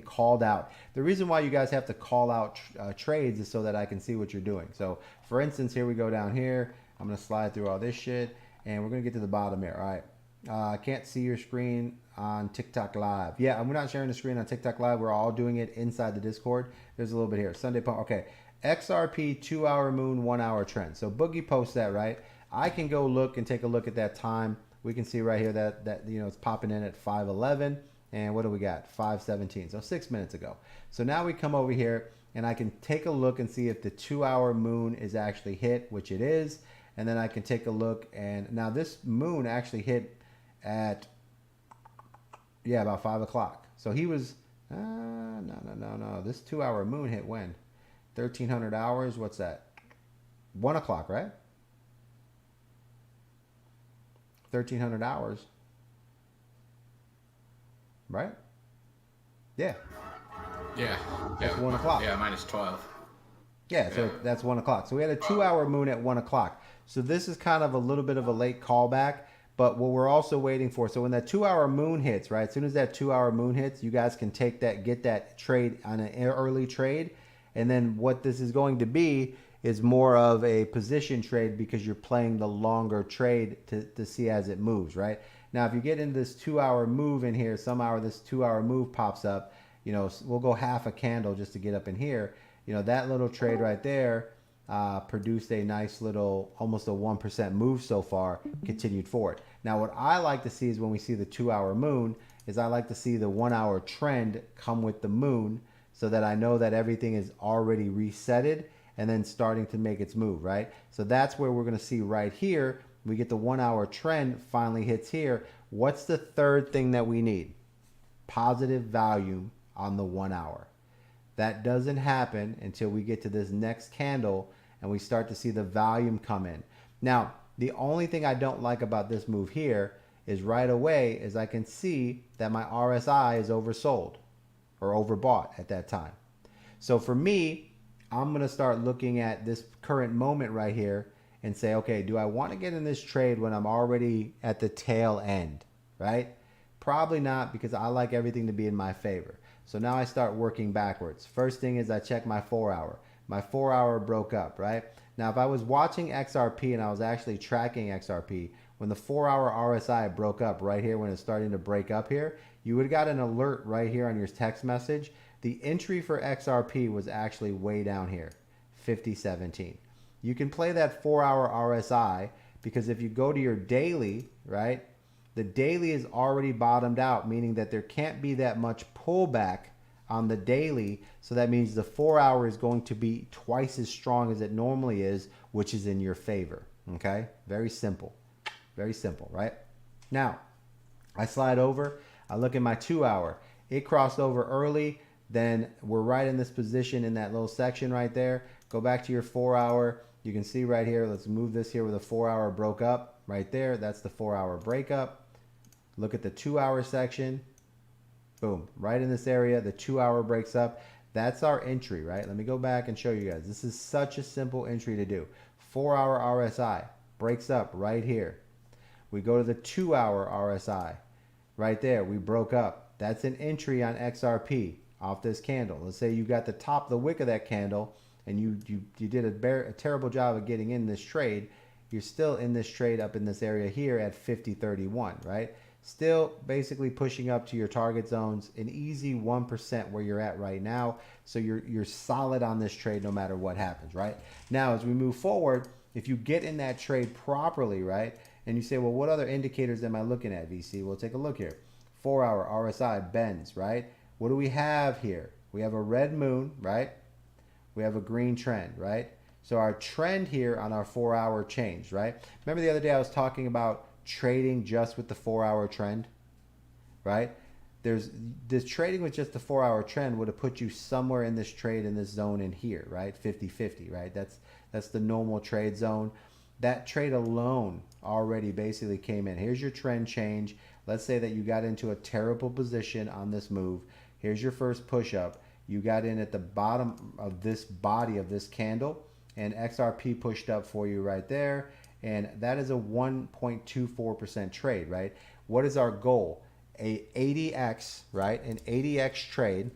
called out. The reason why you guys have to call out trades is so that I can see what you're doing. So for instance, here we go down here. I'm going to slide through all this shit and we're going to get to the bottom here. All right. I can't see your screen on TikTok Live. Yeah, we're not sharing the screen on TikTok Live. We're all doing it inside the Discord. There's a little bit here. Sunday pump. Okay. XRP 2-hour moon 1-hour trend. So Boogie posts that, right? I can go look and take a look at that time. We can see right here that you know it's popping in at 5:11. And what do we got? 5:17. So 6 minutes ago. So now we come over here and I can take a look and see if the 2-hour moon is actually hit, which it is. And then I can take a look, and now this moon actually hit at, yeah, about 5 o'clock. So he was, no. This 2-hour moon hit when? 1,300 hours. What's that? 1 o'clock, right? 1,300 hours. Right? Yeah. Yeah. That's 1 o'clock. Yeah, minus 12. Yeah, so that's 1 o'clock. So we had a 2-hour moon at 1 o'clock. So this is kind of a little bit of a late callback, but what we're also waiting for, so when that 2-hour moon hits, right, as soon as that 2-hour moon hits, you guys can take that, get that trade on an early trade. And then what this is going to be is more of a position trade because you're playing the longer trade to see as it moves, right? Now, if you get into this 2-hour move in here, somehow this 2-hour move pops up, you know, we'll go half a candle just to get up in here. You know, that little trade right there produced a nice little, almost a 1% move so far, continued forward. Now, what I like to see is when we see the 2-hour moon, is I like to see the 1-hour trend come with the moon so that I know that everything is already resetted and then starting to make its move, right? So that's where we're going to see right here. We get the 1-hour trend finally hits here. What's the third thing that we need? Positive volume on the 1 hour. That doesn't happen until we get to this next candle and we start to see the volume come in. Now, the only thing I don't like about this move here is right away is I can see that my RSI is oversold or overbought at that time. So for me, I'm going to start looking at this current moment right here and say, okay, do I want to get in this trade when I'm already at the tail end, right? Probably not, because I like everything to be in my favor. So now I start working backwards. First thing is I check my 4-hour. My 4-hour broke up, right? Now, if I was watching XRP and I was actually tracking XRP, when the 4-hour RSI broke up right here, when it's starting to break up here, you would have got an alert right here on your text message. The entry for XRP was actually way down here, 50.17. You can play that 4-hour RSI because if you go to your daily, right, the daily is already bottomed out, meaning that there can't be that much pullback on the daily. So that means the 4-hour is going to be twice as strong as it normally is, which is in your favor. Okay? Very simple. Very simple, right? Now, I slide over. I look at my 2-hour. It crossed over early. Then we're right in this position in that little section right there. Go back to your 4-hour. You can see right here. Let's move this here where the 4-hour broke up. Right there. That's the 4-hour breakup. Look at the 2-hour section. Boom. Right in this area, the 2-hour breaks up. That's our entry, right? Let me go back and show you guys. This is such a simple entry to do. 4-hour RSI breaks up right here. We go to the 2-hour RSI. Right there, we broke up. That's an entry on XRP off this candle. Let's say you got the top, the wick of that candle, and you did a terrible job of getting in this trade. You're still in this trade up in this area here at 50.31, right? Still basically pushing up to your target zones, an easy 1% where you're at right now. So you're solid on this trade no matter what happens, right? Now, as we move forward, if you get in that trade properly, right, and you say, well, what other indicators am I looking at, VC? We'll take a look here. 4-hour RSI bends, right? What do we have here? We have a red moon, right? We have a green trend, right? So our trend here on our 4-hour changed, right? Remember the other day I was talking about trading just with the 4-hour trend, right? There's this trading with just the 4-hour trend would have put you somewhere in this trade in this zone in here, right? 50-50, right? That's the normal trade zone. That trade alone already basically came in. Here's your trend change. Let's say that you got into a terrible position on this move. Here's your first push up. You got in at the bottom of this body of this candle, and XRP pushed up for you right there. And that is a 1.24% trade, right? What is our goal? A 80x, right? An 80x trade,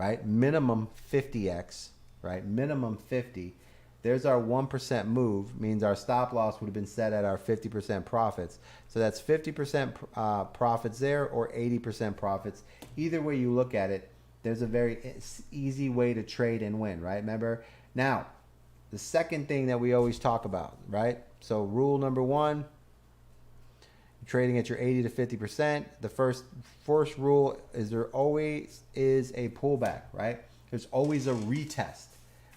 right? Minimum 50x, right? Minimum 50. There's our 1% move, means our stop loss would have been set at our 50% profits. So that's 50% profits there, or 80% profits. Either way you look at it, there's a very easy way to trade and win, right? Remember? Now, the second thing that we always talk about, right? So rule number one, trading at your 80 to 50%. The first rule is there always is a pullback, right? There's always a retest,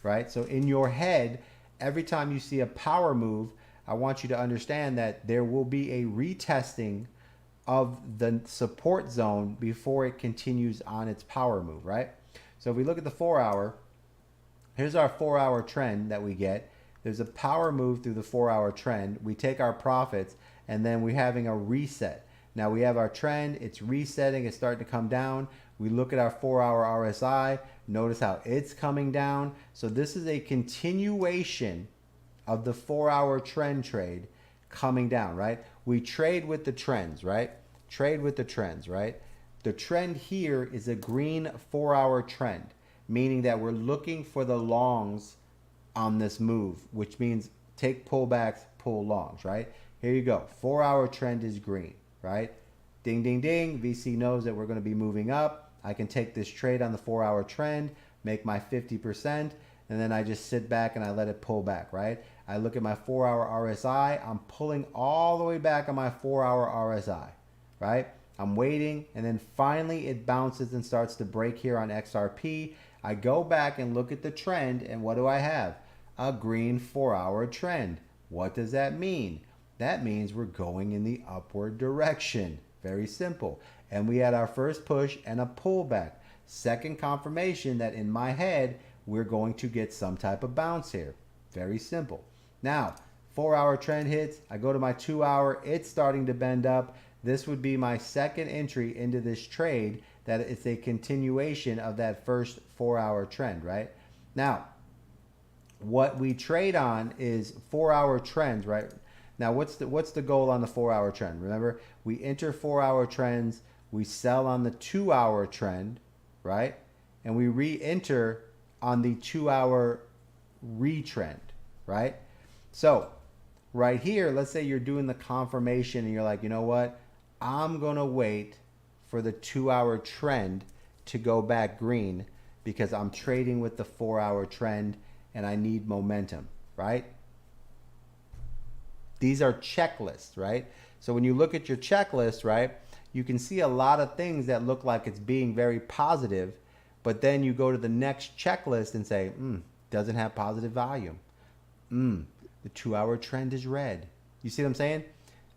right? So in your head, every time you see a power move, I want you to understand that there will be a retesting of the support zone before it continues on its power move, right? So if we look at the 4 hour, here's our 4 hour trend that we get. There's a power move through the 4 hour trend. We take our profits, and then we're having a reset. Now we have our trend, it's resetting, it's starting to come down. We look at our 4 hour RSI, notice how it's coming down. So this is a continuation of the 4 hour trend trade coming down, right? We trade with the trends, right? Trade with the trends, right? The trend here is a green 4 hour trend, meaning that we're looking for the longs on this move, which means take pullbacks, pull longs, right? Here you go. 4 hour trend is green, right? Ding, ding, ding. VC knows that we're going to be moving up. I can take this trade on the 4 hour trend, make my 50%, and then I just sit back and I let it pull back, right? I look at my 4 hour RSI. I'm pulling all the way back on my 4 hour RSI, right? I'm waiting, and then finally it bounces and starts to break here on XRP. I go back and look at the trend, and what do I have? A green 4 hour trend. What does that mean? That means we're going in the upward direction. Very simple. And we had our first push and a pullback. Second confirmation that in my head, we're going to get some type of bounce here. Very simple. Now, 4 hour trend hits. I go to my 2 hour. It's starting to bend up. This would be my second entry into this trade, that it's a continuation of that first 4 hour trend, right? Now, what we trade on is 4 hour trends, right? Now, what's the goal on the 4 hour trend? Remember, we enter 4 hour trends, we sell on the 2 hour trend, right? And we re-enter on the 2 hour retrend, right? So right here, let's say you're doing the confirmation and you're like, you know what? I'm going to wait for the 2 hour trend to go back green because I'm trading with the 4 hour trend and I need momentum, right? These are checklists, right? So when you look at your checklist, right, you can see a lot of things that look like it's being very positive, but then you go to the next checklist and say, doesn't have positive volume. The 2 hour trend is red. You see what I'm saying?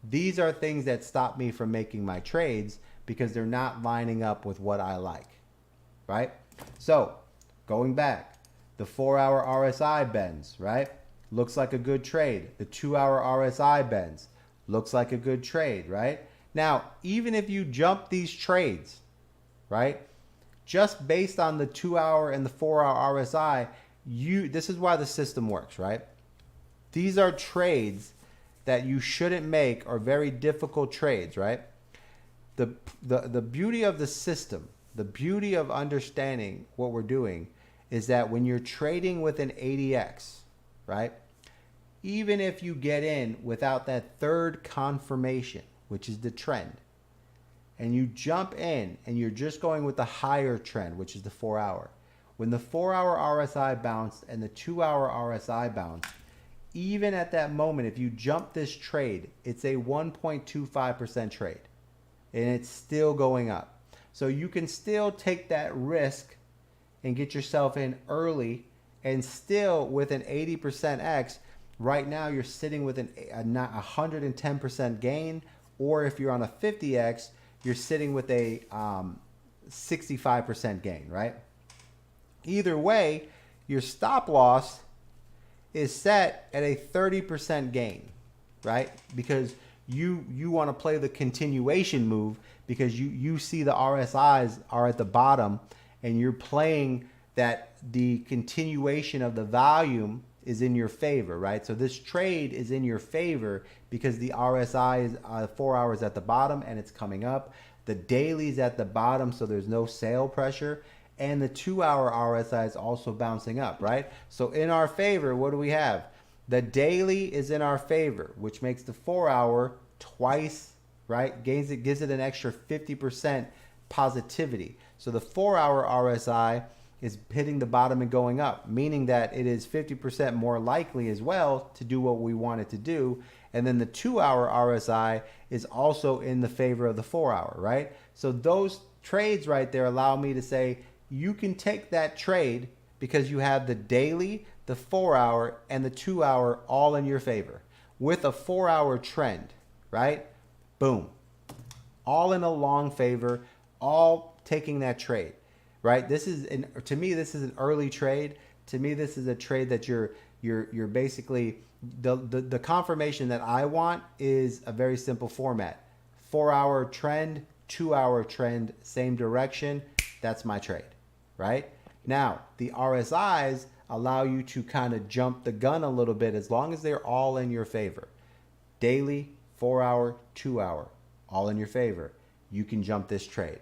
These are things that stop me from making my trades because they're not lining up with what I like, right? So going back, the 4 hour RSI bends, right? Looks like a good trade. The 2 hour RSI bends. Looks like a good trade, right? Now, even if you jump these trades, right? Just based on the 2 hour and the 4 hour RSI, this is why the system works, right? These are trades that you shouldn't make, or very difficult trades, right? The beauty of the system, the beauty of understanding what we're doing is that when you're trading with an ADX, right? Even if you get in without that third confirmation, which is the trend, and you jump in and you're just going with the higher trend, which is the 4 hour. When the 4 hour RSI bounced and the 2 hour RSI bounced, even at that moment, if you jump this trade, it's a 1.25% trade and it's still going up. So you can still take that risk and get yourself in early, and still with an 80% X, right now you're sitting with a 110% gain, or if you're on a 50X, you're sitting with a 65% gain, right? Either way, your stop loss is set at a 30% gain, right? Because you want to play the continuation move because you see the RSIs are at the bottom and you're playing that the continuation of the volume is in your favor, right? So this trade is in your favor because the RSI is 4 hours at the bottom and it's coming up. The daily's at the bottom, so there's no sale pressure. and the 2-hour RSI is also bouncing up, right? So in our favor, what do we have? The daily is in our favor, which makes the 4-hour twice, right? Gives it an extra 50% positivity. So the 4-hour RSI is hitting the bottom and going up, meaning that it is 50% more likely as well to do what we want it to do. And then the 2-hour RSI is also in the favor of the 4-hour, right? So those trades right there allow me to say you can take that trade because you have the daily, the 4-hour, and the 2-hour all in your favor with a 4-hour trend, right? Boom. All in a long favor, all taking that trade, right? To me, this is an early trade. To me, this is a trade that you're basically, the confirmation that I want is a very simple format. 4-hour trend, 2-hour trend, same direction. That's my trade, right? Now, the RSIs allow you to kind of jump the gun a little bit as long as they're all in your favor. Daily, 4-hour, 2-hour, all in your favor. You can jump this trade,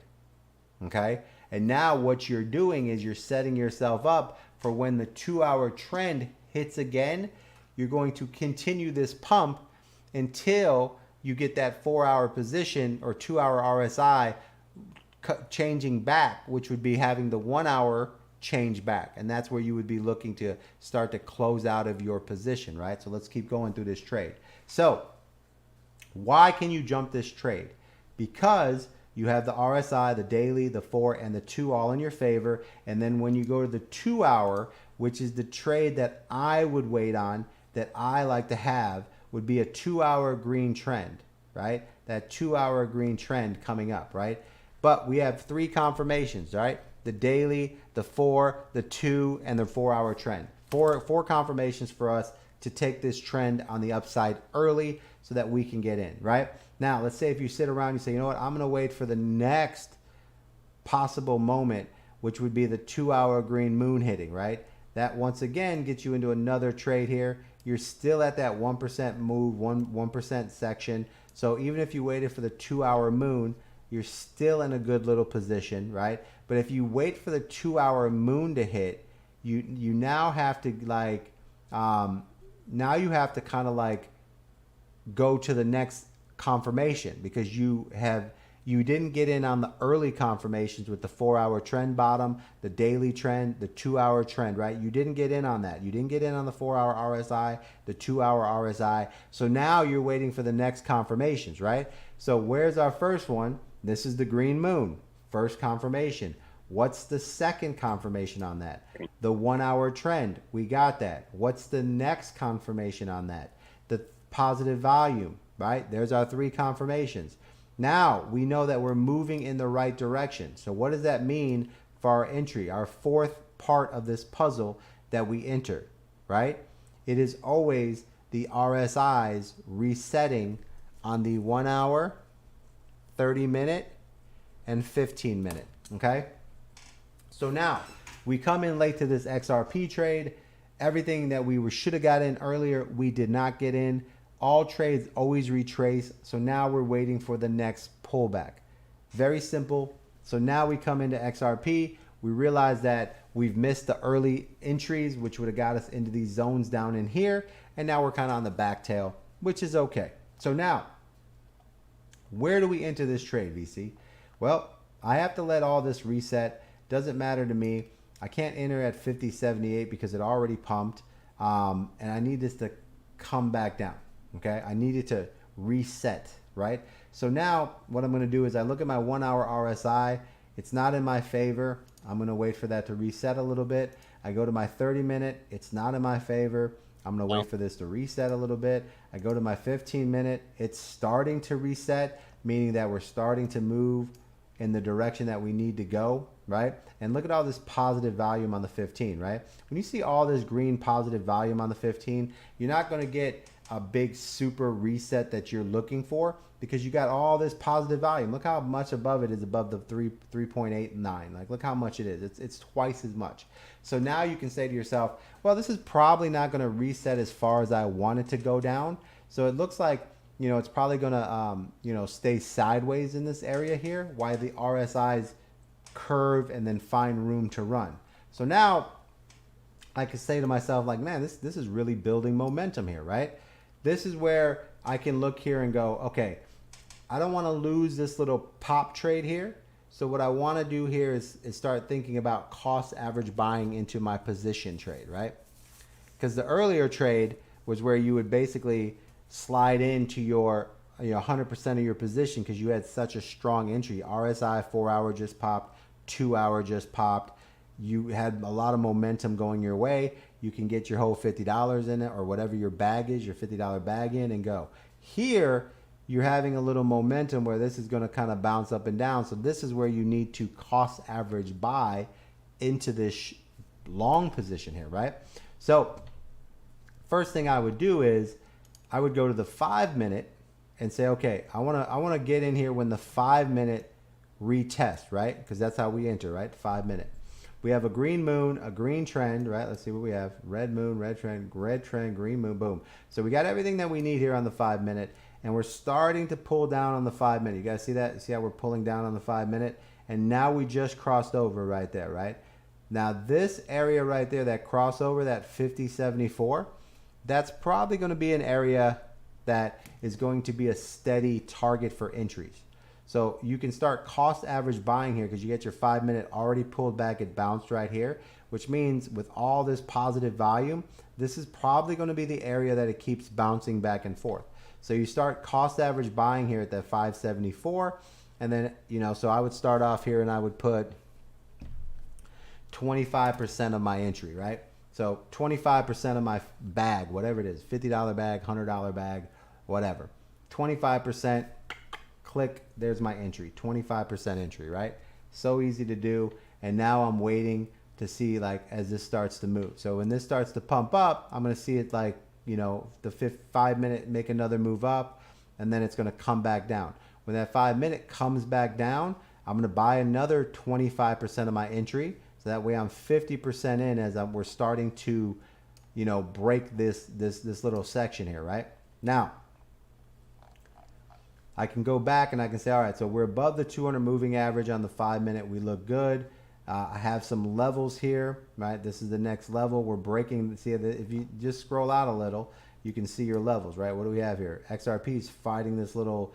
okay? And now what you're doing is you're setting yourself up for when the 2-hour trend hits again, you're going to continue this pump until you get that 4-hour position or 2-hour RSI changing back, which would be having the 1-hour change back. And that's where you would be looking to start to close out of your position, right? So let's keep going through this trade. So why can you jump this trade? Because you have the RSI, the daily, the 4, and the 2 all in your favor. And then when you go to the 2-hour, which is the trade that I would wait on, that I like to have, would be a 2-hour green trend, right? That 2-hour green trend coming up, right? But we have 3 confirmations, right? The daily, the 4, the 2, and the 4-hour trend. Four confirmations for us to take this trend on the upside early so that we can get in, right? Now, let's say if you sit around and you say, you know what, I'm going to wait for the next possible moment, which would be the 2-hour green moon hitting, right? That once again gets you into another trade here. You're still at that 1% move, 1% section. So even if you waited for the 2-hour moon, you're still in a good little position, right? But if you wait for the 2-hour moon to hit, you now have to kind of like go to the next confirmation because you didn't get in on the early confirmations with the 4-hour trend bottom, the daily trend, the 2-hour trend, right? You didn't get in on that. You didn't get in on the 4-hour RSI, the 2-hour RSI. So now you're waiting for the next confirmations, right? So where's our first one? This is the green moon, first confirmation. What's the second confirmation on that? The 1-hour trend, we got that. What's the next confirmation on that? The positive volume, right? There's our 3 confirmations. Now we know that we're moving in the right direction. So what does that mean for our entry, our 4th part of this puzzle that we enter, right? It is always the RSIs resetting on the 1-hour, 30-minute, and 15-minute, okay? So now we come in late to this XRP trade. Everything that we should have got in earlier, we did not get in. All trades always retrace. So now we're waiting for the next pullback. Very simple. So now we come into XRP. We realize that we've missed the early entries, which would have got us into these zones down in here. And now we're kind of on the back tail, which is okay. So now, where do we enter this trade, VC? Well, I have to let all this reset. Doesn't matter to me. I can't enter at 50.78 because it already pumped. And I need this to come back down. Okay, I need it to reset, right? So now what I'm going to do is I look at my 1-hour RSI. It's not in my favor. I'm going to wait for that to reset a little bit. I go to my 30-minute. It's not in my favor. I'm going to wait for this to reset a little bit. I go to my 15-minute. It's starting to reset, meaning that we're starting to move in the direction that we need to go, right? And look at all this positive volume on the 15, right? When you see all this green positive volume on the 15, you're not going to get a big super reset that you're looking for because you got all this positive volume. Look how much above it is above the 3.89. Like, look how much it is. It's twice as much. So now you can say to yourself, well, this is probably not going to reset as far as I want it to go down. So it looks like, you know, it's probably going to, stay sideways in this area here while the RSIs curve and then find room to run. So now I can say to myself, like, man, this is really building momentum here, right? This is where I can look here and go, okay, I don't want to lose this little pop trade here. So what I want to do here is start thinking about cost average buying into my position trade, right? Because the earlier trade was where you would basically slide into your 100% of your position because you had such a strong entry. RSI 4 hour just popped, 2 hour just popped. You had a lot of momentum going your way. You can get your whole $50 in it or whatever your bag is, your $50 bag in and go. Here, you're having a little momentum where this is going to kind of bounce up and down. So this is where you need to cost average buy into this long position here, right? So first thing I would do is I would go to the 5 minute and say, okay, I want to get in here when the 5 minute retest, right? Because that's how we enter, right? 5 minute. We have a green moon, a green trend, right? Let's see what we have. Red moon, red trend, green moon, boom. So we got everything that we need here on the 5 minute, and we're starting to pull down on the 5 minute. You guys see that? See how we're pulling down on the 5 minute? And now we just crossed over right there, right? Now this area right there, that crossover, that 50.74, that's probably going to be an area that is going to be a steady target for entries. So you can start cost average buying here because you get your 5 minute already pulled back. It bounced right here, which means with all this positive volume, this is probably going to be the area that it keeps bouncing back and forth. So you start cost average buying here at that 574. And then, so I would start off here and I would put 25% of my entry, right? So 25% of my bag, whatever it is, $50 bag, $100 bag, whatever. 25%. Click, there's my entry, 25% entry, right? So easy to do. And now I'm waiting to see like as this starts to move. So when this starts to pump up, I'm going to see it like, the 5 minute make another move up, and then it's going to come back down. When that 5 minute comes back down, I'm going to buy another 25% of my entry. So that way I'm 50% in as we're starting to, break this little section here, right? Now, I can go back and I can say, all right, so we're above the 200 moving average on the 5 minute. We look good. I have some levels here, right? This is the next level. We're breaking. See, if you just scroll out a little, you can see your levels, right? What do we have here? XRP is fighting this little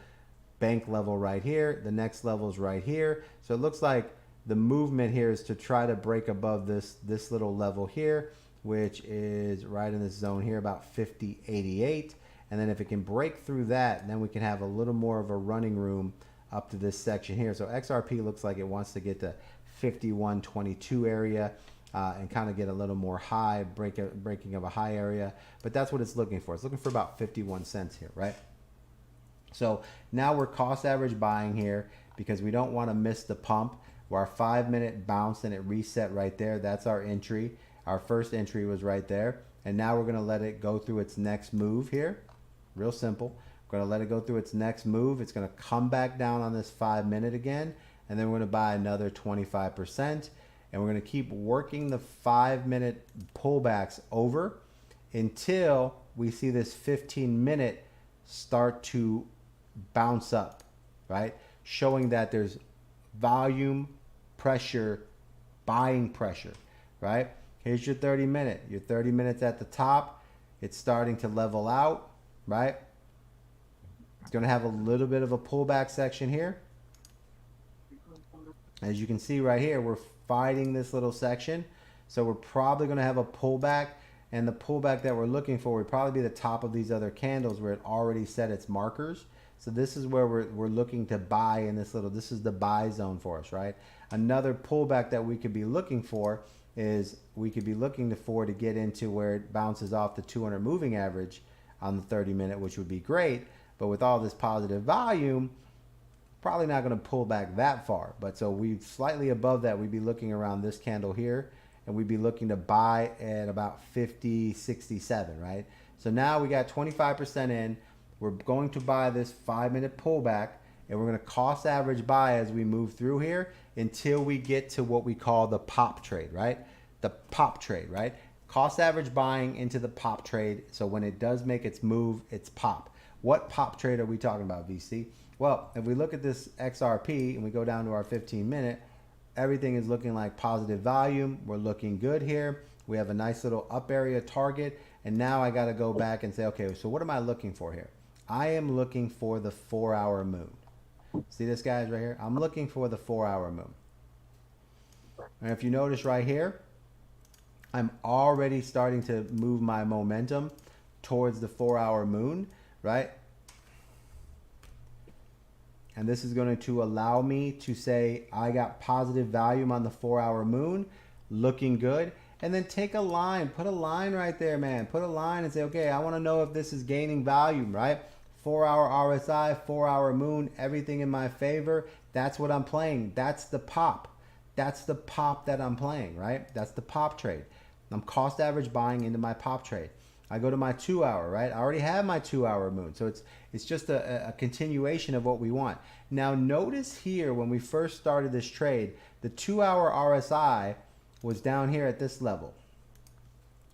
bank level right here. The next level is right here. So it looks like the movement here is to try to break above this little level here, which is right in this zone here, about 50.88. And then if it can break through that, then we can have a little more of a running room up to this section here. So XRP looks like it wants to get to 51.22 area and kind of get a little more high, breaking of a high area. But that's what it's looking for. It's looking for about 51 cents here, right? So now we're cost average buying here because we don't want to miss the pump. Where our 5 minute bounced and it reset right there. That's our entry. Our first entry was right there. And now we're going to let it go through its next move here. Real simple. We're going to let it go through its next move. It's going to come back down on this 5 minute again. And then we're going to buy another 25%. And we're going to keep working the 5 minute pullbacks over until we see this 15 minute start to bounce up, right? Showing that there's volume, pressure, buying pressure, right? Here's your 30 minute. Your 30 minutes at the top. It's starting to level out. Right? It's going to have a little bit of a pullback section here. As you can see right here, we're fighting this little section. So we're probably going to have a pullback. And the pullback that we're looking for would probably be the top of these other candles where it already set its markers. So this is where we're looking to buy in this is the buy zone for us, right? Another pullback that we could be looking for is we could be looking for to get into where it bounces off the 200 moving average on the 30 minute, which would be great. But with all this positive volume, probably not going to pull back that far. But so we slightly above that, we'd be looking around this candle here, and we'd be looking to buy at about 50.67, right? So now we got 25% in. We're going to buy this 5 minute pullback, and we're going to cost average buy as we move through here until we get to what we call the pop trade, right? The pop trade, right? Cost average buying into the pop trade. So when it does make its move, it's pop. What pop trade are we talking about, VC? Well, if we look at this XRP and we go down to our 15 minute, everything is looking like positive volume. We're looking good here. We have a nice little up area target. And now I got to go back and say, okay, so what am I looking for here? I am looking for the 4-hour moon. See this, guys, right here? I'm looking for the 4-hour moon. And if you notice right here, I'm already starting to move my momentum towards the 4-hour moon, right? And this is going to allow me to say I got positive volume on the 4-hour moon, looking good. And then take a line, put a line right there, man. Put a line and say, okay, I want to know if this is gaining volume, right? 4-hour RSI, 4-hour moon, everything in my favor. That's what I'm playing. That's the pop. That's the pop that I'm playing, right? That's the pop trade. I'm cost average buying into my pop trade. I go to my 2-hour, right? I already have my 2-hour moon. So it's just a continuation of what we want. Now notice here when we first started this trade, the 2-hour RSI was down here at this level.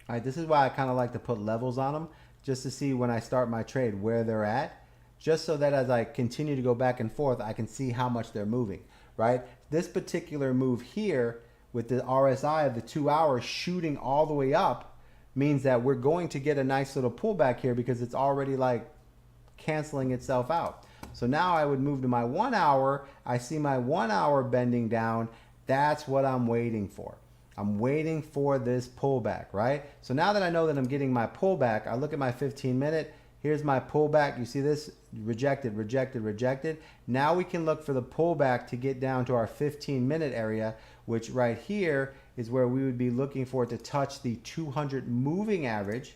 All right, this is why I kind of like to put levels on them just to see when I start my trade where they're at, just so that as I continue to go back and forth, I can see how much they're moving, right? This particular move here with the RSI of the 2 hours shooting all the way up means that we're going to get a nice little pullback here because it's already like canceling itself out. So now I would move to my 1 hour. I see my 1 hour bending down. That's what I'm waiting for. I'm waiting for this pullback, right? So now that I know that I'm getting my pullback, I look at my 15-minute. Here's my pullback. You see this? Rejected, rejected, rejected. Now we can look for the pullback to get down to our 15-minute area, which right here is where we would be looking for it to touch the 200 moving average,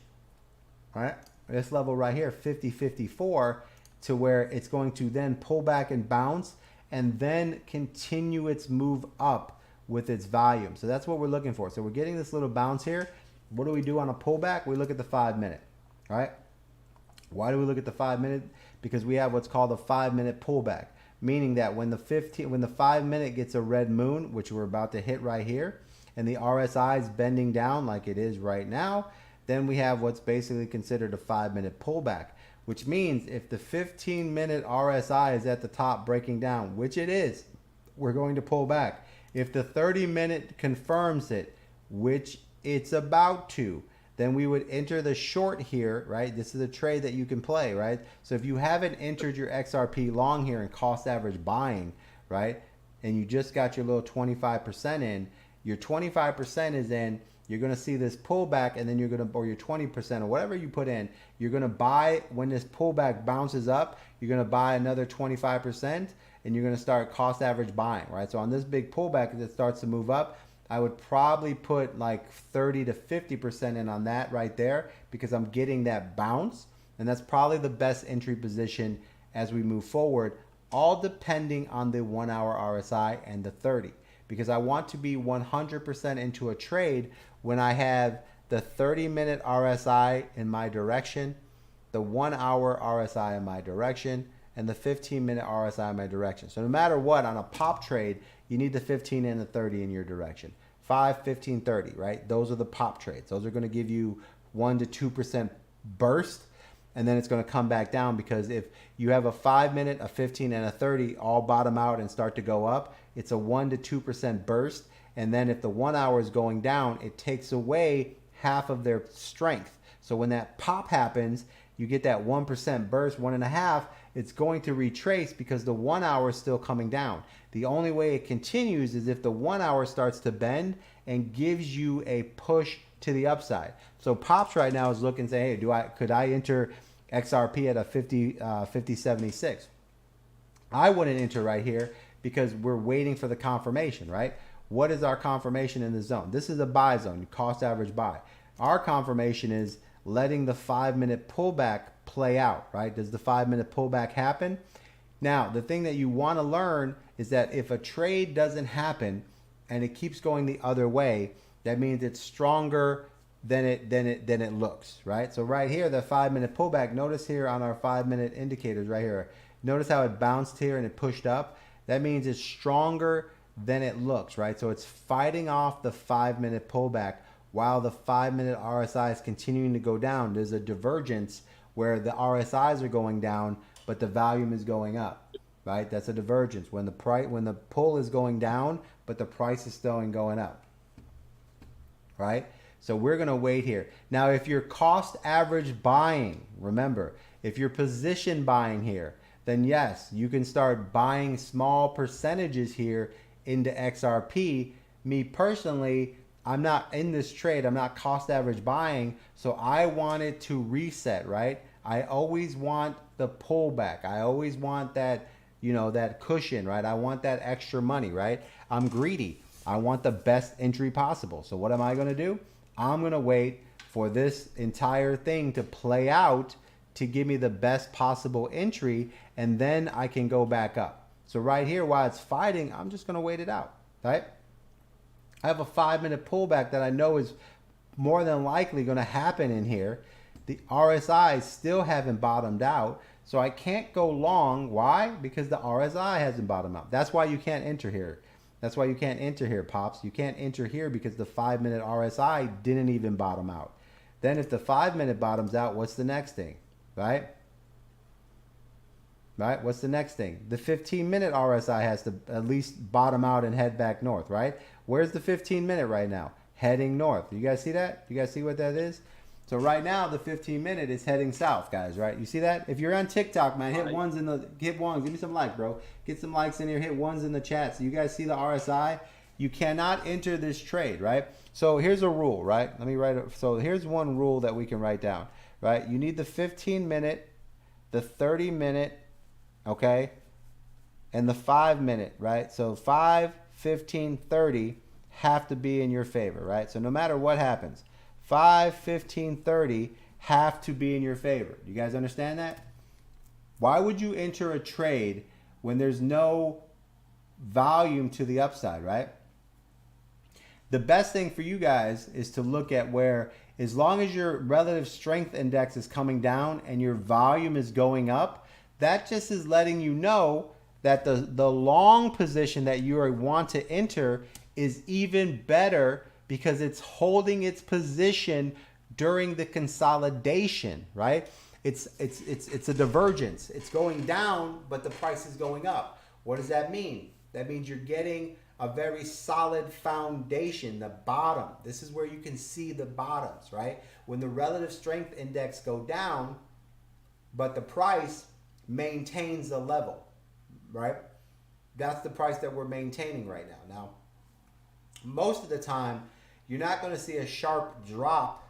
right? This level right here, 50.54, to where it's going to then pull back and bounce and then continue its move up with its volume. So that's what we're looking for. So we're getting this little bounce here. What do we do on a pullback? We look at the 5-minute, right? Why do we look at the 5-minute? Because we have what's called a 5-minute pullback, meaning that when the 5-minute gets a red moon, which we're about to hit right here, and the RSI is bending down like it is right now, then we have what's basically considered a 5-minute pullback, which means if the 15-minute RSI is at the top breaking down, which it is, we're going to pull back. If the 30-minute confirms it, which it's about to, then we would enter the short here, right? This is a trade that you can play, right? So if you haven't entered your XRP long here in cost average buying, right? And you just got your little 25% in, your 25% is in, you're going to see this pullback and then you're going to, or your 20% or whatever you put in, you're going to buy when this pullback bounces up, you're going to buy another 25% and you're going to start cost average buying, right? So on this big pullback, as it starts to move up, I would probably put like 30 to 50% in on that right there because I'm getting that bounce. And that's probably the best entry position as we move forward, all depending on the 1 hour RSI and the 30. Because I want to be 100% into a trade when I have the 30-minute RSI in my direction, the 1 hour RSI in my direction, and the 15-minute RSI in my direction. So no matter what, on a pop trade, you need the 15 and the 30 in your direction. 5, 15, 30, right? Those are the pop trades. Those are going to give you 1 to 2% burst, and then it's going to come back down because if you have a 5-minute, a 15, and a 30 all bottom out and start to go up, it's a 1 to 2% burst. And then if the 1 hour is going down, it takes away half of their strength. So when that pop happens, you get that 1% burst, 1.5%, it's going to retrace because the 1 hour is still coming down. The only way it continues is if the 1 hour starts to bend and gives you a push to the upside. So Pops right now is looking and saying, hey, could I enter XRP at a 50.76? I wouldn't enter right here because we're waiting for the confirmation, right? What is our confirmation in the zone? This is a buy zone, cost average buy. Our confirmation is letting the 5-minute pullback play out, right? Does the 5-minute pullback happen? Now, the thing that you want to learn is that if a trade doesn't happen and it keeps going the other way, that means it's stronger than it looks, right? So right here, the 5-minute pullback, notice here on our 5-minute indicators right here, notice how it bounced here and it pushed up. That means it's stronger than it looks, right? So it's fighting off the 5-minute pullback while the 5-minute RSI is continuing to go down. There's a divergence where the RSIs are going down, but the volume is going up. right? That's a divergence when the pull is going down, but the price is still going up, right? So we're going to wait here. Now, if you're cost average buying, remember, if you're position buying here, then yes, you can start buying small percentages here into XRP. Me personally, I'm not in this trade. I'm not cost average buying. So I want it to reset, right? I always want the pullback. I always want that, that cushion, right? I want that extra money, right? I'm greedy. I want the best entry possible. So what am I going to do? I'm going to wait for this entire thing to play out to give me the best possible entry, and then I can go back up. So right here, while it's fighting, I'm just going to wait it out, right? I have a 5-minute pullback that I know is more than likely going to happen in here. The RSI still haven't bottomed out, so I can't go long. Why? Because the RSI hasn't bottomed out. That's why you can't enter here. That's why you can't enter here, Pops. You can't enter here because the 5-minute RSI didn't even bottom out. Then if the 5-minute bottoms out, what's the next thing? Right? Right? What's the next thing? The 15-minute RSI has to at least bottom out and head back north, right? Where's the 15-minute right now? Heading north. You guys see that? You guys see what that is? So right now the 15-minute is heading south, guys, right? You see that? If you're on TikTok, man, hit ones. Give me some likes, bro. Get some likes in here, hit ones in the chat. So you guys see the RSI? You cannot enter this trade, right? So here's a rule, right? Let me write it. So here's one rule that we can write down, right? You need the 15-minute, the 30-minute, okay, and the 5-minute, right? So 5, 15, 30 have to be in your favor, right? So no matter what happens, 5, 15, 30 have to be in your favor. You guys understand that? Why would you enter a trade when there's no volume to the upside, right? The best thing for you guys is to look at where, as long as your relative strength index is coming down and your volume is going up, that just is letting you know that the long position that you want to enter is even better because it's holding its position during the consolidation, right? It's a divergence. It's going down, but the price is going up. What does that mean? That means you're getting a very solid foundation, the bottom. This is where you can see the bottoms, right? When the relative strength index go down, but the price maintains the level, right? That's the price that we're maintaining right now. Now, most of the time, you're not going to see a sharp drop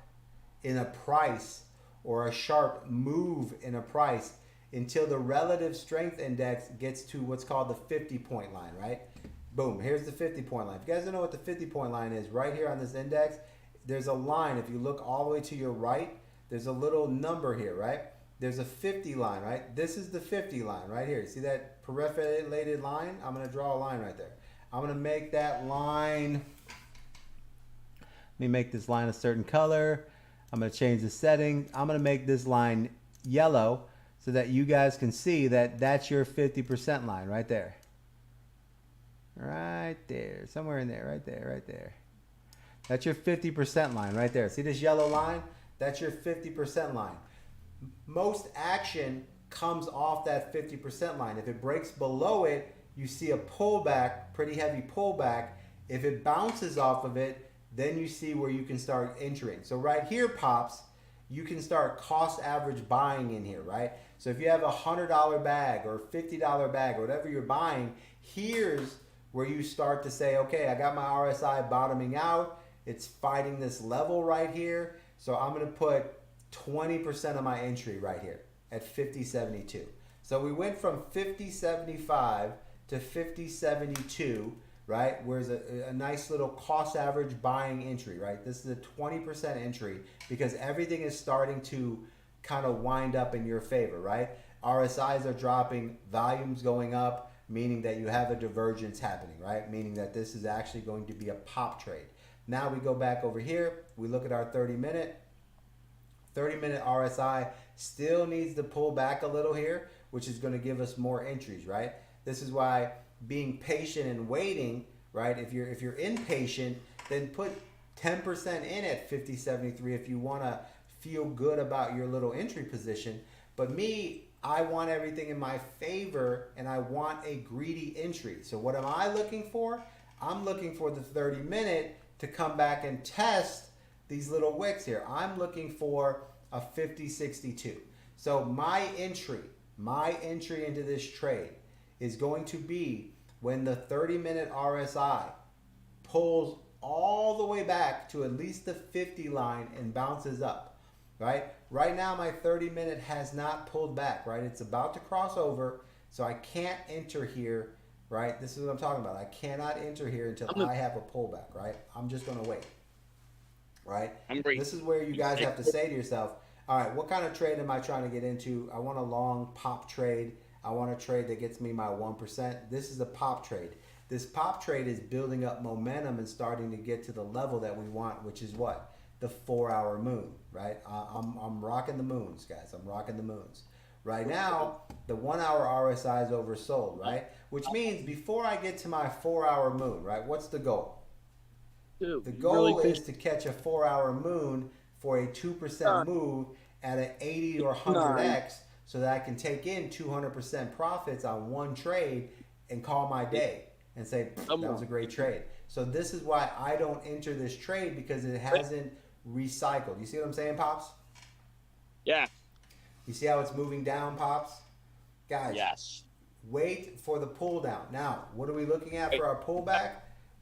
in a price or a sharp move in a price until the relative strength index gets to what's called the 50-point line, right? Boom, here's the 50-point line. If you guys don't know what the 50-point line is, right here on this index, there's a line. If you look all the way to your right, there's a little number here, right? There's a 50 line, right? This is the 50 line right here. See that perforated line? I'm going to draw a line right there. I'm going to make that line, let me make this line a certain color. I'm going to change the setting. I'm going to make this line yellow so that you guys can see that that's your 50% line right there. Right there, somewhere in there, right there, right there. That's your 50% line right there. See this yellow line? That's your 50% line. Most action comes off that 50% line. If it breaks below it, you see a pullback, pretty heavy pullback. If it bounces off of it, then you see where you can start entering. So right here, Pops, you can start cost average buying in here, right? So if you have a $100 bag or $50 bag or whatever you're buying, here's where you start to say, okay, I got my RSI bottoming out. It's fighting this level right here. So I'm going to put 20% of my entry right here at 50.72. So we went from 50.75 to 50.72, right? Where's a nice little cost average buying entry, right? This is a 20% entry because everything is starting to kind of wind up in your favor, right? RSIs are dropping, volumes going up, meaning that you have a divergence happening, right? Meaning that this is actually going to be a pop trade. Now we go back over here, we look at our 30-minute. 30-minute RSI still needs to pull back a little here, which is going to give us more entries, right? This is why being patient and waiting, right? If you're impatient, then put 10% in at 50.73 if you want to feel good about your little entry position. But me, I want everything in my favor and I want a greedy entry. So what am I looking for? I'm looking for the 30 minute to come back and test these little wicks here. I'm looking for a 50.62. So my entry into this trade is going to be when the 30 minute RSI pulls all the way back to at least the 50 line and bounces up, right? Right now my 30 minute has not pulled back, right? It's about to cross over, so I can't enter here, right? This is what I'm talking about. I cannot enter here until I have a pullback, right? I'm just gonna wait, right? This is where you guys have to say to yourself, all right, what kind of trade am I trying to get into? I want a long pop trade. I want a trade that gets me my 1%. This is a pop trade. This pop trade is building up momentum and starting to get to the level that we want, which is what? The 4-hour moon, right? I'm rocking the moons, guys. I'm rocking the moons. Right now, the 1-hour RSI is oversold, right? Which means before I get to my 4-hour moon, right? What's the goal? The goal is to catch a 4-hour moon for a 2% move at an 80 or 100x so that I can take in 200% profits on one trade and call my day and say, that was a great trade. So this is why I don't enter this trade, because it hasn't recycled. You see what I'm saying, Pops? Yeah. You see how it's moving down, Pops? Guys, yes. Wait for the pull down. Now, what are we looking at for our pullback?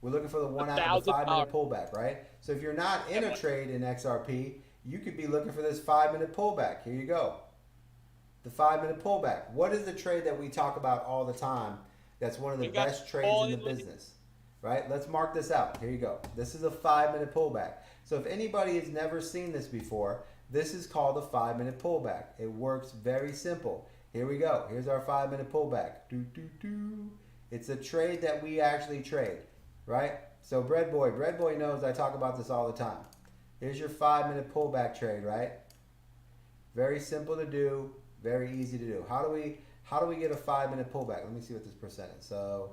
We're looking for the 1 hour, the 5 minute pullback, right? So if you're not in a trade in XRP, you could be looking for this 5 minute pullback. Here you go. The 5 minute pullback. What is the trade that we talk about all the time? That's one of the best trades in the business, right? Let's mark this out. Here you go. This is a 5 minute pullback. So if anybody has never seen this before, this is called a 5 minute pullback. It works very simple. Here we go. Here's our 5 minute pullback. It's a trade that we actually trade, right? So Bread Boy knows I talk about this all the time. Here's your 5 minute pullback trade, right? Very simple to do, very easy to do. How do we get a 5 minute pullback? Let me see what this percent is. So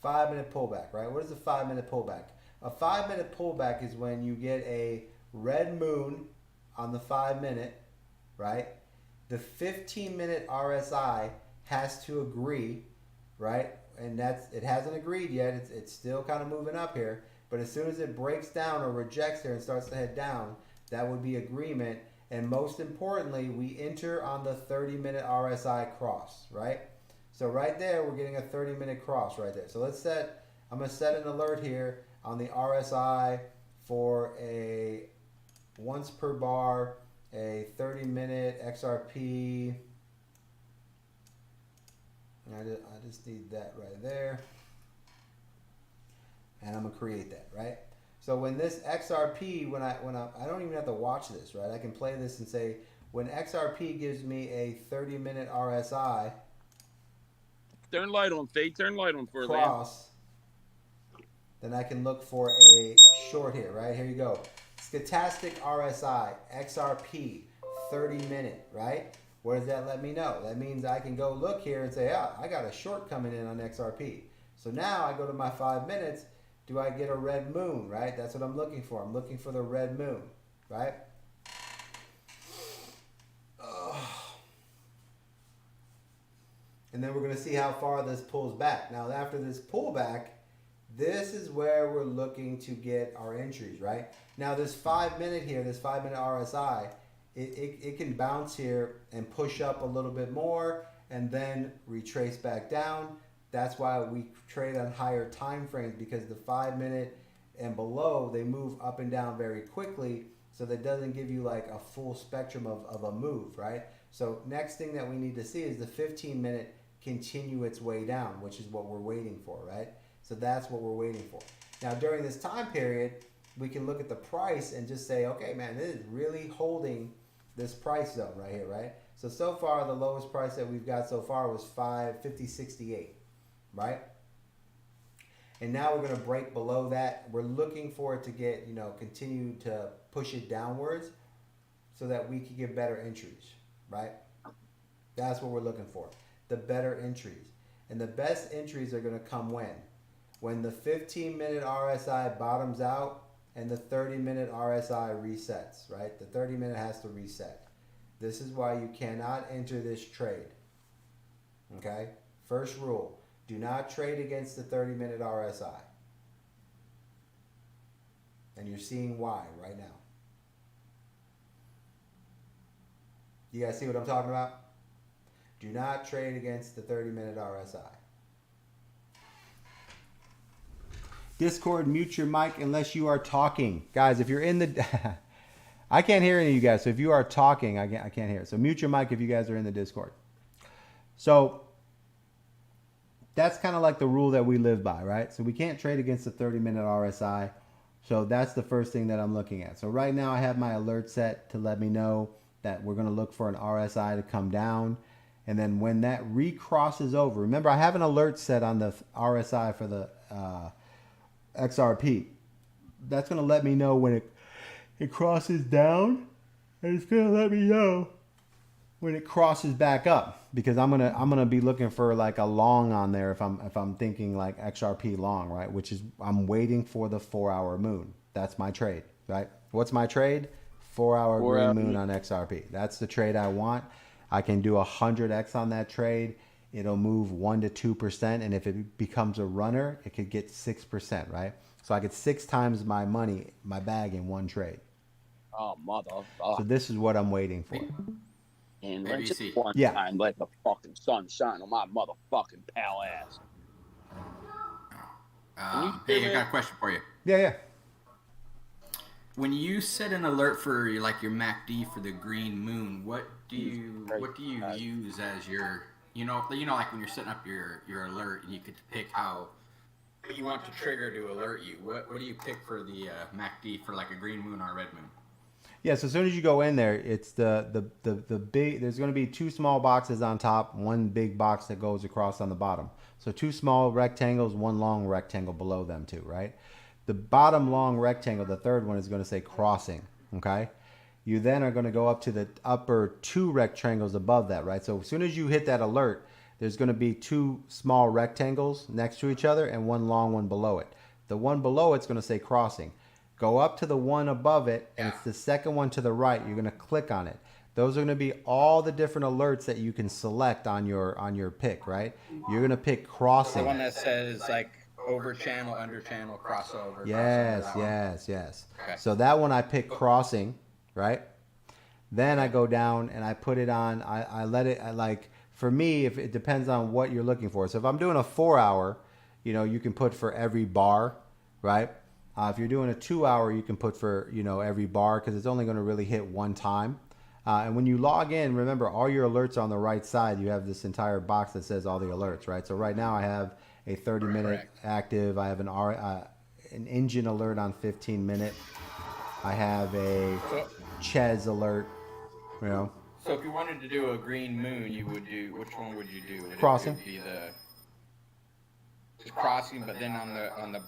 5 minute pullback, right? What is a 5 minute pullback? A 5 minute pullback is when you get a red moon on the 5 minute, right? The 15 minute RSI has to agree, right? And it hasn't agreed yet. It's still kind of moving up here. But as soon as it breaks down or rejects here and starts to head down, that would be agreement. And most importantly, we enter on the 30 minute RSI cross, right? So right there, we're getting a 30 minute cross right there. So I'm gonna set an alert here on the RSI for a once per bar, a 30 minute XRP. I just need that right there. And I'm gonna create that, right? So when this XRP, I don't even have to watch this, right? I can play this and say, when XRP gives me a 30 minute RSI, turn light on, Fade. Turn light on for cross, then I can look for a short here, right? Here you go. Stochastic RSI, XRP, 30 minute, right? What does that let me know? That means I can go look here and say, I got a short coming in on XRP. So now I go to my 5 minutes. Do I get a red moon, right? That's what I'm looking for. I'm looking for the red moon, right? And then we're going to see how far this pulls back. Now, after this pullback, this is where we're looking to get our entries, right? Now, this 5 minute here, this 5 minute RSI, it can bounce here and push up a little bit more and then retrace back down. That's why we trade on higher time frames, because the 5 minute and below, they move up and down very quickly. So that doesn't give you like a full spectrum of a move, right? So next thing that we need to see is the 15 minute continue its way down, which is what we're waiting for, right? So that's what we're waiting for. Now during this time period, we can look at the price and just say, okay, man, this is really holding this price zone right here, right? So far, the lowest price that we've got so far was 550.68, right? And now we're going to break below that. We're looking for it to get, continue to push it downwards so that we can get better entries, right? That's what we're looking for, the better entries. And the best entries are going to come when? When the 15 minute RSI bottoms out and the 30-minute RSI resets, right? The 30-minute has to reset. This is why you cannot enter this trade. Okay? First rule, do not trade against the 30-minute RSI. And you're seeing why right now. You guys see what I'm talking about? Do not trade against the 30-minute RSI. Discord, mute your mic unless you are talking. Guys, if you're in the... I can't hear any of you guys, so if you are talking, I can't hear it. So mute your mic if you guys are in the Discord. So that's kind of like the rule that we live by, right? So we can't trade against the 30-minute RSI. So that's the first thing that I'm looking at. So right now I have my alert set to let me know that we're going to look for an RSI to come down. And then when that recrosses over, remember I have an alert set on the RSI for the XRP. That's going to let me know when it crosses down, and it's going to let me know when it crosses back up, because I'm gonna be looking for like a long on there if I'm thinking like XRP long, right? Which is I'm waiting for the 4-hour moon. That's my trade, right? What's my trade? 4-hour green moon on XRP. That's the trade I want. I can do 100x on that trade. It'll move 1 to 2%, and if it becomes a runner, it could get 6%, right? So I get 6 times my money, my bag in one trade. Oh, motherfucker. So this is what I'm waiting for. And let's just ABC. one time let the fucking sun shine on my motherfucking pal ass. Hey, I got a question for you. Yeah. When you set an alert for your MACD for the green moon, what do you use as your like when you're setting up your alert, and you could pick how you want the trigger to alert you. What do you pick for the MACD for like a green moon or a red moon? Yeah, so as soon as you go in there, it's the big, there's going to be 2 small boxes on top, 1 big box that goes across on the bottom. So 2 small rectangles, 1 long rectangle below them too, right? The bottom long rectangle, the third one, is going to say crossing, okay? You then are going to go up to the upper 2 rectangles above that, right? So as soon as you hit that alert, there's going to be 2 small rectangles next to each other and 1 long one below it. The one below it's going to say crossing. Go up to the one above it, and it's the second one to the right. You're going to click on it. Those are going to be all the different alerts that you can select on your pick, right? You're going to pick crossing. The one that says like over channel, under channel, crossover. Yes. Okay. So that one I pick crossing, right? Then I go down and I put it on. I let it, for me, if it depends on what you're looking for. So if I'm doing a 4-hour, you can put for every bar, right? If you're doing a 2-hour, you can put for, every bar, because it's only going to really hit one time. And when you log in, remember, all your alerts are on the right side. You have this entire box that says all the alerts, right? So right now I have a 30-minute active. I have an engine alert on 15-minute. I have a Ches alert, So if you wanted to do a green moon, you would do, which one would you do? Crossing. It would be just crossing, but then on the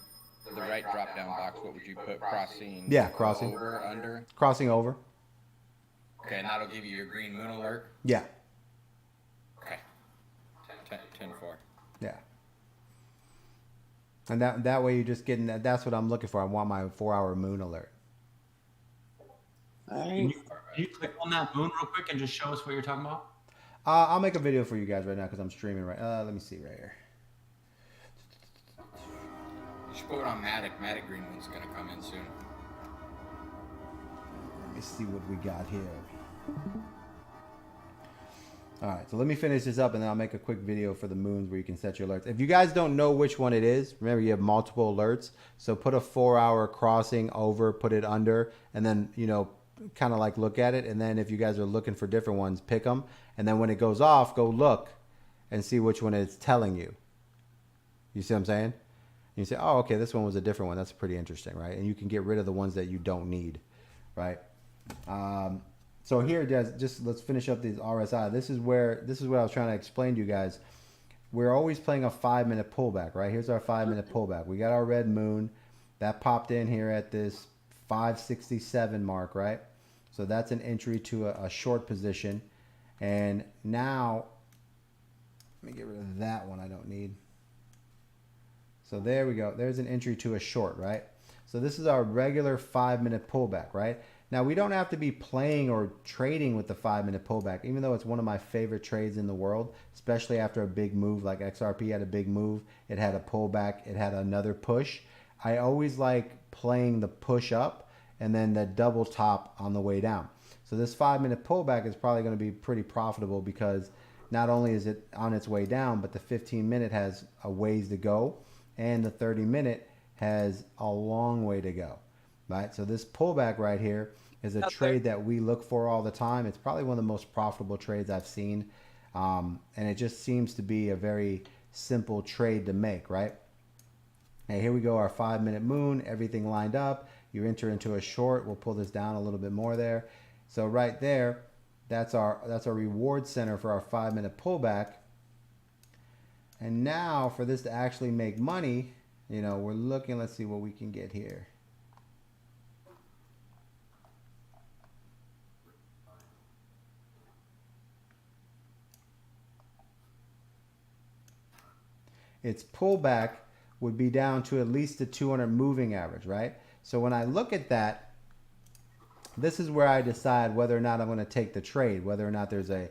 right drop down box, what would you put? Crossing. Yeah, crossing. Over, under. Crossing over. Okay, and that'll give you your green moon alert. Yeah. Okay. 10-4. Yeah. And that way you're just getting that. That's what I'm looking for. I want my 4-hour moon alert. Can you click on that moon real quick and just show us what you're talking about? I'll make a video for you guys right now because I'm streaming right. Let me see right here. Just put it on Matic. Matic green moon's gonna come in soon. Let me see what we got here. All right, so let me finish this up and then I'll make a quick video for the moons where you can set your alerts. If you guys don't know which one it is, remember you have multiple alerts. So put a 4-hour crossing over, put it under, and then, kind of like look at it. And then if you guys are looking for different ones, pick them. And then when it goes off, go look and see which one it's telling you. You see what I'm saying? And you say, oh, okay, this one was a different one. That's pretty interesting, right? And you can get rid of the ones that you don't need, right? So here, just let's finish up these RSI. This is what I was trying to explain to you guys. We're always playing a 5-minute pullback, right? Here's our 5-minute pullback. We got our red moon that popped in here at this 567 mark, right? So that's an entry to a short position. And now, let me get rid of that one I don't need. So there we go. There's an entry to a short, right? So this is our regular 5-minute pullback, right? Now we don't have to be playing or trading with the 5-minute pullback, even though it's one of my favorite trades in the world, especially after a big move like XRP had a big move. It had a pullback, it had another push. I always like playing the push up and then the double top on the way down. So this 5-minute pullback is probably going to be pretty profitable because not only is it on its way down, but the 15-minute has a ways to go and the 30-minute has a long way to go, right? So this pullback right here is a trade that we look for all the time. It's probably one of the most profitable trades I've seen. And it just seems to be a very simple trade to make, right? And here we go, our 5-minute moon, everything lined up. You enter into a short. We'll pull this down a little bit more there. So right there, that's our reward center for our 5-minute pullback. And now for this to actually make money, you know, we're looking, let's see what we can get here. Its pullback would be down to at least the 200 moving average, right? So when I look at that, this is where I decide whether or not I'm going to take the trade, whether or not there's a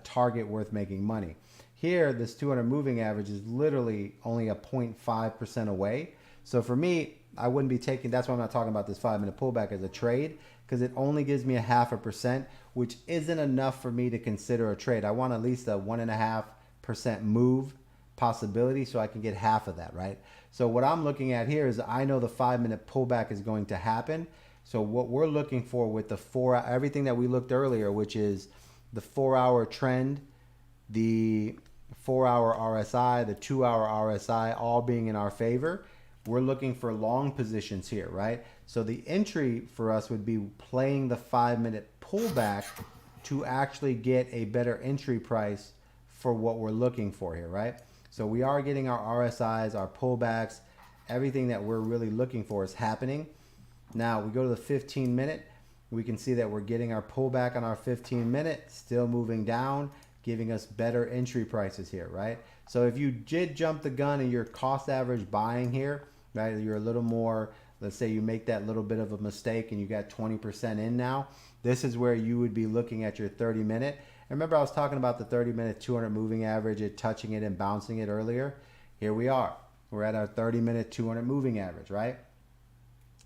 target worth making money. Here, this 200 moving average is literally only a 0.5% away. So for me, I wouldn't be taking, that's why I'm not talking about this 5-minute pullback as a trade, because it only gives me a 0.5%, which isn't enough for me to consider a trade. I want at least a 1.5% move possibility so I can get half of that, right? So what I'm looking at here is I know the 5-minute pullback is going to happen. So what we're looking for with the everything that we looked earlier, which is the 4-hour trend, the 4-hour RSI, the 2-hour RSI, all being in our favor, we're looking for long positions here, right? So the entry for us would be playing the 5-minute pullback to actually get a better entry price for what we're looking for here, right? So we are getting our RSIs, our pullbacks, everything that we're really looking for is happening. Now we go to the 15-minute, we can see that we're getting our pullback on our 15-minute, still moving down, giving us better entry prices here, right? So if you did jump the gun and you're cost average buying here, right, you're a little more, let's say you make that little bit of a mistake and you got 20% in now, this is where you would be looking at your 30-minute. And remember I was talking about the 30-minute 200 moving average, it touching it and bouncing it earlier. Here we are. We're at our 30-minute 200 moving average, right?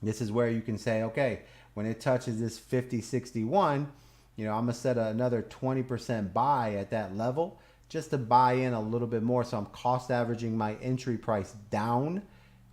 This is where you can say, okay, when it touches this 5061, you know, I'm going to set another 20% buy at that level just to buy in a little bit more. So I'm cost averaging my entry price down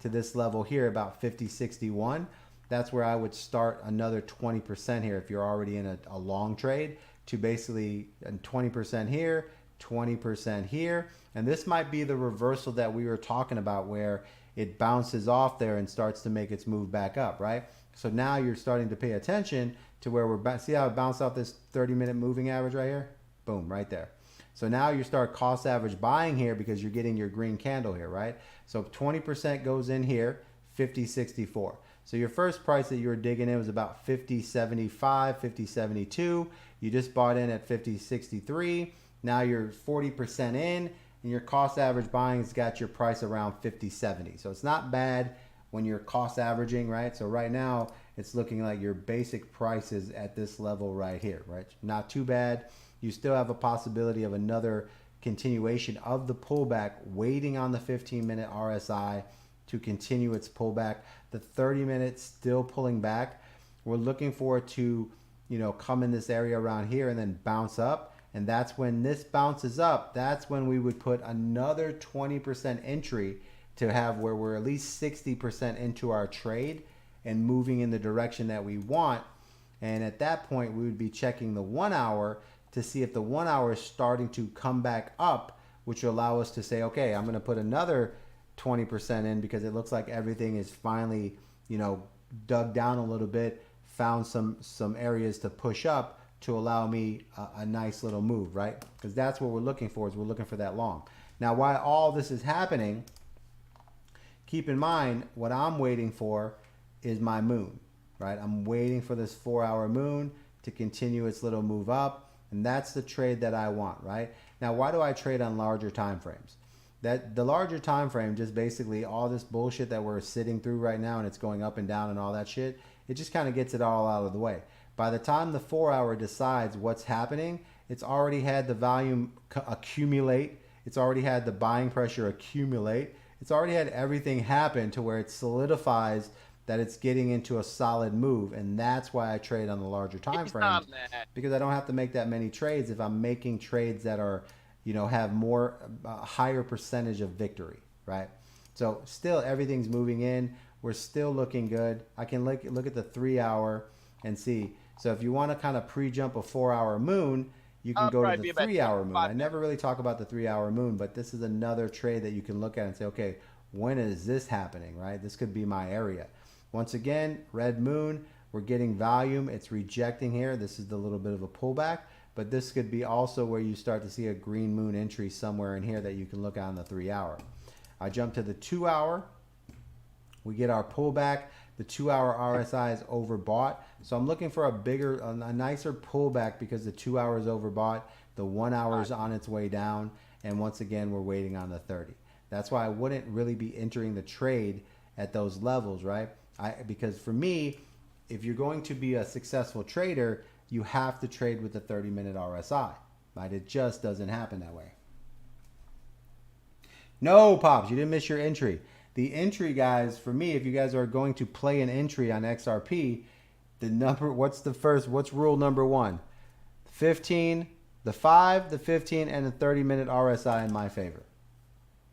to this level here, about 5061. That's where I would start another 20% here if you're already in a long trade, to basically 20% here, 20% here. And this might be the reversal that we were talking about where it bounces off there and starts to make its move back up, right? So now you're starting to pay attention to where we're, see how it bounced off this 30-minute moving average right here? Boom, right there. So now you start cost average buying here because you're getting your green candle here, right? So 20% goes in here, 50.64. So your first price that you were digging in was about 50.75, 50.72. You just bought in at 50.63. Now you're 40% in, and your cost average buying has got your price around 50.70. So it's not bad when you're cost averaging, right? So right now it's looking like your basic price is at this level right here, right? Not too bad. You still have a possibility of another continuation of the pullback, waiting on the 15-minute RSI to continue its pullback. The 30-minute still pulling back. We're looking for it to, you know, come in this area around here and then bounce up. And that's when this bounces up, that's when we would put another 20% entry to have where we're at least 60% into our trade and moving in the direction that we want. And at that point, we would be checking the 1 hour to see if the 1 hour is starting to come back up, which will allow us to say, okay, I'm going to put another 20% in because it looks like everything is finally, you know, dug down a little bit, found some areas to push up to allow me a nice little move, right? Because that's what we're looking for, is we're looking for that long. Now, while all this is happening, keep in mind what I'm waiting for is my moon, right? I'm waiting for this 4-hour moon to continue its little move up, and that's the trade that I want, right? Now, why do I trade on larger time frames? that the larger time frame, just basically all this bullshit that we're sitting through right now, and it's going up and down and all that shit, it just kind of gets it all out of the way. By the time the 4 hour decides what's happening, it's already had the volume accumulate. It's already had the buying pressure accumulate. It's already had everything happen to where it solidifies that it's getting into a solid move. And that's why I trade on the larger time frame, because I don't have to make that many trades if I'm making trades that are, have more higher percentage of victory, right? So still everything's moving in. We're still looking good. I can look at the 3 hour and see. So if you want to kind of pre-jump a 4 hour moon, you can go to the 3 hour moon. I never really talk about the 3 hour moon, but this is another trade that you can look at and say, okay, when is this happening, right? This could be my area. Once again, red moon, we're getting volume. It's rejecting here. This is the little bit of a pullback, but this could be also where you start to see a green moon entry somewhere in here that you can look at on the 3 hour. I jump to the 2 hour. We get our pullback. The 2 hour RSI is overbought. So I'm looking for a nicer pullback because the 2 hour is overbought. The 1 hour is on its way down. And once again, we're waiting on the 30. That's why I wouldn't really be entering the trade at those levels, right? Because for me, if you're going to be a successful trader, you have to trade with the 30-minute RSI, right? It just doesn't happen that way. No, Pops, you didn't miss your entry. The entry, guys, for me, if you guys are going to play an entry on XRP, what's rule number 1? 15, the 5, the 15, and the 30-minute RSI in my favor,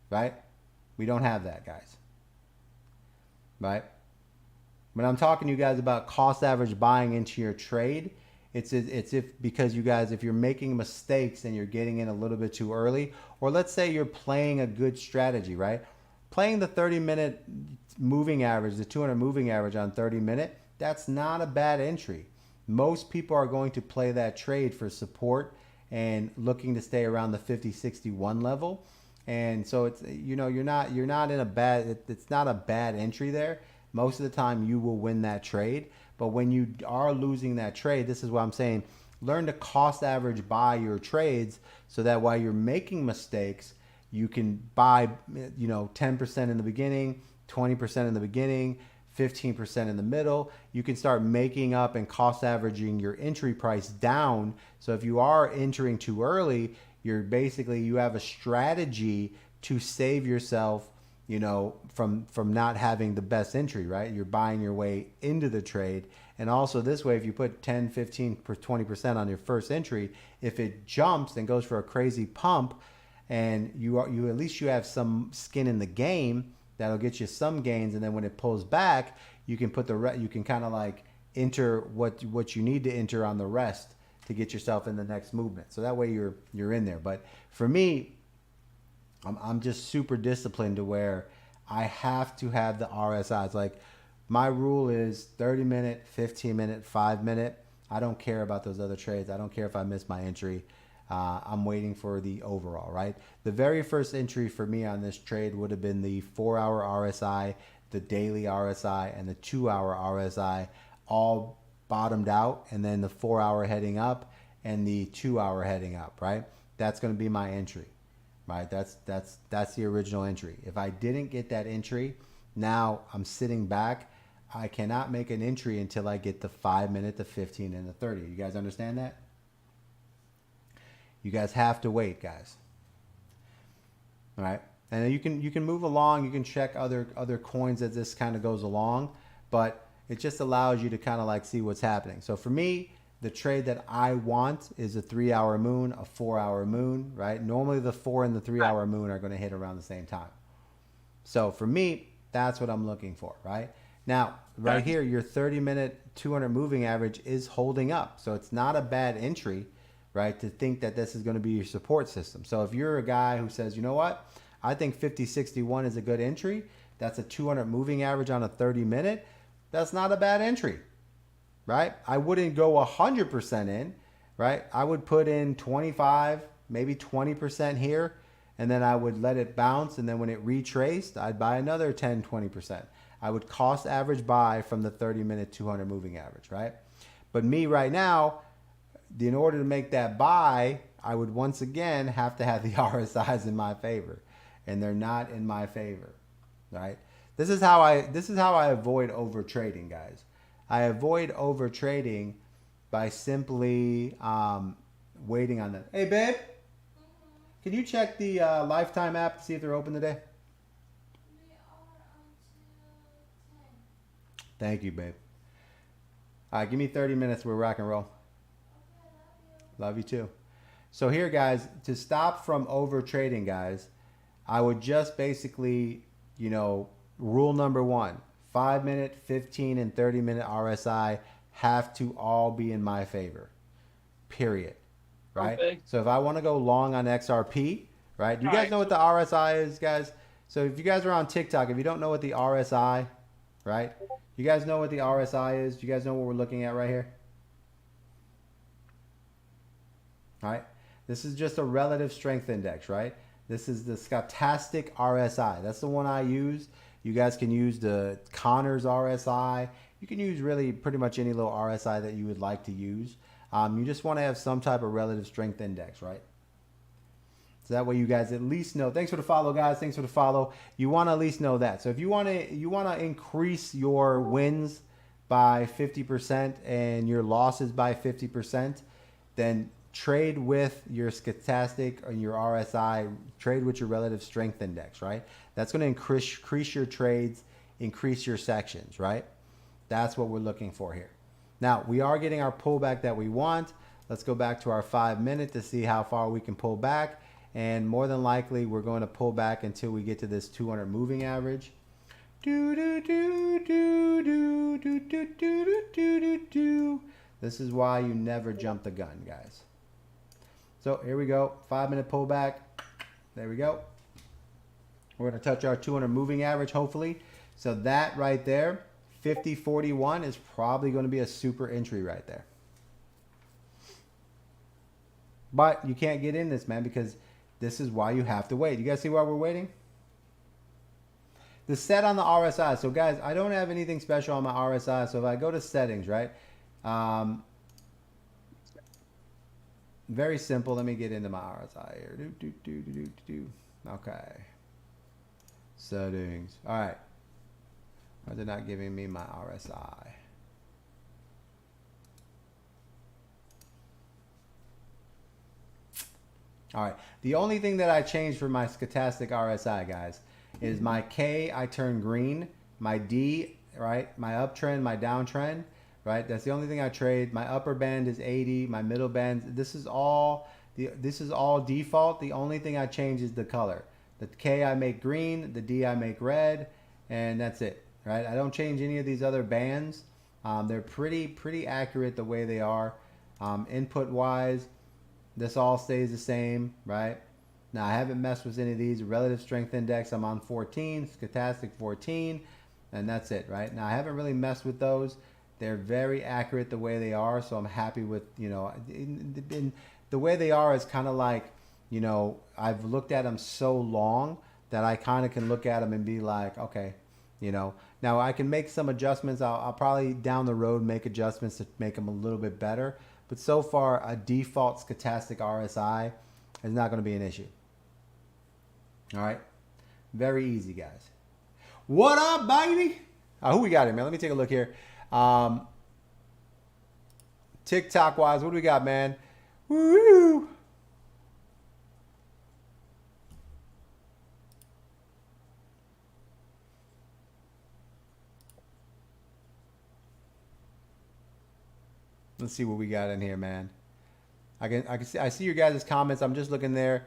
right? We don't have that, guys, right? When I'm talking to you guys about cost average buying into your trade, it's because you guys, if you're making mistakes and you're getting in a little bit too early, or let's say you're playing a good strategy, right? Playing the 30-minute moving average, the 200 moving average on 30-minute, that's not a bad entry. Most people are going to play that trade for support and looking to stay around the 50-61 level. And so it's, you're not in a bad, it's not a bad entry there. Most of the time you will win that trade. But when you are losing that trade, this is what I'm saying, learn to cost average buy your trades so that while you're making mistakes, you can buy, 10% in the beginning, 20% in the beginning, 15% in the middle. You can start making up and cost averaging your entry price down. So if you are entering too early, you have a strategy to save yourself, from not having the best entry, right? You're buying your way into the trade. And also this way, if you put 10, 15, 20% on your first entry, if it jumps and goes for a crazy pump, and you at least you have some skin in the game, that'll get you some gains. And then when it pulls back, you can you can kind of like enter what you need to enter on the rest to get yourself in the next movement. So that way you're in there. But for me, I'm just super disciplined to where I have to have the RSIs. Like my rule is 30-minute, 15-minute, 5-minute. I don't care about those other trades. I don't care if I miss my entry. I'm waiting for the overall, right? The very first entry for me on this trade would have been the 4 hour RSI, the daily RSI, and the 2 hour RSI all bottomed out, and then the 4 hour heading up and the 2 hour heading up, right? That's going to be my entry. Right, that's the original entry. If I didn't get that entry, now I'm sitting back. I cannot make an entry until I get the 5-minute, the 15, and the 30. You guys understand that? You guys have to wait, guys. All right, and then you can move along. You can check other coins as this kind of goes along, but it just allows you to kind of like see what's happening. So for me, the trade that I want is a 3 hour moon, a 4 hour moon, right? Normally the 4 and the 3 hour moon are going to hit around the same time. So for me, that's what I'm looking for, right? Now, right here, your 30-minute 200 moving average is holding up. So it's not a bad entry, right, to think that this is going to be your support system. So if you're a guy who says, you know what, I think 50-61 is a good entry, that's a 200 moving average on a 30-minute, that's not a bad entry. Right? I wouldn't go 100% in, right? I would put in 25, maybe 20% here, and then I would let it bounce. And then when it retraced, I'd buy another 10, 20%. I would cost average buy from the 30-minute 200 moving average, right? But me right now, in order to make that buy, I would once again have to have the RSIs in my favor. and they're not in my favor, right? This is how I avoid over trading, guys. I avoid over trading by simply waiting on them. Hey, babe, can you check the Lifetime app to see if they're open today? Thank you, babe. All right, give me 30 minutes. We're rock and roll. Love you too. So here, guys, to stop from over trading, guys, I would just basically, rule number 1, 5-minute, 15, and 30-minute RSI have to all be in my favor, period, right? Okay. So if I want to go long on XRP, right? Do you guys know what the RSI is, guys? So if you guys are on TikTok, if you don't know what the RSI, right? You guys know what the RSI is? Do you guys know what we're looking at right here? All right. This is just a relative strength index, right? This is the stochastic RSI. That's the one I use. You guys can use the Connors RSI. You can use really pretty much any little RSI that you would like to use. You just want to have some type of relative strength index, right? So that way you guys at least know. Thanks for the follow, guys. Thanks for the follow. You want to at least know that. So if you want to increase your wins by 50% and your losses by 50%, then trade with your stochastic or your RSI, trade with your relative strength index, right? That's going to increase your trades, increase your sections, right? That's what we're looking for here. Now, we are getting our pullback that we want. Let's go back to our 5-minute to see how far we can pull back. And more than likely, we're going to pull back until we get to this 200 moving average. This is why you never jump the gun, guys. So here we go, 5-minute pullback. There we go. We're going to touch our 200 moving average, hopefully. So that right there, 50.41 is probably going to be a super entry right there. But you can't get in this, man, because this is why you have to wait. You guys see why we're waiting? The set on the RSI. So guys, I don't have anything special on my RSI. So if I go to settings, right? Very simple. Let me get into my RSI here. Okay. Settings. All right. Why they're not giving me my RSI? All right. The only thing that I changed for my stochastic RSI, guys, is my K, I turn green. My D, right? My uptrend, my downtrend, right? That's the only thing I trade. My upper band is 80. My middle band, this is all default. The only thing I change is the color. The K I make green. The D I make red. And that's it, right? I don't change any of these other bands. They're pretty accurate the way they are. Input-wise, this all stays the same, right? Now, I haven't messed with any of these. Relative strength index, I'm on 14. Stochastic 14. And that's it, right? Now, I haven't really messed with those. They're very accurate the way they are. So I'm happy with, the way they are is kind of like, I've looked at them so long that I kind of can look at them and be like, okay, Now, I can make some adjustments. I'll probably down the road make adjustments to make them a little bit better. But so far, a default stochastic RSI is not going to be an issue. All right. Very easy, guys. What up, baby? Who we got here, man? Let me take a look here. TikTok-wise, what do we got, man? Woo! Let's see what we got in here, man. I see your guys' comments. I'm just looking there.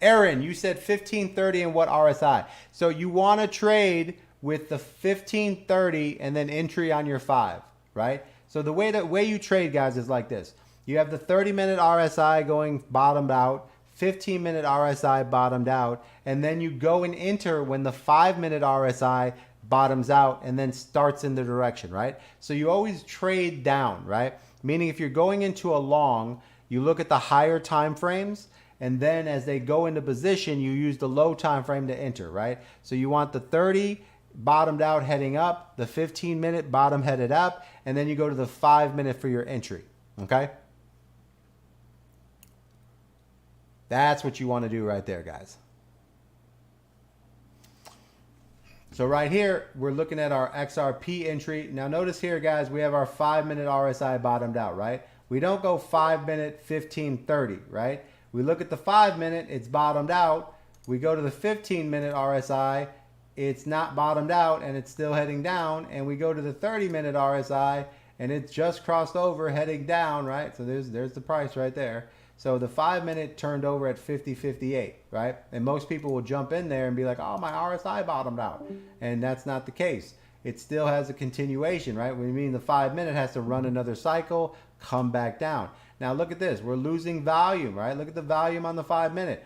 Aaron, you said 1530 and what RSI? So you want to trade with the 1530 and then entry on your 5, right? So the way you trade, guys, is like this. You have the 30-minute RSI going bottomed out, 15-minute RSI bottomed out, and then you go and enter when the 5-minute RSI bottoms out and then starts in the direction, right? So you always trade down, right? Meaning if you're going into a long, you look at the higher time frames, and then as they go into position, you use the low time frame to enter, right? So you want the 30 bottomed out heading up, the 15-minute bottom headed up, and then you go to the 5-minute for your entry, okay? That's what you want to do right there, guys. So right here, we're looking at our XRP entry. Now notice here, guys, we have our 5-minute RSI bottomed out, right? We don't go 5-minute, 15, 30, right? We look at the 5-minute, it's bottomed out. We go to the 15-minute RSI, it's not bottomed out and it's still heading down. And we go to the 30-minute RSI and it's just crossed over heading down, right? So there's the price right there. So the 5-minute turned over at 50.58, right? And most people will jump in there and be like, oh, my RSI bottomed out. And that's not the case. It still has a continuation, right? We mean the 5-minute has to run another cycle, come back down. Now look at this. We're losing volume, right? Look at the volume on the 5-minute.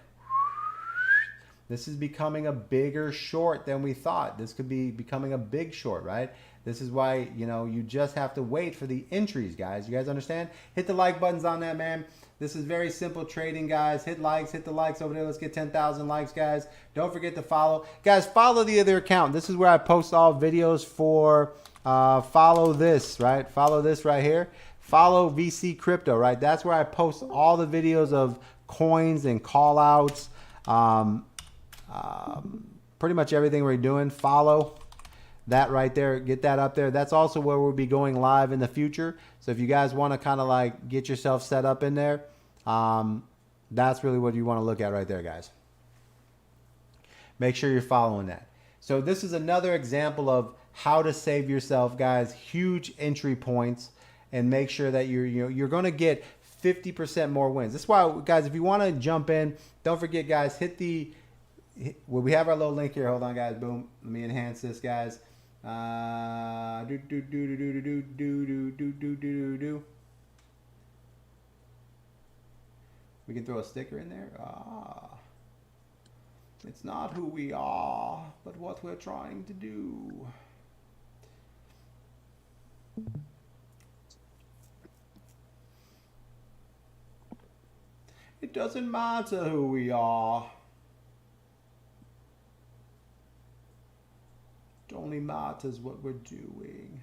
This is becoming a bigger short than we thought. This could be becoming a big short, right? This is why, you know, you just have to wait for the entries, guys. You guys understand? Hit the like buttons on that, man. This is very simple trading, guys. Hit the likes over there. Let's get 10,000 likes, guys. Don't forget to follow. Guys, follow the other account. This is where I post all videos for, follow this, right? Follow this right here. Follow VC Crypto, right? That's where I post all the videos of coins and call outs. Pretty much everything we're doing. Follow that right there. Get that up there. That's also where we'll be going live in the future. So if you guys want to kind of like get yourself set up in there, that's really what you want to look at right there, guys. Make sure you're following that. So this is another example of how to save yourself, guys, huge entry points, and make sure that you're going to get 50% more wins. That's why, guys, if you want to jump in, don't forget, guys, well, we have our little link here. Hold on, guys. Boom. Let me enhance this, guys. We can throw a sticker in there. It's not who we are, but what we're trying to do. It doesn't matter who we are. It only matters what we're doing.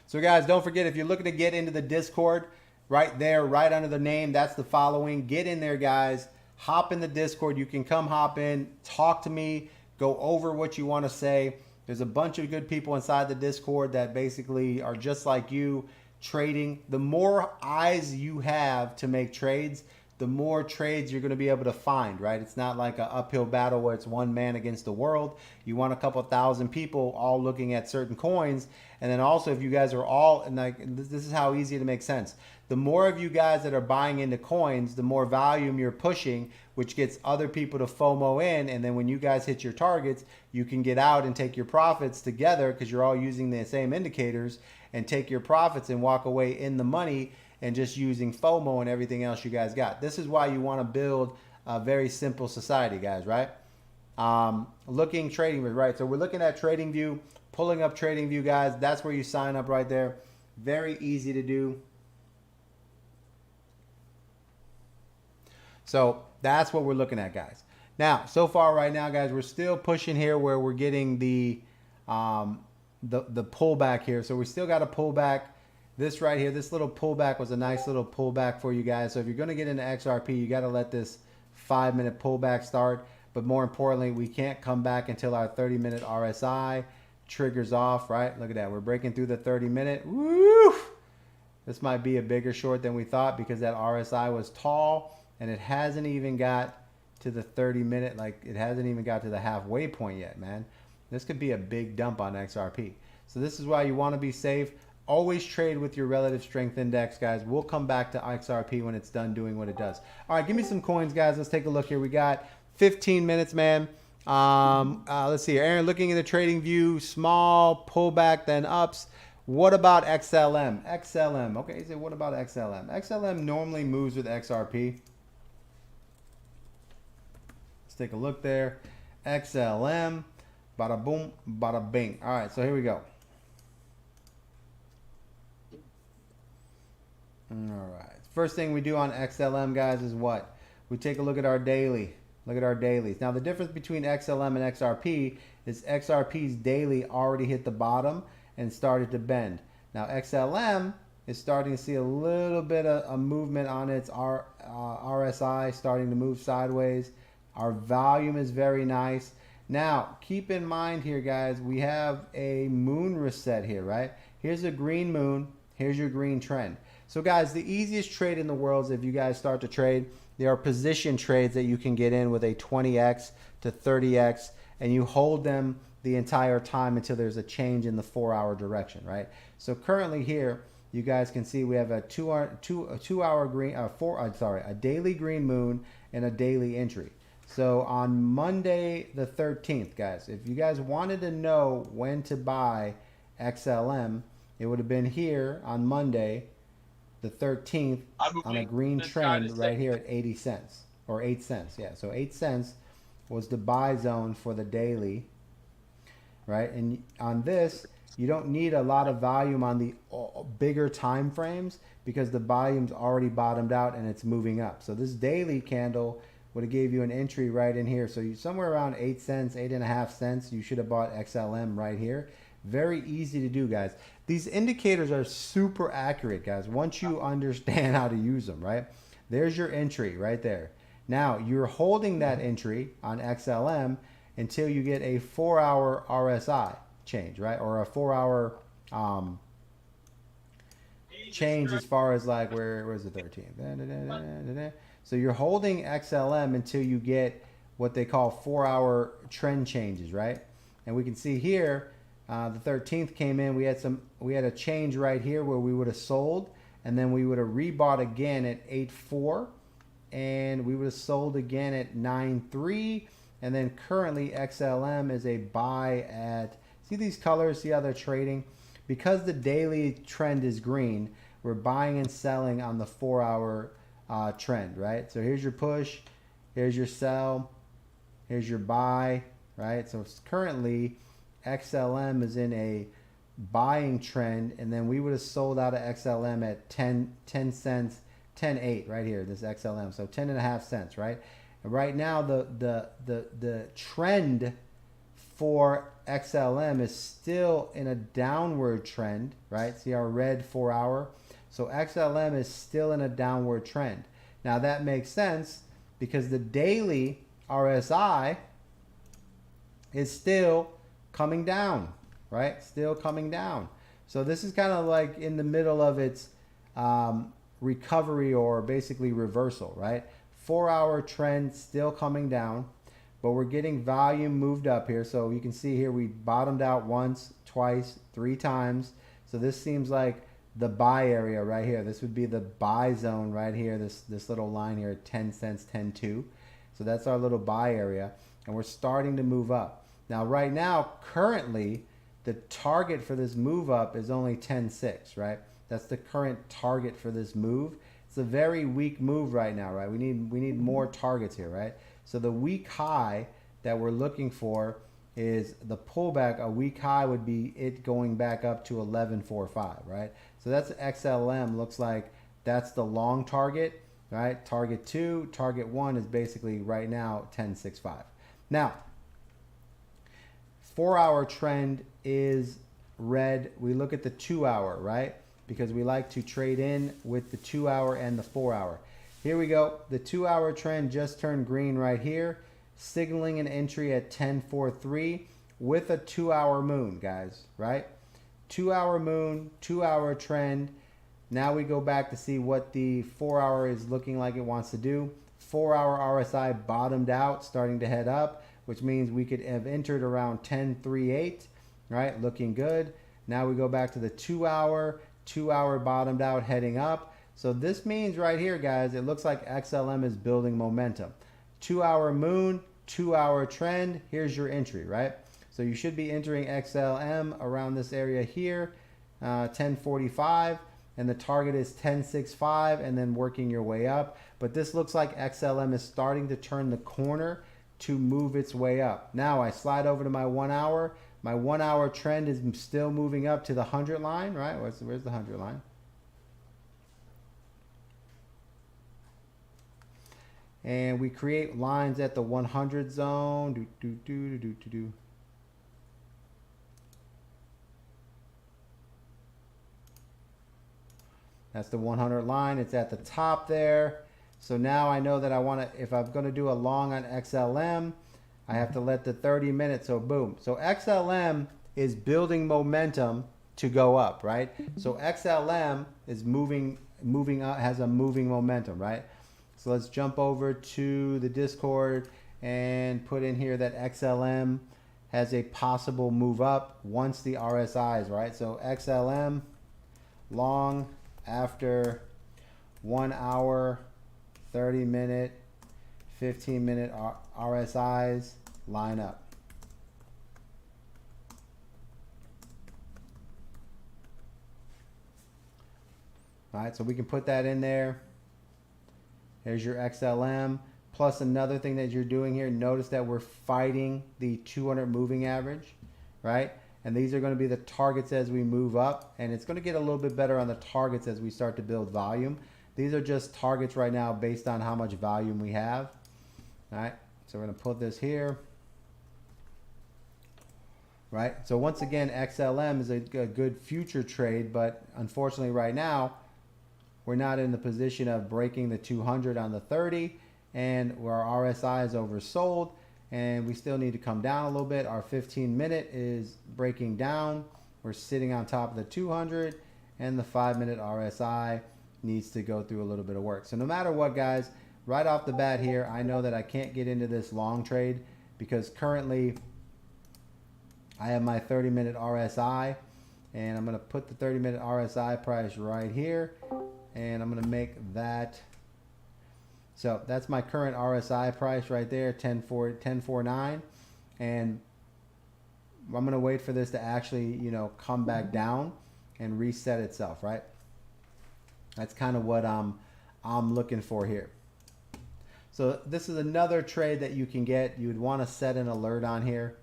So guys, don't forget, if you're looking to get into the Discord, right there, right under the name, that's the following. Get in there, guys. Hop in the Discord. You can come hop in, talk to me, go over what you want to say. There's a bunch of good people inside the Discord that basically are just like you, trading. The more eyes you have to make trades, the more trades you're going to be able to find, right? It's not like an uphill battle where it's one man against the world. You want a couple thousand people all looking at certain coins. And then also, if you guys are all, and like, this is how easy to make sense. The more of you guys that are buying into coins, the more volume you're pushing, which gets other people to FOMO in. And then when you guys hit your targets, you can get out and take your profits together because you're all using the same indicators, and take your profits and walk away in the money and just using FOMO and everything else you guys got. This is why you want to build a very simple society, guys, right? Looking trading, right? So we're looking at TradingView, pulling up TradingView, guys. That's where you sign up right there. Very easy to do. So that's what we're looking at, guys. Now, so far right now, guys, we're still pushing here where we're getting the pullback here. So we still got a pullback. This right here, this little pullback was a nice little pullback for you guys. So if you're going to get into XRP, you got to let this 5-minute pullback start. But more importantly, we can't come back until our 30-minute RSI triggers off, right? Look at that. We're breaking through the 30-minute. Woo! This might be a bigger short than we thought because that RSI was tall and it hasn't even got to the 30-minute. Like, it hasn't even got to the halfway point yet, man. This could be a big dump on XRP. So this is why you want to be safe. Always trade with your relative strength index, guys. We'll come back to XRP when it's done doing what it does. All right, give me some coins, guys. Let's take a look here. We got 15 minutes, man. Let's see here. Aaron, looking at the trading view, small pullback, then ups. What about XLM? XLM. Okay, so what about XLM? XLM normally moves with XRP. Let's take a look there. XLM. Bada boom, bada bing. All right, so here we go. All right. First thing we do on XLM, guys, is what? We take a look at our daily. Look at our dailies. Now the difference between XLM and XRP is XRP's daily already hit the bottom and started to bend. Now XLM is starting to see a little bit of a movement on its RSI, starting to move sideways. Our volume is very nice. Now keep in mind here, guys, we have a moon reset here, right? Here's a green moon. Here's your green trend. So guys, the easiest trade in the world is if you guys start to trade, there are position trades that you can get in with a 20x to 30x, and you hold them the entire time until there's a change in the 4-hour direction, right? So currently here, you guys can see we have a a daily green moon and a daily entry. So on Monday the 13th, guys, if you guys wanted to know when to buy XLM, it would have been here on Monday the 13th on a green trend right here at 80 cents or 8 cents. Yeah, so 8 cents was the buy zone for the daily, right? And on this, you don't need a lot of volume on the bigger time frames because the volume's already bottomed out and it's moving up. So this daily candle would have gave you an entry right in here. So you somewhere around 8 cents, 8.5 cents, you should have bought XLM right here. Very easy to do, guys. These indicators are super accurate, guys, once you understand how to use them, right? There's your entry right there. Now, you're holding that entry on XLM until you get a 4-hour RSI change, right? Or a 4-hour change as far as like, where's the 13th? So you're holding XLM until you get what they call 4-hour trend changes, right? And we can see here, the 13th came in. We had a change right here where we would have sold, and then we would have rebought again at 8.4, and we would have sold again at 9.3, and then currently XLM is a buy at. See these colors? See how they're trading? Because the daily trend is green, we're buying and selling on the 4-hour trend, right? So here's your push, here's your sell, here's your buy, right? So it's currently XLM is in a buying trend, and then we would have sold out of XLM at 10 cents, 10.8 right here, this XLM. So 10.5 cents, right? And right now the trend for XLM is still in a downward trend, right? See our red 4-hour. So XLM is still in a downward trend. Now that makes sense because the daily RSI is still coming down, right? Still coming down. So this is kind of like in the middle of its recovery or basically reversal, right? 4-hour trend still coming down, but we're getting volume moved up here. So you can see here we bottomed out once, twice, 3 times. So this seems like the buy area right here. This would be the buy zone right here, this little line here at 10 cents, 10.2. So that's our little buy area, and we're starting to move up. Now, right now, currently, the target for this move up is only 10.6, right? That's the current target for this move. It's a very weak move right now, right? We need more targets here, right? So the weak high that we're looking for is the pullback. A weak high would be it going back up to 11.45, right? So that's XLM. Looks like that's the long target, right? Target 2, target 1 is basically right now 10.65. Now, 4-hour trend is red. We look at the 2-hour, right? Because we like to trade in with the 2-hour and the 4-hour. Here we go. The 2-hour trend just turned green right here, signaling an entry at 10.43 with a 2-hour moon, guys, right? 2-hour moon, 2-hour trend. Now we go back to see what the 4-hour is looking like it wants to do. 4-hour RSI bottomed out, starting to head up, which means we could have entered around 10.38, right? Looking good. Now we go back to the 2-hour. 2-hour bottomed out, heading up. So this means right here, guys, it looks like XLM is building momentum. 2-hour moon, 2-hour trend. Here's your entry, right? So you should be entering XLM around this area here, 10.45, and the target is 10.65, and then working your way up. But this looks like XLM is starting to turn the corner to move its way up. Now I slide over to my 1-hour. My 1-hour trend is still moving up to the 100 line, right? Where's the 100 line? and we create lines at the 100 zone. That's the 100 line. It's at the top there. So now I know that I want to, if I'm going to do a long on XLM, I have to let the 30 minutes, so boom. So XLM is building momentum to go up, right? So XLM is moving up, has a moving momentum, right? So let's jump over to the Discord and put in here that XLM has a possible move up once the RSIs, right? So XLM long after 1 hour, 30 minute, 15 minute RSIs line up. All right, so we can put that in there. There's your XLM. Plus another thing that you're doing here, notice that we're fighting the 200 moving average, right? And these are going to be the targets as we move up, and it's going to get a little bit better on the targets as we start to build volume. These are just targets right now based on how much volume we have. All right, so we're going to put this here. Right, so once again, XLM is a good future trade, but unfortunately right now, we're not in the position of breaking the 200 on the 30, and where our RSI is oversold, and we still need to come down a little bit. Our 15 minute is breaking down. We're sitting on top of the 200, and the 5 minute RSI needs to go through a little bit of work. So no matter what, guys, right off the bat here, I know that I can't get into this long trade because currently I have my 30 minute RSI, and I'm going to put the 30 minute RSI price right here, and I'm going to make that. So that's my current RSI price right there, 10.49, and I'm going to wait for this to actually, you know, come back down and reset itself, right? That's kind of what I'm looking for here. So this is another trade that you can get. You would want to set an alert on here.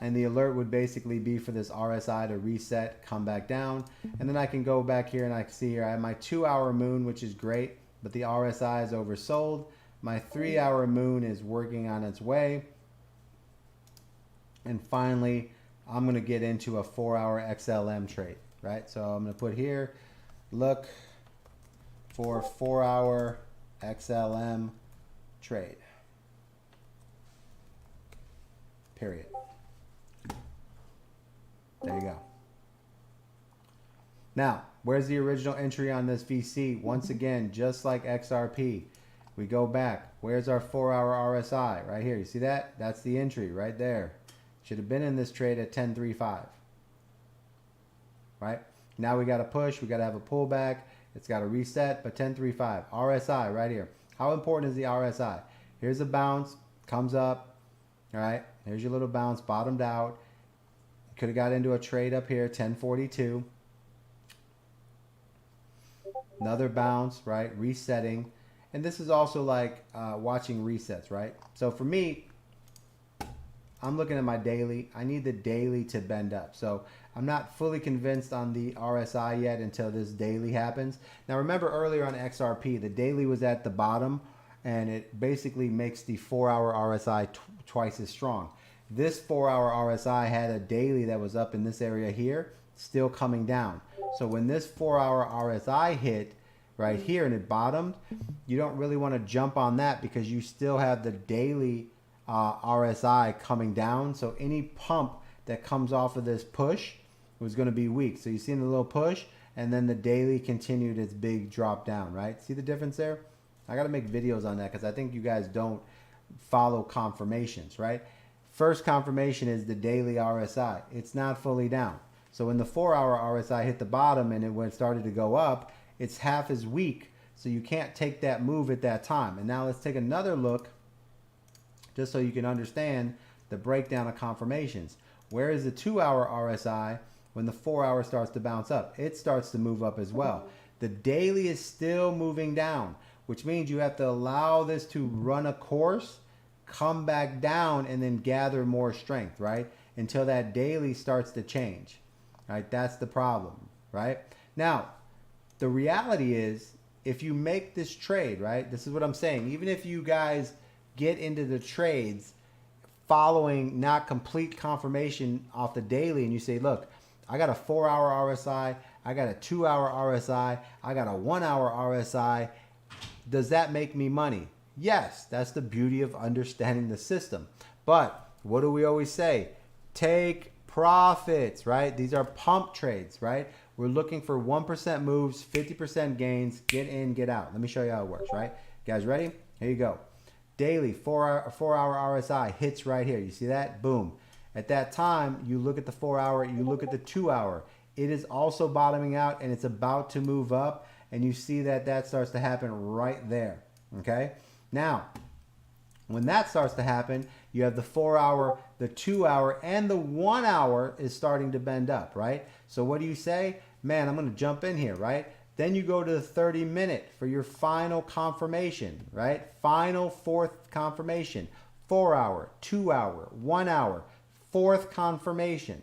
And the alert would basically be for this RSI to reset, come back down. And then I can go back here and I can see here I have my 2 hour moon, which is great, but the RSI is oversold. My 3 hour moon is working on its way. And finally, I'm going to get into a 4 hour XLM trade, right? So I'm going to put here, look for 4 hour XLM trade, period. There you go. Now, where's the original entry on this VC? Once again, just like XRP, we go back. Where's our 4 hour RSI? Right here. You see that? That's the entry right there. Should have been in this trade at 10.35. Right? Now we got to push. We got to have a pullback. It's got to reset, but 10.35. RSI right here. How important is the RSI? Here's a bounce. Comes up. All right? Here's your little bounce. Bottomed out. Could have got into a trade up here, 10.42. Another bounce, right? Resetting. And this is also like watching resets, right? So for me, I'm looking at my daily. I need the daily to bend up. So I'm not fully convinced on the RSI yet until this daily happens. Now remember earlier on XRP, the daily was at the bottom, and it basically makes the 4 hour RSI twice as strong. This 4 hour RSI had a daily that was up in this area here, still coming down. So when this 4 hour RSI hit right here and it bottomed, you don't really want to jump on that because you still have the daily RSI coming down. So any pump that comes off of this push was going to be weak. So you see the little push, and then the daily continued its big drop down, right? See the difference there? I got to make videos on that because I think you guys don't follow confirmations, right? First confirmation is the daily RSI. It's not fully down. So when the 4 hour RSI hit the bottom and it started to go up, it's half as weak. So you can't take that move at that time. And now let's take another look just so you can understand the breakdown of confirmations. Where is the 2 hour RSI when the 4 hour starts to bounce up? It starts to move up as well. The daily is still moving down, which means you have to allow this to run a course, come back down, and then gather more strength, right? Until that daily starts to change, right? That's the problem, right? Now, the reality is, if you make this trade, right, this is what I'm saying, even if you guys get into the trades following not complete confirmation off the daily and you say, look, I got a 4-hour RSI, I got a 2-hour RSI, I got a 1-hour RSI, does that make me money? Yes, that's the beauty of understanding the system. But what do we always say? Take profits, right? These are pump trades, right? We're looking for 1% moves, 50% gains, get in, get out. Let me show you how it works, right? Guys ready? Here you go. Daily, 4-hour RSI hits right here. You see that? Boom. At that time, you look at the 4-hour, you look at the 2-hour. It is also bottoming out and it's about to move up. And you see that that starts to happen right there. Okay? Now, when that starts to happen, you have the 4-hour, the 2-hour, and the 1-hour is starting to bend up, right? So what do you say? Man, I'm going to jump in here, right? Then you go to the 30-minute for your final confirmation, right? Final fourth confirmation. 4-hour, 2-hour, 1-hour, fourth confirmation,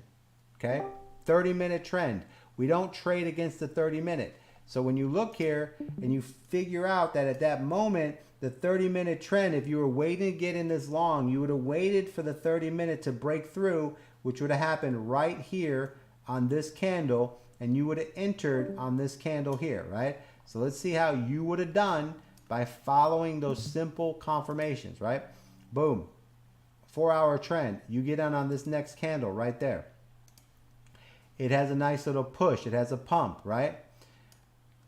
okay? 30-minute trend. We don't trade against the 30-minute. So when you look here and you figure out that at that moment, the 30-minute trend, if you were waiting to get in this long, you would have waited for the 30-minute to break through, which would have happened right here on this candle, and you would have entered on this candle here, right? So let's see how you would have done by following those simple confirmations, right? Boom. 4-hour trend. You get on this next candle right there. It has a nice little push. It has a pump, right?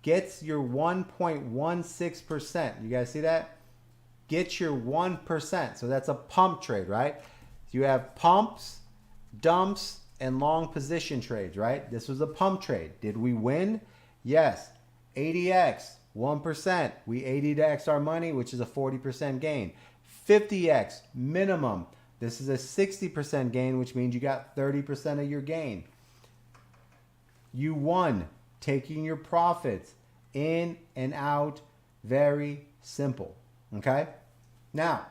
Gets your 1.16%. You guys see that? Gets your 1%. So that's a pump trade, right? You have pumps, dumps, and long position trades, right? This was a pump trade. Did we win? Yes. 80x, 1%. We 80x our money, which is a 40% gain. 50x, minimum. This is a 60% gain, which means you got 30% of your gain. You won. Taking your profits in and out, very simple, okay? Now,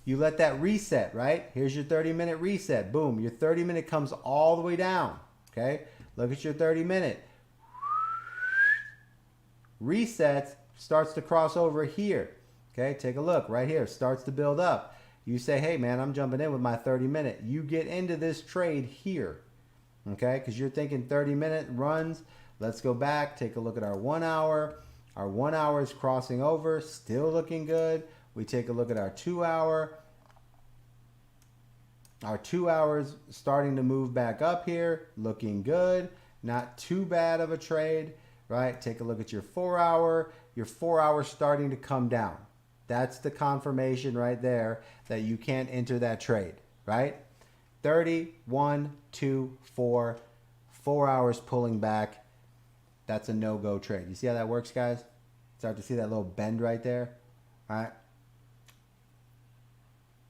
you let that reset, right? Here's your 30-minute reset. Boom, your 30-minute comes all the way down, okay? Look at your 30-minute. Resets, starts to cross over here, okay? Take a look right here, starts to build up. You say, hey, man, I'm jumping in with my 30-minute. You get into this trade here. Okay, because you're thinking 30-minute runs. Let's go back, take a look at our 1-hour. Our 1-hour is crossing over, still looking good. We take a look at our 2-hour. Our 2 hours starting to move back up here, looking good. Not too bad of a trade, right? Take a look at your 4-hour. Your 4-hour starting to come down. That's the confirmation right there that you can't enter that trade, right? 30, 1, 2, 4, 4 hours pulling back. That's a no-go trade. You see how that works, guys? Start to see that little bend right there? All right.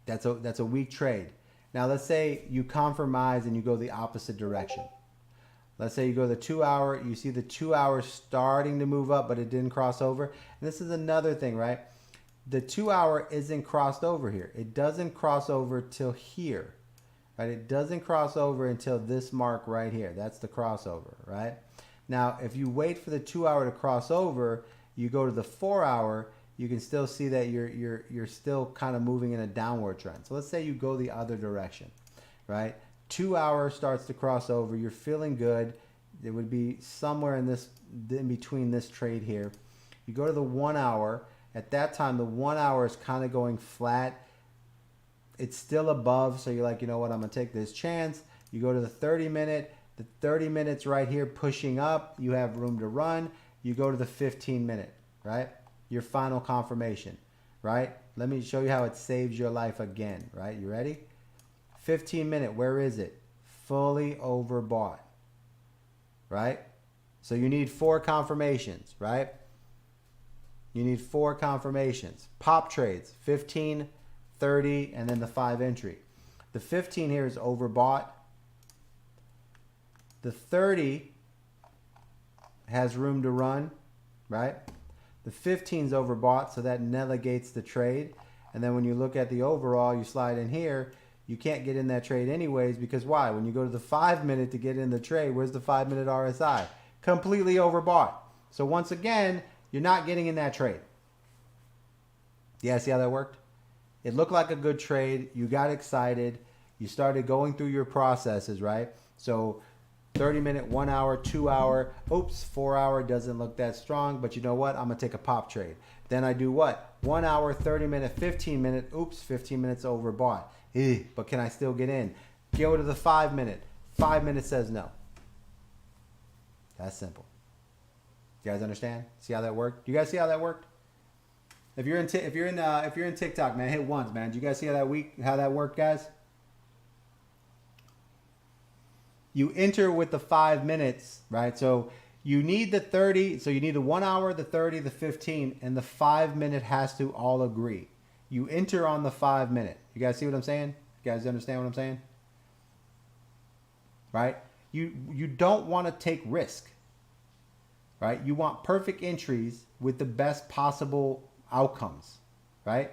That's a weak trade. Now, let's say you compromise and you go the opposite direction. Let's say you go the 2-hour. You see the 2 hours starting to move up, but it didn't cross over. And this is another thing, right? The 2-hour isn't crossed over here. It doesn't cross over till here. Right? It doesn't cross over until this mark right here. That's the crossover, right? Now, if you wait for the 2-hour to cross over, you go to the 4-hour, you can still see that you're still kind of moving in a downward trend. So let's say you go the other direction, right? 2-hour starts to cross over. You're feeling good. It would be somewhere in between this trade here. You go to the 1-hour. At that time, the 1-hour is kind of going flat. It's still above, so you're like, you know what, I'm going to take this chance. You go to the 30-minute. The 30 minutes right here pushing up. You have room to run. You go to the 15-minute, right? Your final confirmation, right? Let me show you how it saves your life again, right? You ready? 15-minute, where is it? Fully overbought, right? So you need 4 confirmations, right? You need 4 confirmations. Pop trades, 15, 30, and then the 5 entry. The 15 here is overbought. The 30 has room to run, right? The 15 is overbought, so that negates the trade. And then when you look at the overall, you slide in here, you can't get in that trade anyways, because why? When you go to the 5-minute to get in the trade, where's the 5-minute RSI? completely overbought. So once again, you're not getting in that trade. Yeah, see how that worked? It looked like a good trade. You got excited. You started going through your processes, right? So 30 minute, 1 hour, 2 hour, oops, 4 hour doesn't look that strong, but you know what? I'm gonna take a pop trade. Then I do what? 1 hour, 30 minute, 15 minute, oops, 15 minutes overbought. But can I still get in? Go to the 5 minute. 5 minutes says no. That's simple. You guys understand? See how that worked? You guys see how that worked? If you're in TikTok, man, hit once, man. Do you guys see how that worked, guys? You enter with the 5 minutes, right? So you need the 30. So you need the 1 hour, the 30, the 15, and the 5 minute has to all agree. You enter on the 5 minute. You guys see what I'm saying? You guys understand what I'm saying? Right? You don't want to take risk. Right? You want perfect entries with the best possible outcomes, right?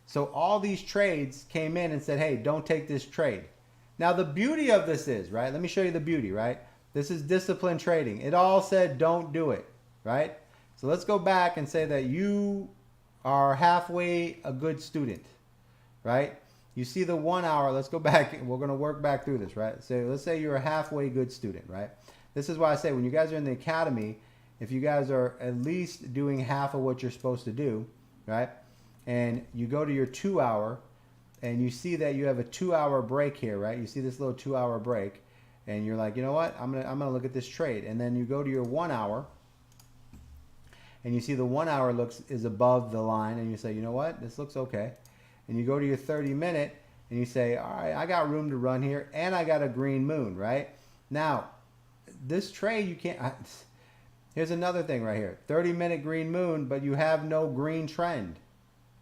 So all these trades came in and said, hey, don't take this trade. Now the beauty of this is, right? Let me show you the beauty, right? This is disciplined trading. It all said don't do it, right? So let's go back and say that you are halfway a good student, right? You see the 1 hour, let's go back, and we're going to work back through this, right? So let's say you're a halfway good student, right? This is why I say when you guys are in the academy, if you guys are at least doing half of what you're supposed to do, right? And you go to your 2 hour and you see that you have a 2 hour break here, right? You see this little 2 hour break and you're like, you know what? I'm gonna look at this trade. And then you go to your 1 hour and you see the 1 hour is above the line and you say, you know what? This looks okay. And you go to your 30 minute and you say, all right, I got room to run here and I got a green moon, right? Now, this trade, you can't... Here's another thing right here. 30 minute green moon, but you have no green trend,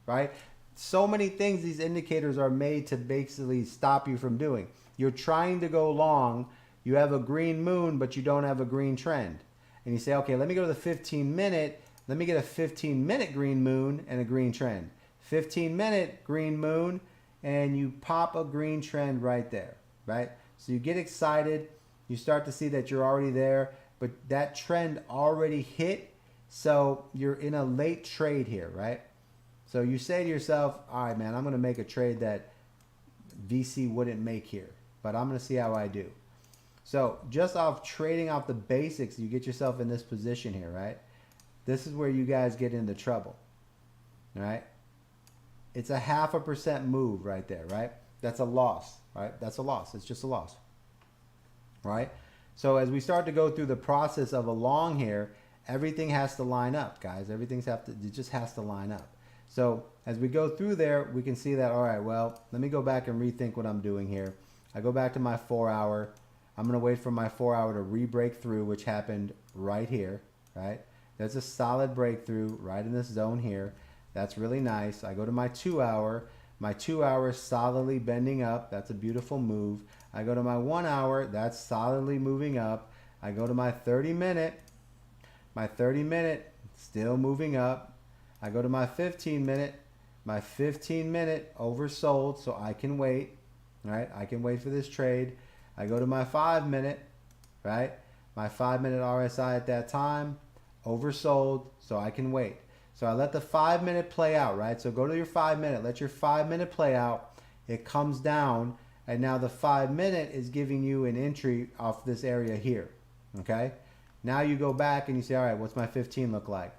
right? So many things these indicators are made to basically stop you from doing. You're trying to go long. You have a green moon, but you don't have a green trend. And you say, okay, let me go to the 15 minute. Let me get a 15 minute green moon and a green trend. 15 minute green moon, and you pop a green trend right there, right? So you get excited. You start to see that you're already there. But that trend already hit, so you're in a late trade here, right? So you say to yourself, all right, man, I'm going to make a trade that VC wouldn't make here, but I'm going to see how I do. So just off trading off the basics, you get yourself in this position here, right? This is where you guys get into trouble, right? It's a 0.5% move right there, right? That's a loss, right? That's a loss. It's just a loss, right? So as we start to go through the process of a long here, everything has to line up, guys. It just has to line up. So as we go through there, we can see that, all right, well, let me go back and rethink what I'm doing here. I go back to my 4 hour. I'm going to wait for my 4 hour to re-break through, which happened right here, right? There's a solid breakthrough right in this zone here. That's really nice. I go to my 2 hour. My 2 hour is solidly bending up. That's a beautiful move. I go to my 1 hour. That's solidly moving up. I go to my 30 minute. My 30 minute still moving up. I go to my 15 minute. My 15 minute oversold, so I can wait. Right? I can wait for this trade. I go to my 5 minute. Right? My 5 minute RSI at that time oversold, so I can wait. So I let the 5 minute play out, right? So go to your 5 minute, let your 5 minute play out. It comes down, and now the 5 minute is giving you an entry off this area here, okay? Now you go back and you say, all right, what's my 15 look like?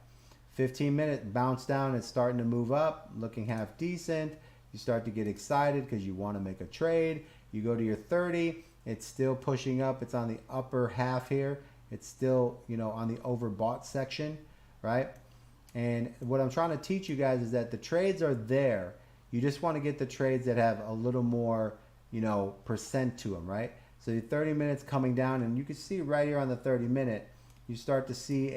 15 minute bounce down, it's starting to move up, looking half decent. You start to get excited because you want to make a trade. You go to your 30, it's still pushing up. It's on the upper half here. It's still, you know, on the overbought section, right? And what I'm trying to teach you guys is that the trades are there. You just want to get the trades that have a little more, you know, percent to them, right? So your 30 minutes coming down, and you can see right here on the 30 minute, you start to see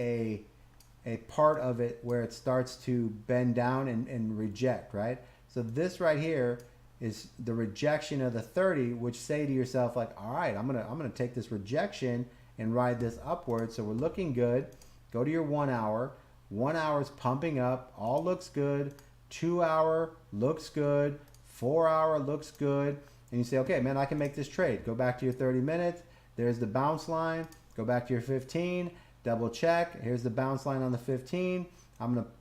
a part of it where it starts to bend down and reject, right? So this right here is the rejection of the 30, which say to yourself like, all right, I'm gonna take this rejection and ride this upward. So we're looking good. Go to your 1 hour. 1 hour is pumping up, all looks good. 2 hour looks good. 4 hour looks good. And you say, okay, man, I can make this trade. Go back to your 30 minutes. There's the bounce line. Go back to your 15, double check. Here's the bounce line on the 15. I'm going to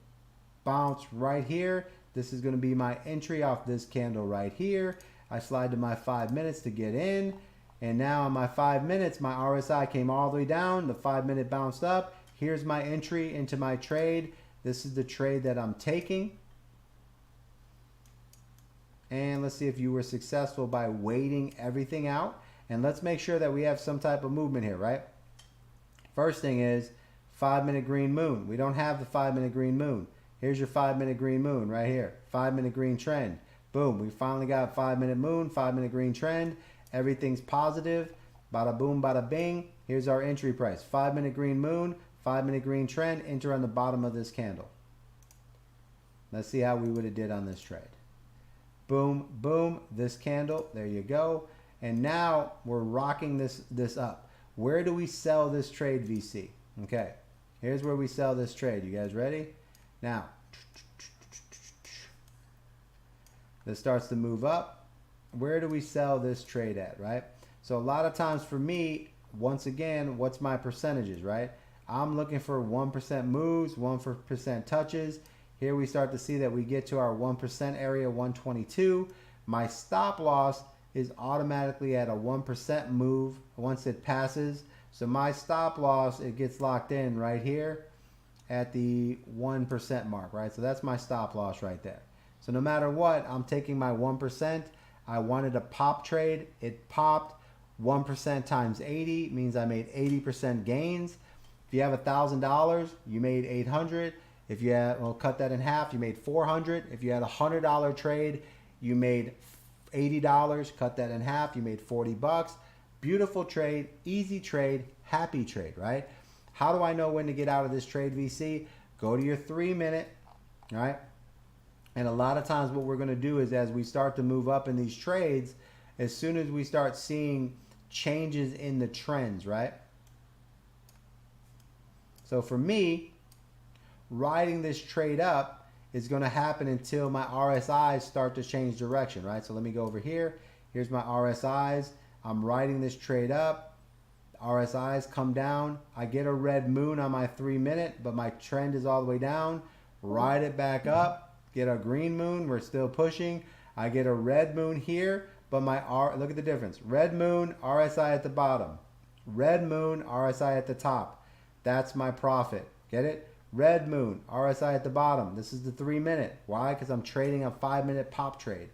bounce right here. This is going to be my entry off this candle right here. I slide to my 5 minutes to get in. And now on my 5 minutes, my RSI came all the way down. The 5 minute bounced up. Here's my entry into my trade. This is the trade that I'm taking. And let's see if you were successful by waiting everything out. And let's make sure that we have some type of movement here, right? First thing is 5 minute green moon. We don't have the 5 minute green moon. Here's your 5 minute green moon right here. 5 minute green trend. Boom. We finally got 5 minute moon, 5 minute green trend. Everything's positive. Bada boom, bada bing. Here's our entry price. 5 minute green moon, 5 minute green trend. Enter on the bottom of this candle. Let's see how we would have did on this trade. Boom, boom. This candle. There you go. And now we're rocking this up. Where do we sell this trade, VC? Okay. Here's where we sell this trade. You guys ready? Now, this starts to move up. Where do we sell this trade at, right? So a lot of times for me, once again, what's my percentages, right? I'm looking for 1% moves, 1% touches. Here we start to see that we get to our 1% area, 122. My stop loss is automatically at a 1% move once it passes. So my stop loss, it gets locked in right here at the 1% mark, right? So that's my stop loss right there. So no matter what, I'm taking my 1%. I wanted a pop trade. It popped. 1% times 80 means I made 80% gains. If you have $1,000, you made 800. If you had, well, cut that in half, you made 400. If you had a $100 trade, you made $80. Cut that in half, you made 40 bucks. Beautiful trade, easy trade, happy trade, right? How do I know when to get out of this trade, VC? Go to your 3 minute, right? And a lot of times what we're going to do is as we start to move up in these trades, as soon as we start seeing changes in the trends, right? So for me, riding this trade up is going to happen until my RSIs start to change direction, right? So let me go over here. Here's my RSIs. I'm riding this trade up. RSIs come down. I get a red moon on my 3 minute, but my trend is all the way down. Ride it back up. Get a green moon. We're still pushing. I get a red moon here, but look at the difference. Red moon, RSI at the bottom. Red moon, RSI at the top. That's my profit. Get it? Red moon, RSI at the bottom. This is the 3 minute. Why? Because I'm trading a 5 minute pop trade.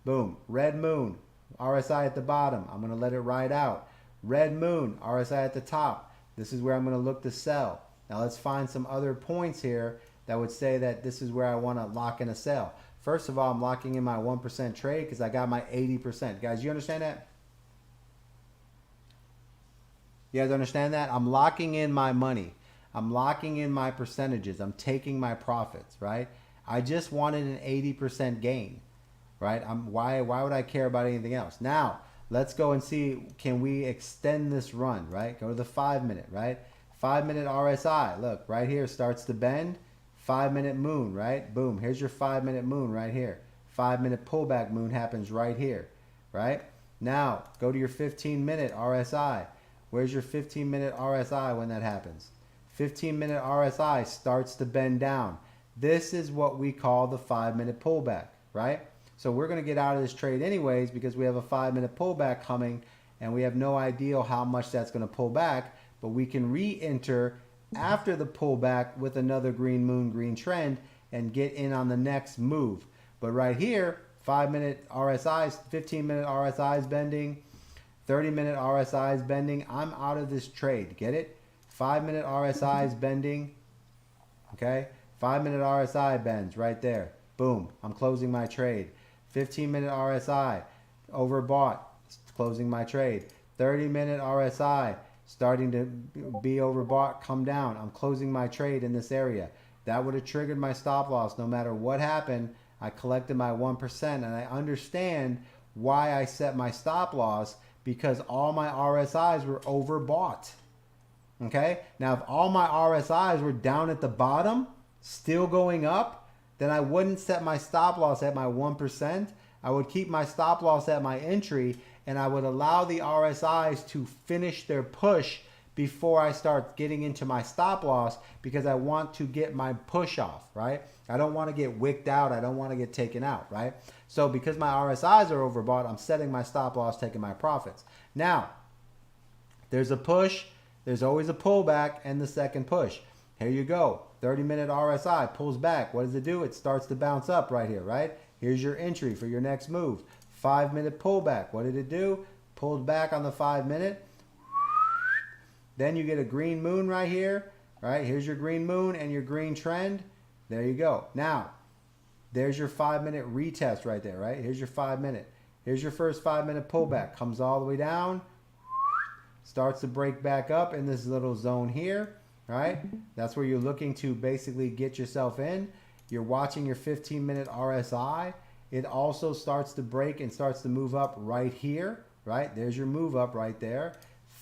Boom. Red moon, RSI at the bottom. I'm going to let it ride out. Red moon, RSI at the top. This is where I'm going to look to sell. Now let's find some other points here that would say that this is where I want to lock in a sell. First of all, I'm locking in my 1% trade because I got my 80%. Guys, you understand that? You guys understand that? I'm locking in my money. I'm locking in my percentages. I'm taking my profits, right? I just wanted an 80% gain, right? Why would I care about anything else? Now, let's go and see, can we extend this run, right? Go to the 5 minute, right? 5 minute RSI. Look, right here starts to bend. 5 minute moon, right? Boom. Here's your 5 minute moon right here. 5 minute pullback moon happens right here, right? Now, go to your 15 minute RSI. Where's your 15 minute RSI when that happens? 15 minute RSI starts to bend down. This is what we call the 5 minute pullback, right? So we're going to get out of this trade anyways because we have a 5 minute pullback coming and we have no idea how much that's going to pull back, but we can re-enter after the pullback with another green moon, green trend and get in on the next move. But right here, 5 minute RSIs, 15 minute RSIs bending, 30 minute RSIs bending. I'm out of this trade. Get it? 5 minute RSIs bending. Okay? 5 minute RSI bends right there. Boom. I'm closing my trade. 15 minute RSI overbought. Closing my trade. 30 minute RSI starting to be overbought. Come down. I'm closing my trade in this area. That would have triggered my stop loss. No matter what happened, I collected my 1%, and I understand why I set my stop loss because all my RSIs were overbought. Okay? Now, if all my RSIs were down at the bottom, still going up, then I wouldn't set my stop loss at my 1%. I would keep my stop loss at my entry, and I would allow the RSIs to finish their push before I start getting into my stop loss, because I want to get my push off, right? I don't want to get wicked out. I don't want to get taken out, right? So because my RSIs are overbought, I'm setting my stop loss, taking my profits. Now, there's a push, there's always a pullback, and the second push. Here you go. 30-minute RSI pulls back. What does it do? It starts to bounce up right here, right? Here's your entry for your next move. 5-minute pullback. What did it do? Pulled back on the 5-minute. Then you get a green moon right here, right? Here's your green moon and your green trend. There you go. Now, there's your 5-minute retest right there, right? Here's your 5-minute. Here's your first 5-minute pullback. Comes all the way down. Starts to break back up in this little zone here, right? That's where you're looking to basically get yourself in. You're watching your 15-minute RSI. It also starts to break and starts to move up right here, right? There's your move up right there.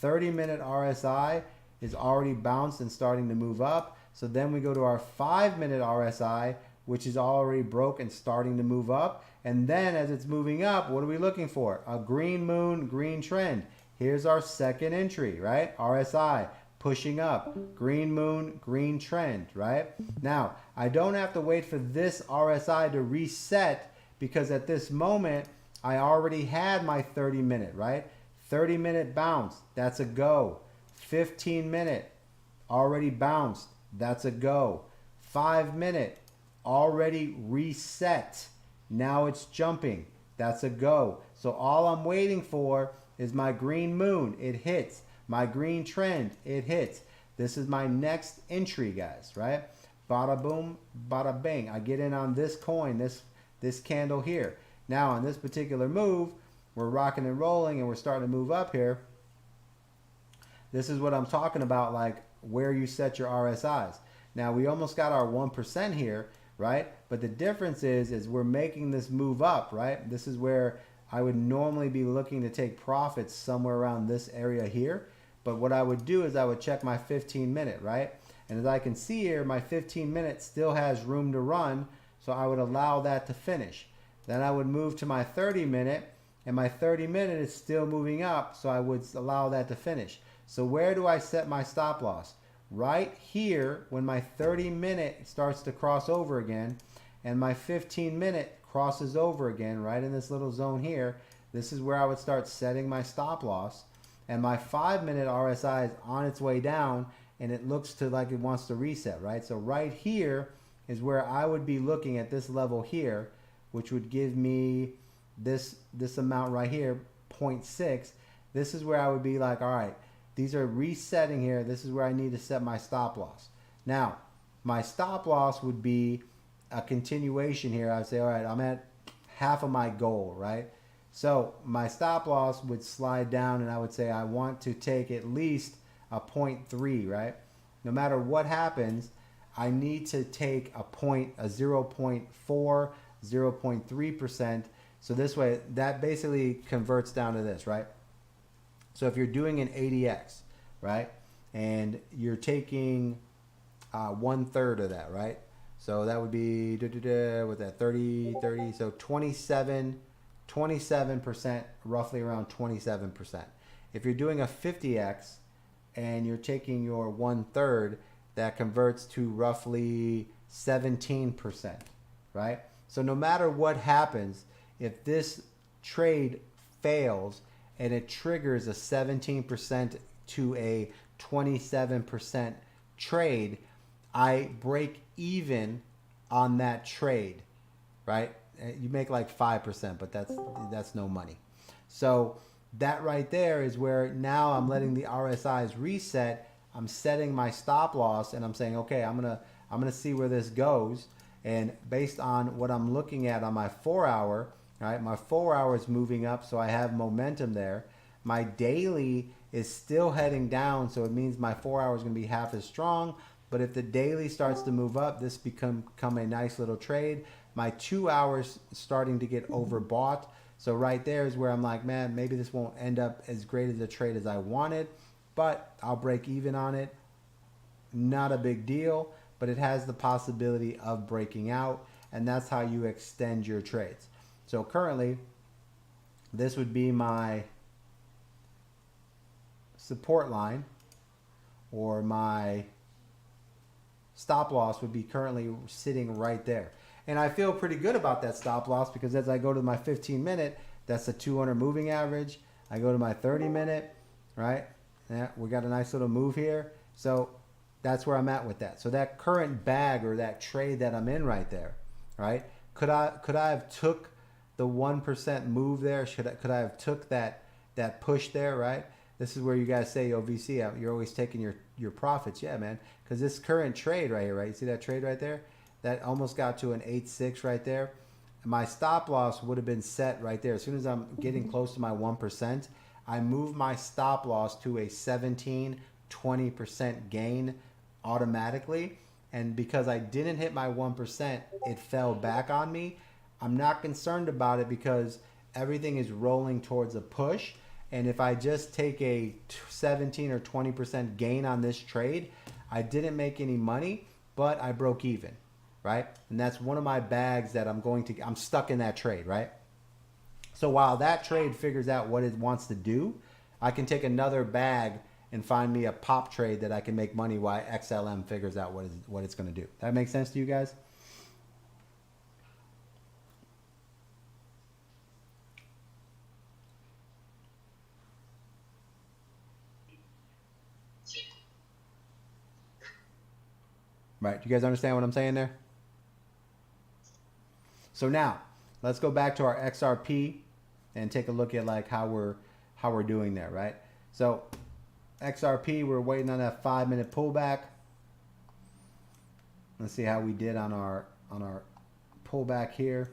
30-minute RSI is already bounced and starting to move up. So then we go to our 5-minute RSI, which is already broke and starting to move up. And then as it's moving up, what are we looking for? A green moon, green trend. Here's our second entry, right? RSI pushing up, green moon, green trend, right? Now, I don't have to wait for this RSI to reset, because at this moment, I already had my 30-minute, right? 30-minute bounce, that's a go. 15-minute, already bounced, that's a go. 5-minute, already reset. Now it's jumping, that's a go. So all I'm waiting for is my green moon, it hits. My green trend, it hits. This is my next entry, guys, right? Bada boom, bada bing. I get in on this coin, this candle here. Now on this particular move, we're rocking and rolling and we're starting to move up here. This is what I'm talking about, like where you set your RSIs. Now we almost got our 1% here, right? But the difference is we're making this move up, right? This is where I would normally be looking to take profits somewhere around this area here. But what I would do is I would check my 15-minute, right? And as I can see here, my 15-minute still has room to run, so I would allow that to finish. Then I would move to my 30-minute, and my 30-minute is still moving up, so I would allow that to finish. So where do I set my stop loss? Right here, when my 30-minute starts to cross over again, and my 15-minute crosses over again, right in this little zone here, this is where I would start setting my stop loss. And my 5-minute RSI is on its way down, and it looks to like it wants to reset, right? So right here is where I would be looking at this level here, which would give me this amount right here, 0.6. This is where I would be like, all right, these are resetting here. This is where I need to set my stop loss. Now, my stop loss would be a continuation here. I would say, all right, I'm at half of my goal, right? So my stop loss would slide down, and I would say I want to take at least a 0.3, right? No matter what happens, I need to take a 0.4, 0.3%. So this way, that basically converts down to this, right? So if you're doing an ADX, right, and you're taking 1/3 of that, right? So that would be, with that 30, so 27%, roughly around 27%. If you're doing a 50x and you're taking your 1/3, that converts to roughly 17%, right? So no matter what happens, if this trade fails and it triggers a 17% to a 27% trade, I break even on that trade, right? You make like 5%, but that's no money. So that right there is where now I'm letting the RSIs reset. I'm setting my stop loss, and I'm saying, okay, I'm gonna see where this goes. And based on what I'm looking at on my 4-hour, right? My 4-hour is moving up, so I have momentum there. My daily is still heading down, so it means my 4-hour is gonna be half as strong. But if the daily starts to move up, this become a nice little trade. My 2 hours starting to get overbought. So right there is where I'm like, man, maybe this won't end up as great as a trade as I wanted, but I'll break even on it. Not a big deal, but it has the possibility of breaking out, and that's how you extend your trades. So currently, this would be my support line, or my stop loss would be currently sitting right there. And I feel pretty good about that stop loss because as I go to my 15 minute, that's a 200 moving average. I go to my 30 minute, right? Yeah, we got a nice little move here. So that's where I'm at with that. So that current bag or that trade that I'm in right there, right? Could I have took the 1% move there? Could I have took that push there, right? This is where you guys say, yo, VC, you're always taking your profits. Yeah, man. Because this current trade right here, right? You see that trade right there? That almost got to an 8.6 right there. My stop loss would have been set right there. As soon as I'm getting close to my 1%, I move my stop loss to a 17, 20% gain automatically. And because I didn't hit my 1%, it fell back on me. I'm not concerned about it because everything is rolling towards a push. And if I just take a 17 or 20% gain on this trade, I didn't make any money, but I broke even, right? And that's one of my bags that I'm stuck in that trade, right? So while that trade figures out what it wants to do, I can take another bag and find me a pop trade that I can make money while XLM figures out what it's going to do. That makes sense to you guys? Right. Do you guys understand what I'm saying there? So now let's go back to our XRP and take a look at like how we're doing there, right? So XRP, we're waiting on that 5-minute pullback. Let's see how we did on our pullback here.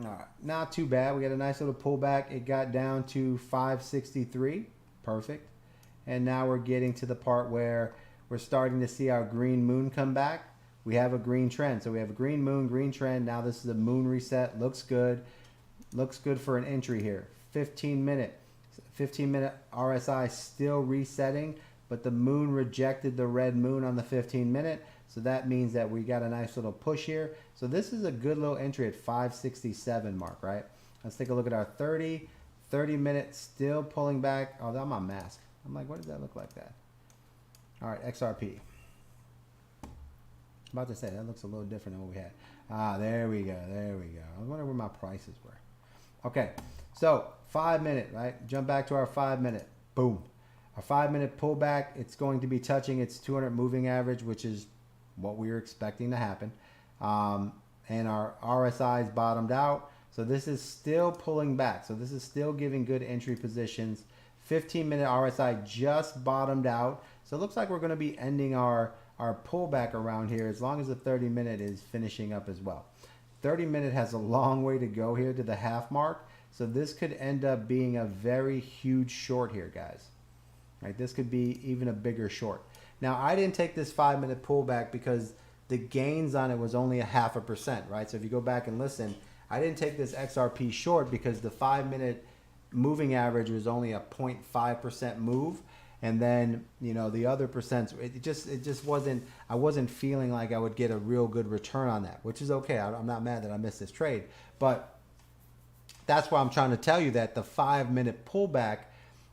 All right, not too bad. We got a nice little pullback. It got down to 563. Perfect. And now we're getting to the part where we're starting to see our green moon come back. We have a green trend. So we have a green moon, green trend. Now this is a moon reset. Looks good. Looks good for an entry here. 15 minute RSI still resetting, but the moon rejected the red moon on the 15 minute. So that means that we got a nice little push here. So this is a good little entry at 567 mark, right? Let's take a look at our 30 minute still pulling back. Oh, I'm on mask. I'm like, what does that look like that? All right, XRP. I'm about to say, that looks a little different than what we had. Ah, there we go. There we go. I was wondering where my prices were. Okay, so 5 minute, right? Jump back to our 5 minute. Boom. Our 5 minute pullback, it's going to be touching its 200 moving average, which is what we were expecting to happen. And our RSI is bottomed out. So this is still pulling back. So this is still giving good entry positions. 15 minute RSI just bottomed out. So it looks like we're going to be ending our pullback around here as long as the 30 minute is finishing up as well. 30 minute has a long way to go here to the half mark. So this could end up being a very huge short here, guys. Right? This could be even a bigger short. Now, I didn't take this 5 minute pullback because the gains on it was only 0.5%, right? So if you go back and listen, I didn't take this XRP short because the 5 minute moving average was only a 0.5% move. And then, you know, the other percents, it just wasn't, I wasn't feeling like I would get a real good return on that, which is okay. I'm not mad that I missed this trade, but that's why I'm trying to tell you that the 5 minute pullback,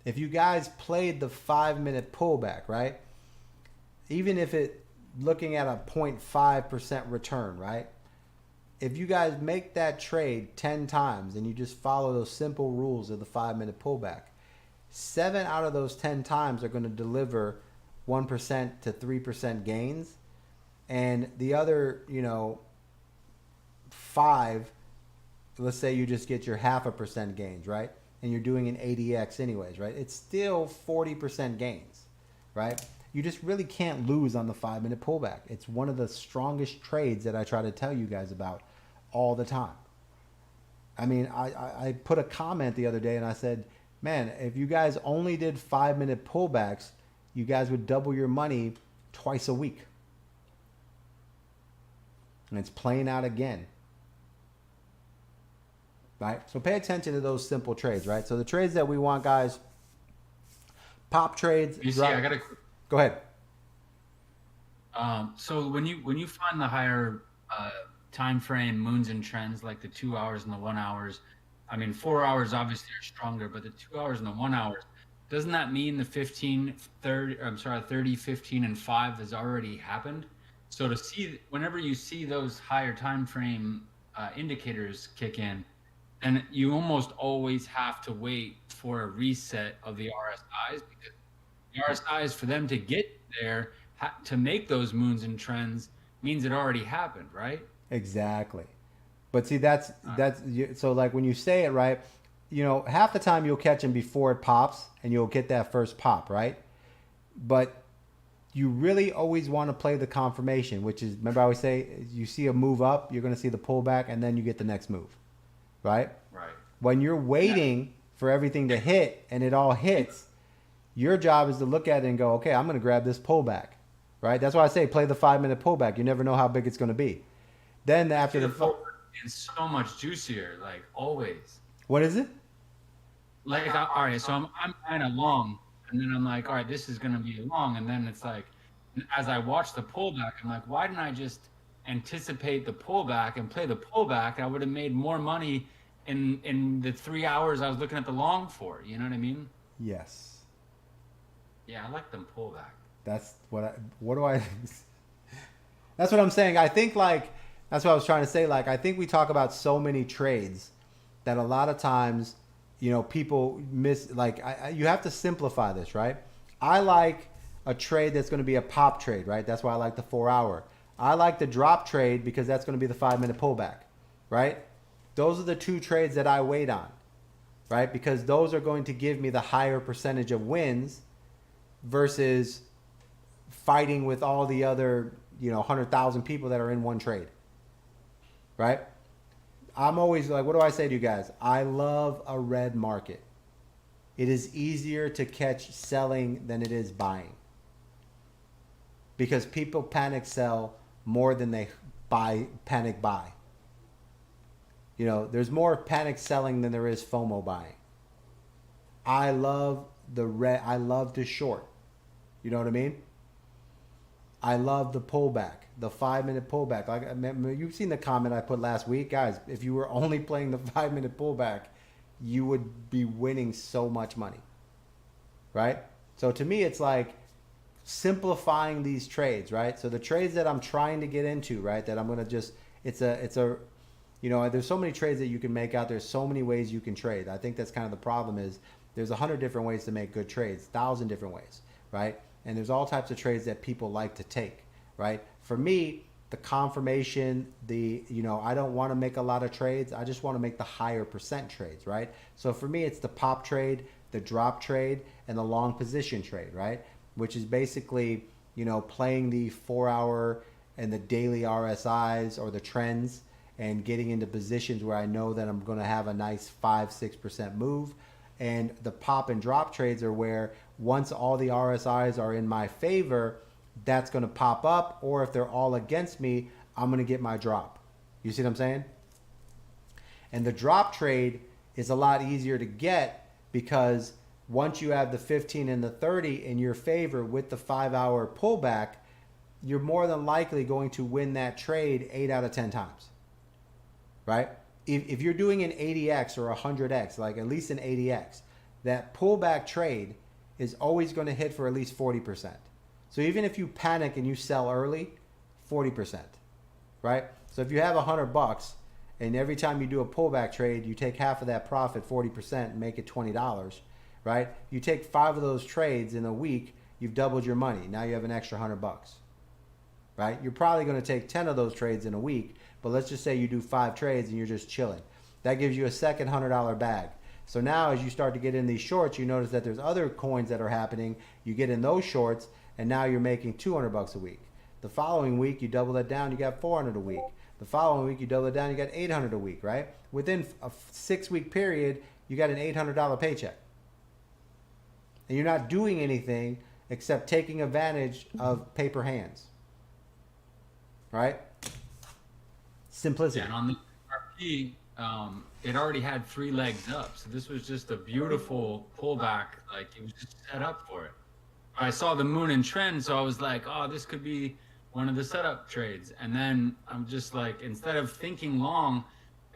if you guys played the 5 minute pullback, right? Even if it looking at a 0.5% return, right? If you guys make that trade 10 times and you just follow those simple rules of the 5 minute pullback, 7 out of those 10 times are going to deliver 1% to 3% gains. And the other, you know, 5, let's say you just get your 0.5% gains, right? And you're doing an ADX anyways, right? It's still 40% gains, right? You just really can't lose on the 5 minute pullback. It's one of the strongest trades that I try to tell you guys about all the time. I mean, I put a comment the other day and I said, man, if you guys only did 5 minute pullbacks, you guys would double your money twice a week. And it's playing out again. Right? So pay attention to those simple trades, right? So the trades that we want, guys, pop trades. You see, I got to go ahead. So when you find the higher time frame moons and trends, like the 2 hours and the 1 hours, I mean 4 hours obviously are stronger, but the 2 hours and the 1 hours, doesn't that mean the 30, 15, and 5 has already happened? So to see, whenever you see those higher time frame indicators kick in, and you almost always have to wait for a reset of the RSIs, because the RSIs, for them to get there, to make those moons and trends, means it already happened, right? Exactly. But see, so like when you say it right, half the time you'll catch them before it pops and you'll get that first pop, right? But you really always want to play the confirmation, which is, remember I always say, you see a move up, you're going to see the pullback, and then you get the next move, right? Right. When you're waiting for everything to hit and it all hits, your job is to look at it and go, okay, I'm going to grab this pullback, right? That's why I say play the 5-minute pullback. You never know how big it's going to be. Then after the forward is so much juicier, like always. What is it? Like, all right, so I'm kind of long, and then I'm like, all right, this is going to be long, and then it's like, as I watch the pullback, I'm like, why didn't I just anticipate the pullback and play the pullback? I would have made more money in the 3 hours I was looking at the long for. You know what I mean? Yes. Yeah, I like them pullback. That's what that's what I'm saying. I think that's what I was trying to say. Like, I think we talk about so many trades that a lot of times, people miss. Like, you have to simplify this, right? I like a trade that's going to be a pop trade, right? That's why I like the 4-hour. I like the drop trade because that's going to be the 5-minute pullback, right? Those are the two trades that I wait on, right? Because those are going to give me the higher percentage of wins versus fighting with all the other, 100,000 people that are in one trade, right? I'm always like, what do I say to you guys? I love a red market. It is easier to catch selling than it is buying, because people panic sell more than they panic buy. There's more panic selling than there is FOMO buying. I love the red. I love to short. You know what I mean? I love the pullback, the 5-minute pullback. Like, you've seen the comment I put last week, guys. If you were only playing the 5-minute pullback, you would be winning so much money, right? So to me, it's like simplifying these trades, right? So the trades that I'm trying to get into, right, that I'm gonna just, it's a, there's so many trades that you can make out there. So many ways you can trade. I think that's kind of the problem is there's 100 different ways to make good trades, 1,000 different ways, right? And there's all types of trades that people like to take, right? For me, the confirmation, I don't want to make a lot of trades. I just want to make the higher percent trades, right? So for me, it's the pop trade, the drop trade, and the long position trade, right? Which is basically, playing the 4-hour and the daily RSIs or the trends and getting into positions where I know that I'm going to have a nice 5-6% move. And the pop and drop trades are where once all the RSIs are in my favor, that's going to pop up. Or if they're all against me, I'm going to get my drop. You see what I'm saying? And the drop trade is a lot easier to get because once you have the 15 and the 30 in your favor with the 5-hour pullback, you're more than likely going to win that trade 8 out of 10 times, right? If you're doing an 80x or 100x, like at least an 80x, that pullback trade is always going to hit for at least 40%. So even if you panic and you sell early, 40%, right? So if you have $100 and every time you do a pullback trade, you take half of that profit, 40%, and make it $20, right? You take 5 of those trades in a week, you've doubled your money. Now you have an extra $100, right? You're probably going to take 10 of those trades in a week, but let's just say you do 5 trades and you're just chilling. That gives you a second $100 bag. So now as you start to get in these shorts, you notice that there's other coins that are happening. You get in those shorts and now you're making $200 a week. The following week, you double that down, you got $400 a week. The following week, you double it down, you got $800 a week, right? Within a 6-week period, you got an $800 paycheck. And you're not doing anything except taking advantage of paper hands, right? Simplicity. Yeah, and on the RP, it already had 3 legs up. So this was just a beautiful pullback. Like, it was just set up for it. I saw the moon and trend, so I was like, oh, this could be one of the setup trades. And then I'm just like, instead of thinking long,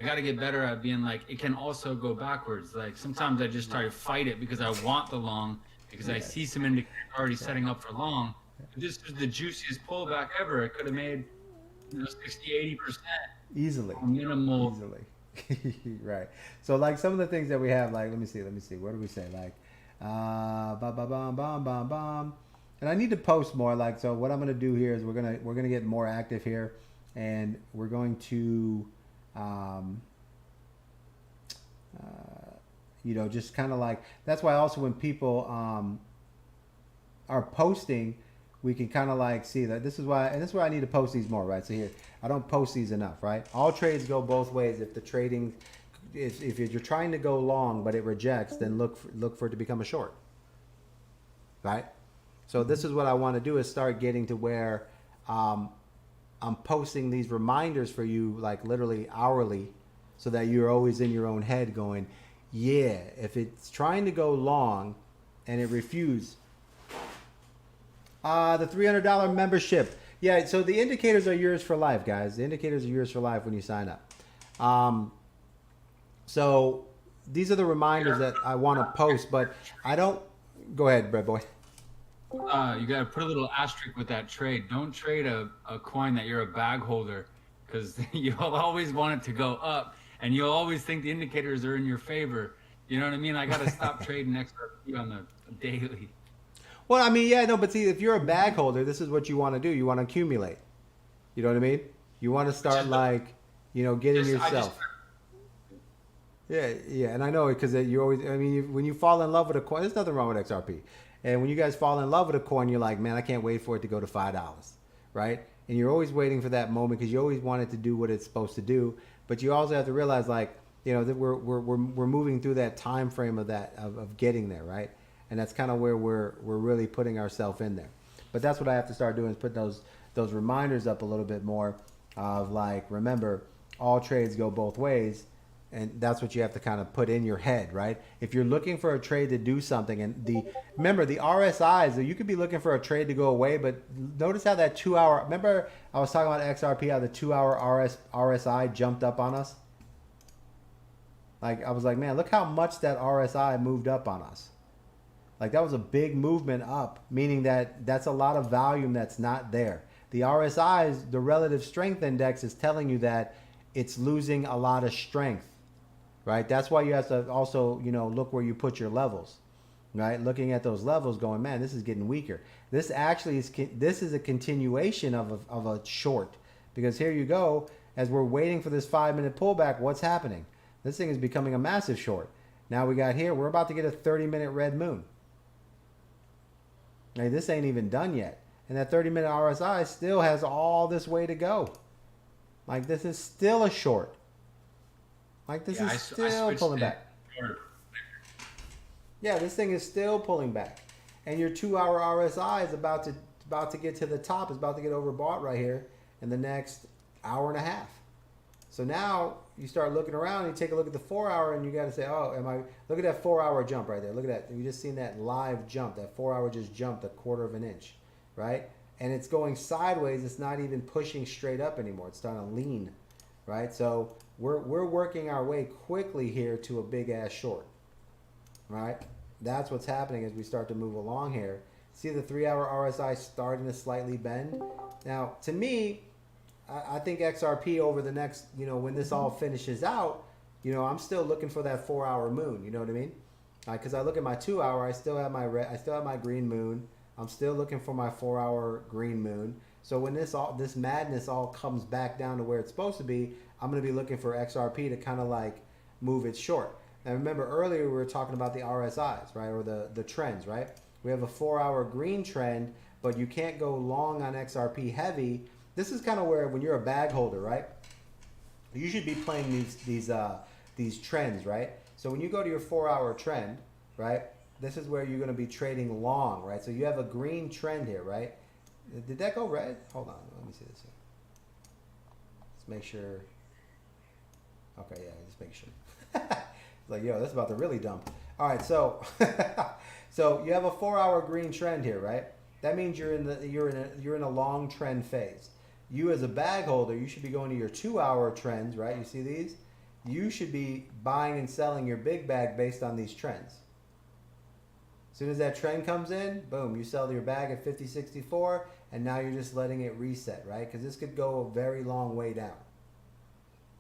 I got to get better at being like, it can also go backwards. Like sometimes I just try to fight it because I want the long, because I see some indicators already setting up for long. This was the juiciest pullback ever. It could have made 60, 80% easily. minimal. Easily. Right. So like some of the things that we have, like, let me see. What do we say? Like, bum, bum, bum, bum, bum, bum. And I need to post more. Like, so what I'm gonna do here is we're gonna get more active here, and we're going to, just kind of like, that's why also when people are posting, we can kind of like see that this is why I need to post these more, right? So here, I don't post these enough, right? All trades go both ways. If the trading, if you're trying to go long but it rejects, then look for it to become a short, right? So this is what I want to do, is start getting to where I'm posting these reminders for you, like literally hourly, so that you're always in your own head going, yeah, if it's trying to go long and it refuses. The $300 membership. Yeah, so the indicators are yours for life, guys. The indicators are yours for life when you sign up. So these are the reminders that I want to post, but I don't. Go ahead, Bread Boy. You got to put a little asterisk with that trade. Don't trade a coin that you're a bag holder, because you'll always want it to go up, and you'll always think the indicators are in your favor. You know what I mean? I got to stop trading XRP on the daily. Well, I mean, yeah, no, but see, if you're a bag holder, this is what you want to do. You want to accumulate. You know what I mean? You want to start getting yourself. Yeah, and I know it because you always. I mean, when you fall in love with a coin, there's nothing wrong with XRP. And when you guys fall in love with a coin, you're like, man, I can't wait for it to go to $5, right? And you're always waiting for that moment because you always want it to do what it's supposed to do. But you also have to realize, like, that we're moving through that time frame of getting there, right? And that's kind of where we're really putting ourselves in there. But that's what I have to start doing, is put those reminders up a little bit more of, like, remember, all trades go both ways. And that's what you have to kind of put in your head, right? If you're looking for a trade to do something, and remember the RSIs, you could be looking for a trade to go away, but notice how that 2 hour, remember I was talking about XRP, how the 2 hour RSI jumped up on us? Like, I was like, man, look how much that RSI moved up on us. Like, that was a big movement up, meaning that that's a lot of volume that's not there. The RSIs, the relative strength index, is telling you that it's losing a lot of strength, right? That's why you have to also, look where you put your levels, right? Looking at those levels going, man, this is getting weaker. This actually is a continuation of a short, because here you go, as we're waiting for this 5-minute pullback, what's happening? This thing is becoming a massive short. Now we got here, we're about to get a 30-minute red moon. Now, this ain't even done yet. And that 30-minute RSI still has all this way to go. Like, this is still a short. Like, this is still pulling back. Yeah, this thing is still pulling back. And your 2 hour RSI is about to get to the top. It's about to get overbought right here in the next hour and a half. So now you start looking around and you take a look at the 4 hour, and you got to say, look at that 4 hour jump right there. Look at that. You just seen that live jump. That 4 hour just jumped 1/4 of an inch, right? And it's going sideways. It's not even pushing straight up anymore. It's starting to lean, right? So we're working our way quickly here to a big ass short, right? That's what's happening as we start to move along here. See the 3 hour RSI starting to slightly bend. Now, to me, I think XRP over the next, when this all finishes out, I'm still looking for that 4 hour moon. You know what I mean? Because I look at my 2 hour, I still have my green moon. I'm still looking for my 4 hour green moon. So when this madness all comes back down to where it's supposed to be, I'm going to be looking for XRP to kind of like move it short. Now remember earlier we were talking about the RSIs, right? Or the trends, right? We have a 4 hour green trend, but you can't go long on XRP heavy. This is kind of where, when you're a bag holder, right? You should be playing these trends, right? So when you go to your 4 hour trend, right? This is where you're going to be trading long, right? So you have a green trend here, right? Did that go red? Hold on, let me see this here. Let's make sure. Okay, yeah, just make sure. It's like, yo, that's about to really dump. All right, so so you have a 4 hour green trend here, right? That means you're in a long trend phase. You as a bag holder, you should be going to your 2 hour trends, right? You see these? you should be buying and selling your big bag based on these trends. As soon as that trend comes in, boom, you sell your bag at 50.64, and now you're just letting it reset, right? Because this could go a very long way down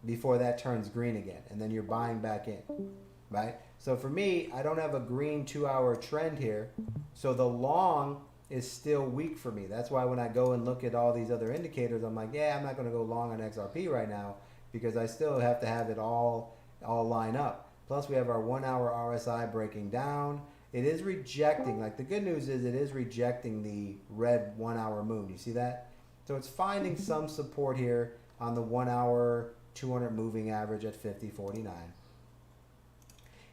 before that turns green again, and then you're buying back in, right? So for me, I don't have a green 2-hour trend here, so the long is still weak for me. That's why when I go and look at all these other indicators, I'm like, yeah, I'm not going to go long on XRP right now because I still have to have it all line up. Plus, we have our 1-hour RSI breaking down. It is rejecting, like the good news is it is rejecting the red 1-hour moon. You see that? So it's finding some support here on the 1-hour 200 moving average at 50.49.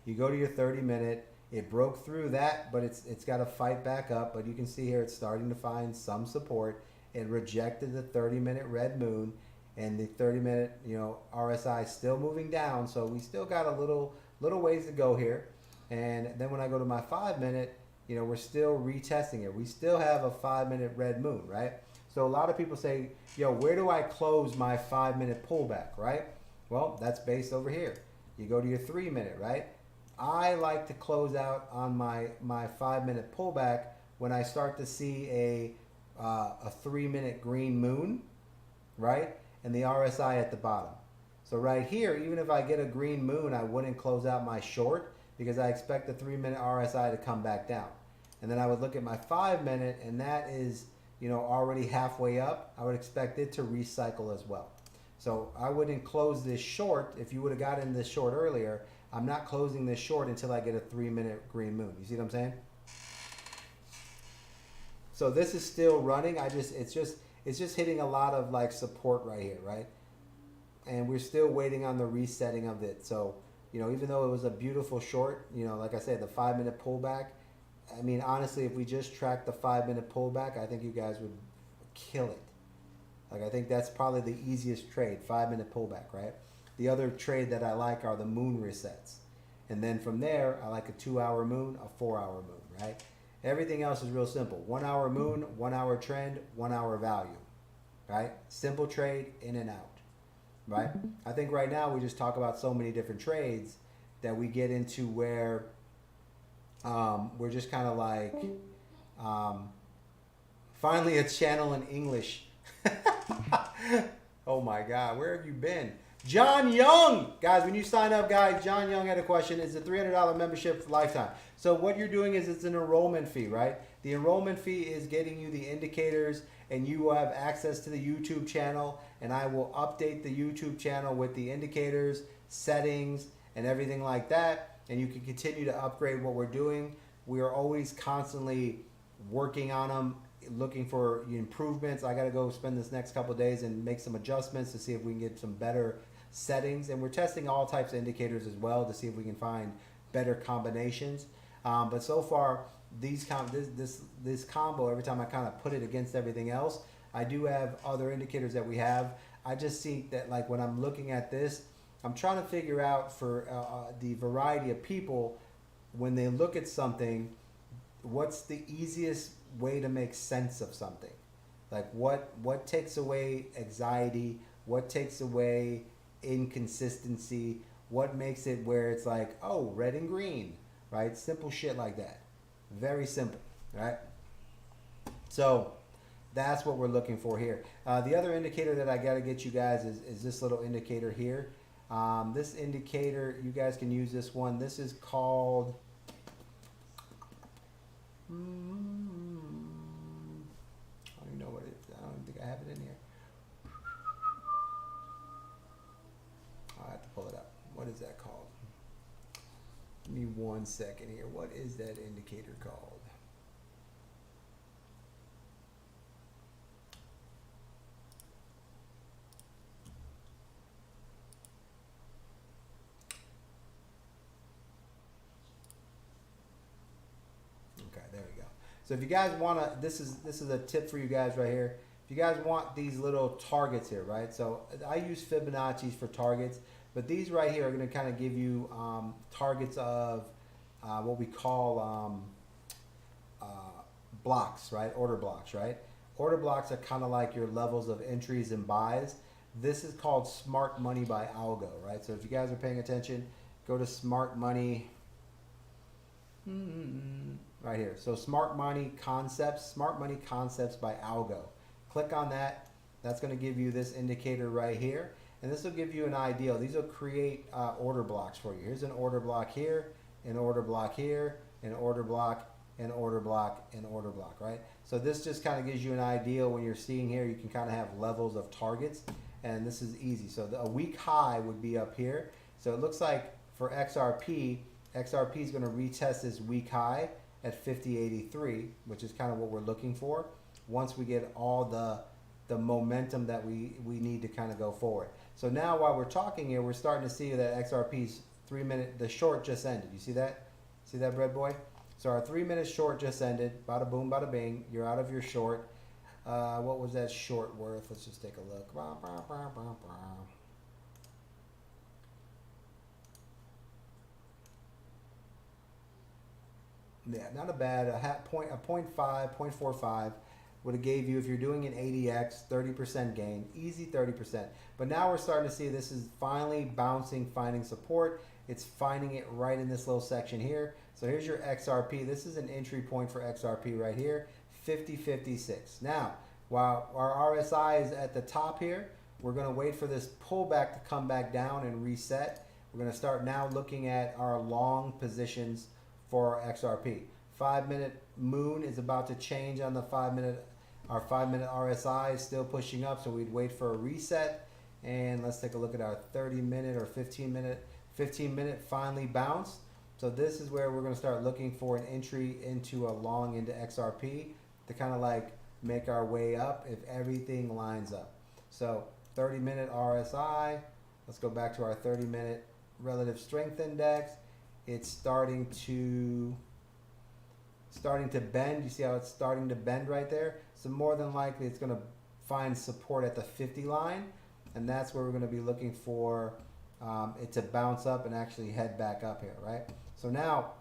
You go to your 30-minute. It broke through that, but it's got to fight back up. But you can see here it's starting to find some support. It rejected the 30-minute red moon, and the 30-minute RSI is still moving down. So we still got a little ways to go here. And then when I go to my 5-minute, we're still retesting it. We still have a 5-minute red moon, right? So a lot of people say, where do I close my 5-minute pullback, right? Well, that's based over here. You go to your 3-minute, right? I like to close out on my 5-minute pullback when I start to see a 3-minute green moon, right? And the RSI at the bottom. So right here, even if I get a green moon, I wouldn't close out my short because I expect the 3-minute RSI to come back down. And then I would look at my 5-minute, and that is, already halfway up. I would expect it to recycle as well. So I wouldn't close this short. If you would have gotten this short earlier, I'm not closing this short until I get a 3-minute green moon. You see what I'm saying? So this is still running. It's just hitting a lot of like support right here, right? And we're still waiting on the resetting of it. So, even though it was a beautiful short, like I said, the 5-minute pullback, I mean, honestly, if we just track the 5-minute pullback, I think you guys would kill it. Like, I think that's probably the easiest trade, 5-minute pullback, right? The other trade that I like are the moon resets. And then from there, I like a 2-hour moon, a 4-hour moon, right? Everything else is real simple. 1-hour moon, 1-hour trend, 1-hour value, right? Simple trade, in and out, right? I think right now we just talk about so many different trades that we get into where we're just kind of like, finally a channel in English. Oh my God, where have you been? John Young! Guys, when you sign up, guys, John Young had a question. It's a $300 membership for lifetime. So what you're doing is it's an enrollment fee, right? The enrollment fee is getting you the indicators, and you will have access to the YouTube channel, and I will update the YouTube channel with the indicators, settings, and everything like that, and you can continue to upgrade what we're doing. We are always constantly working on them, looking for improvements. I got to go spend this next couple of days and make some adjustments to see if we can get some better settings, and we're testing all types of indicators as well to see if we can find better combinations. But so far, this combo, every time I kind of put it against everything else, I do have other indicators that we have. I just see that, like, when I'm looking at this, I'm trying to figure out for the variety of people, when they look at something, what's the easiest way to make sense of something? Like, what takes away anxiety? What takes away inconsistency? What makes it where it's like, oh, red and green, right? Simple shit like that. Very simple, right? So that's what we're looking for here. The other indicator that I got to get you guys is this little indicator here. This indicator, you guys can use this one. This is called... I don't even know what it is. I don't think I have it in here. I'll have to pull it up. What is that called? Give me 1 second here. What is that indicator called? Okay, there we go. So if you guys want to, this is a tip for you guys right here. If you guys want these little targets here, right? So I use Fibonacci's for targets, but these right here are going to kind of give you targets of what we call blocks, right? Order blocks, right? Order blocks are kind of like your levels of entries and buys. This is called Smart Money by Algo, right? So if you guys are paying attention, go to Smart Money right here. So Smart Money Concepts by Algo. Click on that. That's going to give you this indicator right here. And this will give you an idea. These will create order blocks for you. Here's an order block here, an order block here, an order block, an order block, an order block, right? So this just kind of gives you an idea. When you're seeing here, you can kind of have levels of targets, and this is easy. So a week high would be up here. So it looks like for XRP is going to retest this week high at 50.83, which is kind of what we're looking for once we get all the momentum that we need to kind of go forward. So now while we're talking here, we're starting to see that XRP's 3 minute, the short just ended. You see that? See that, bread boy? So our 3 minute short just ended. Bada boom, bada bing. You're out of your short. What was that short worth? Let's just take a look. Yeah, not a bad, a 0.45 would have gave you, if you're doing an 80x, 30% gain, easy 30%. But now we're starting to see this is finally bouncing, finding support. It's finding it right in this little section here. So here's your XRP. This is an entry point for XRP right here, 50.56. Now, while our RSI is at the top here, we're going to wait for this pullback to come back down and reset. We're going to start now looking at our long positions for our XRP. 5 minute moon is about to change on the 5 minute. Our 5 minute RSI is still pushing up, so we'd wait for a reset. And let's take a look at our 30 minute or 15 minute. 15 minute finally bounced. So this is where we're going to start looking for an entry into a long into XRP to kind of like make our way up if everything lines up. So 30 minute RSI, let's go back to our 30 minute relative strength index. It's starting to bend. You see how it's starting to bend right there? So more than likely it's going to find support at the 50 line, and that's where we're going to be looking for it to bounce up and actually head back up here, right? So now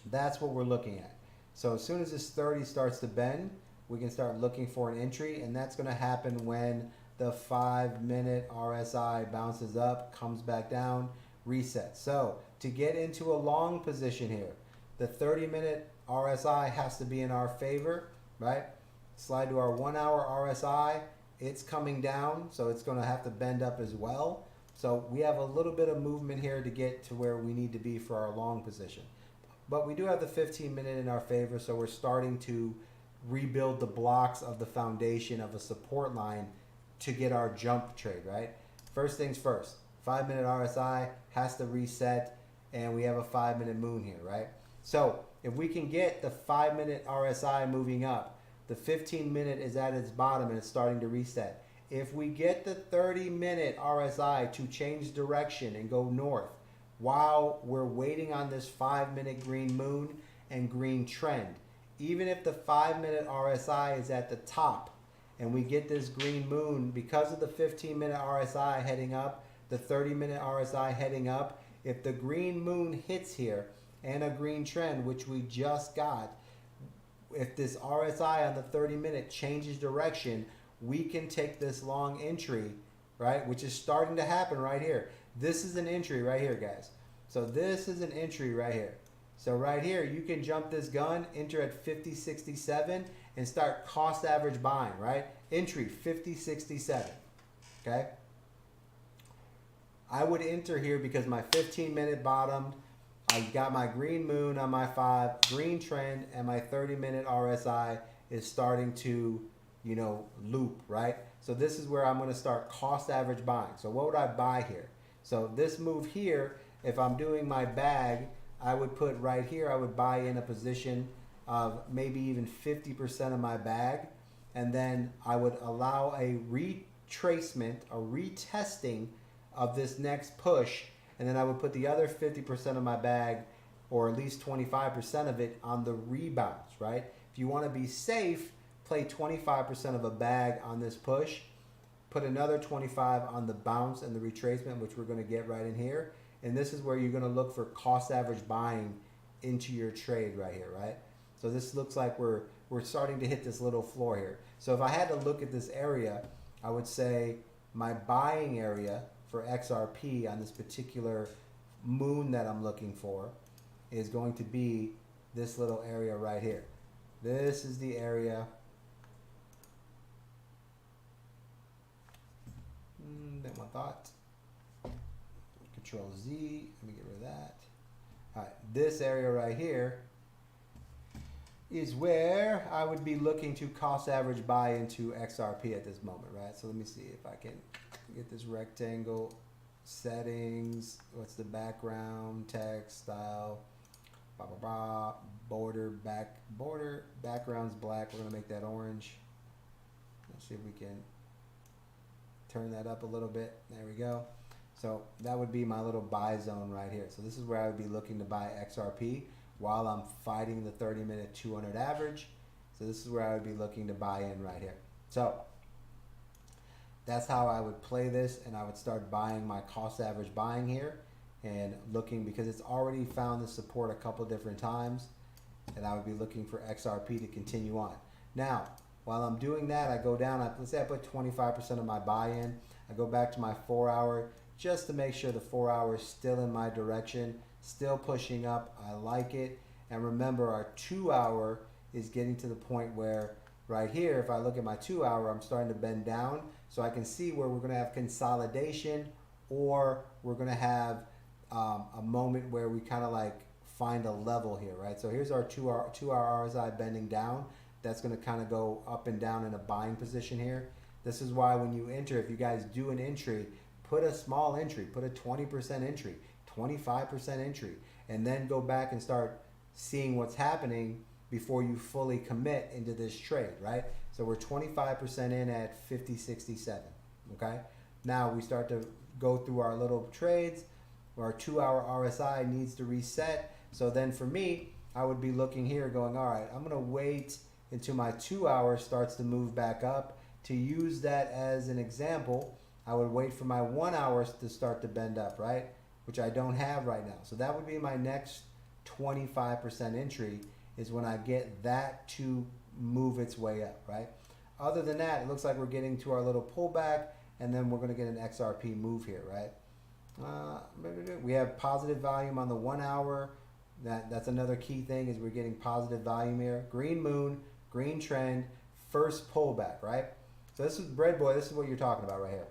that's what we're looking at. So as soon as this 30 starts to bend, we can start looking for an entry, and that's going to happen when the 5 minute RSI bounces up, comes back down, resets. So to get into a long position here, the 30 minute RSI has to be in our favor, right? Slide to our 1 hour RSI. It's coming down, so it's going to have to bend up as well. So we have a little bit of movement here to get to where we need to be for our long position. But we do have the 15 minute in our favor, so we're starting to rebuild the blocks of the foundation of a support line to get our jump trade, right? First things first, 5 minute RSI has to reset, and we have a 5 minute moon here, right? So if we can get the 5 minute RSI moving up, the 15 minute is at its bottom and it's starting to reset. If we get the 30 minute RSI to change direction and go north while we're waiting on this 5 minute green moon and green trend, even if the 5 minute RSI is at the top and we get this green moon, because of the 15 minute RSI heading up, the 30 minute RSI heading up, if the green moon hits here and a green trend, which we just got, if this RSI on the 30 minute changes direction, we can take this long entry, right? Which is starting to happen right here. This is an entry right here, guys. So this is an entry right here. So right here, you can jump this gun, enter at 50.67 and start cost average buying, right? Entry 50.67, okay? I would enter here because my 15 minute bottomed. I got my green moon on my 5, green trend, and my 30 minute RSI is starting to, you know, loop, right? So this is where I'm going to start cost average buying. So what would I buy here? So this move here, if I'm doing my bag, I would put right here, I would buy in a position of maybe even 50% of my bag, and then I would allow a retracement, a retesting of this next push, and then I would put the other 50% of my bag, or at least 25% of it, on the rebounds, right? If you want to be safe, play 25% of a bag on this push, put another 25 on the bounce and the retracement, which we're going to get right in here. And this is where you're going to look for cost average buying into your trade right here, right? So this looks like we're starting to hit this little floor here. So if I had to look at this area, I would say my buying area for XRP on this particular moon that I'm looking for is going to be this little area right here. This is the area. That one thought. Control Z. Let me get rid of that. All right, this area right here is where I would be looking to cost average buy into XRP at this moment, right? So let me see if I can get this rectangle settings. What's the background, text, style, blah, blah, blah, border, background's black. We're gonna make that orange. Let's see if we can turn that up a little bit. There we go. So that would be my little buy zone right here. So this is where I would be looking to buy XRP while I'm fighting the 30-minute 200 average. So this is where I would be looking to buy in right here. So that's how I would play this, and I would start buying my cost average buying here and looking, because it's already found the support a couple different times, and I would be looking for XRP to continue on. Now, while I'm doing that, I go down, let's say I put 25% of my buy in. I go back to my 4 hour just to make sure the 4 hour is still in my direction, still pushing up. I like it. And remember, our 2 hour is getting to the point where right here, if I look at my 2 hour, I'm starting to bend down, so I can see where we're going to have consolidation, or we're going to have a moment where we kind of like find a level here, right? So here's our 2 hour RSI bending down. That's going to kind of go up and down in a buying position here. This is why when you enter, if you guys do an entry, put a small entry, put a 20% entry, 25% entry, and then go back and start seeing what's happening before you fully commit into this trade, right? So we're 25% in at 50.67, okay? Now we start to go through our little trades. Our 2 hour RSI needs to reset. So then for me, I would be looking here going, all right, I'm gonna wait until my 2 hour starts to move back up. To use that as an example, I would wait for my 1 hour to start to bend up, right? Which I don't have right now. So that would be my next 25% entry, is when I get that to move its way up, right? Other than that, it looks like we're getting to our little pullback, and then we're gonna get an XRP move here, right? We have positive volume on the 1 hour. That's another key thing, is we're getting positive volume here. Green moon, green trend, first pullback, right? So this is Bread Boy, this is what you're talking about right here.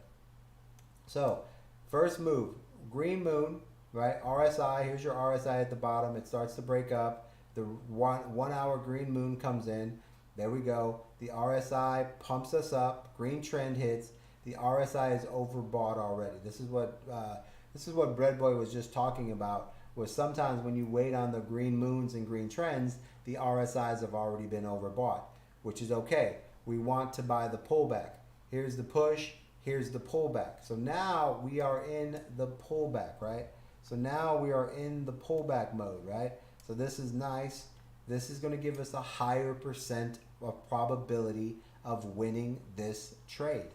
So first move, green moon, right? RSI, here's your RSI at the bottom. It starts to break up. The 1 hour green moon comes in. There we go. The RSI pumps us up. Green trend hits. The RSI is overbought already. This is what Bread Boy was just talking about. Was sometimes when you wait on the green moons and green trends, the RSIs have already been overbought, which is okay. We want to buy the pullback. Here's the push. Here's the pullback. So now we are in the pullback, right? So now we are in the pullback mode, right? So this is nice. This is going to give us a higher percent of probability of winning this trade,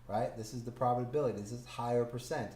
right? This is the probability. This is higher percent.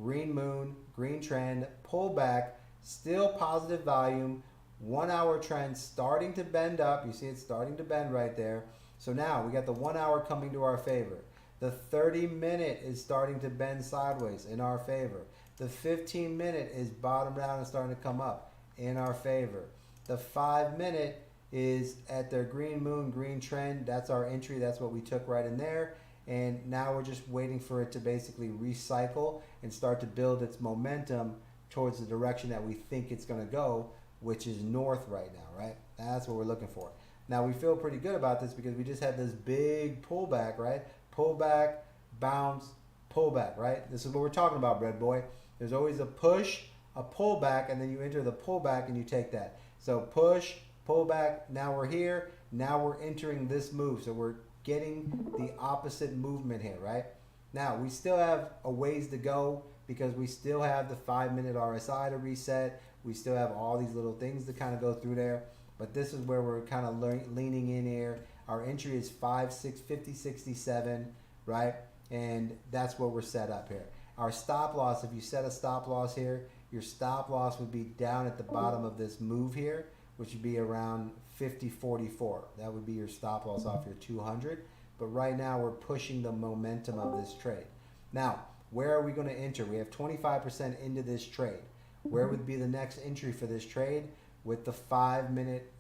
Green moon, green trend, pullback, still positive volume, 1 hour trend starting to bend up. You see it starting to bend right there. So now we got the 1 hour coming to our favor. The 30-minute is starting to bend sideways in our favor. The 15-minute is bottomed out and starting to come up in our favor. The 5-minute is at their green moon, green trend. That's our entry. That's what we took right in there. And now we're just waiting for it to basically recycle and start to build its momentum towards the direction that we think it's going to go, which is north right now, right? That's what we're looking for. Now we feel pretty good about this because we just had this big pullback, right? Pullback, bounce, pullback, right? This is what we're talking about, Bread Boy. There's always a push, a pullback, and then you enter the pullback and you take that. So push, pullback, now we're here. Now we're entering this move. So we're getting the opposite movement here, right? Now we still have a ways to go because we still have the 5-minute RSI to reset. We still have all these little things to kind of go through there. But this is where we're kind of leaning in here. Our entry is 50.67, right? And that's where we're set up here. Our stop loss, if you set a stop loss here, your stop loss would be down at the bottom of this move here, which would be around 50.44. That would be your stop loss off your 200. But right now we're pushing the momentum of this trade. Now, where are we going to enter? We have 25% into this trade. Where would be the next entry for this trade? With the 5-minute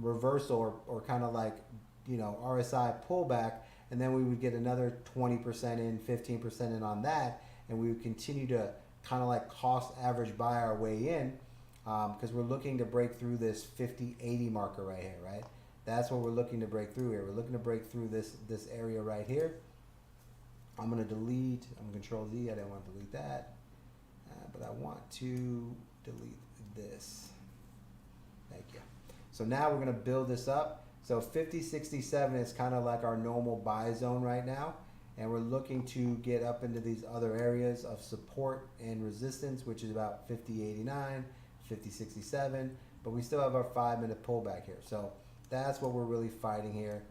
reversal or kind of like, RSI pullback, and then we would get another 20% in, 15% in on that, and we would continue to kind of like cost average buy our way in, because we're looking to break through this 50-80 marker right here, right? That's what we're looking to break through here. We're looking to break through this area right here. I'm going to delete, I'm Control Z, I didn't want to delete that, but I want to delete this. Thank you. So now we're going to build this up. So 50.67 is kind of like our normal buy zone right now, and we're looking to get up into these other areas of support and resistance, which is about 50.89, 50.67, but we still have our 5-minute pullback here. So that's what we're really fighting here,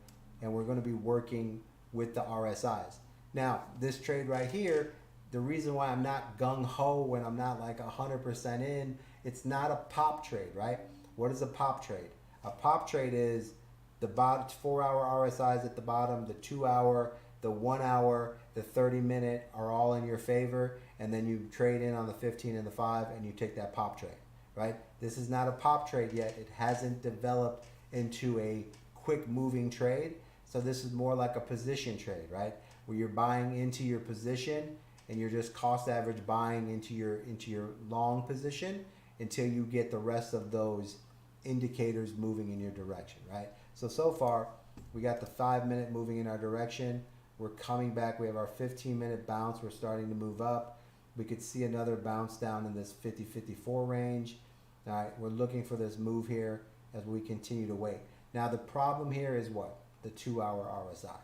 and we're going to be working with the RSIs. Now, this trade right here, the reason why I'm not gung-ho when I'm not like 100% in, it's not a pop trade, right? What is a pop trade? A pop trade is the 4-hour RSIs at the bottom, the 2-hour, the 1-hour, the 30-minute are all in your favor, and then you trade in on the 15 and the 5, and you take that pop trade, right? This is not a pop trade yet. It hasn't developed into a quick moving trade, so this is more like a position trade, right? Where you're buying into your position, and you're just cost average buying into your long position until you get the rest of those indicators moving in your direction, right? So far, we got the 5-minute moving in our direction. We're coming back. We have our 15-minute bounce. We're starting to move up. We could see another bounce down in this 50-54 range. All right, we're looking for this move here as we continue to wait. Now, the problem here is what? The 2-hour RSI.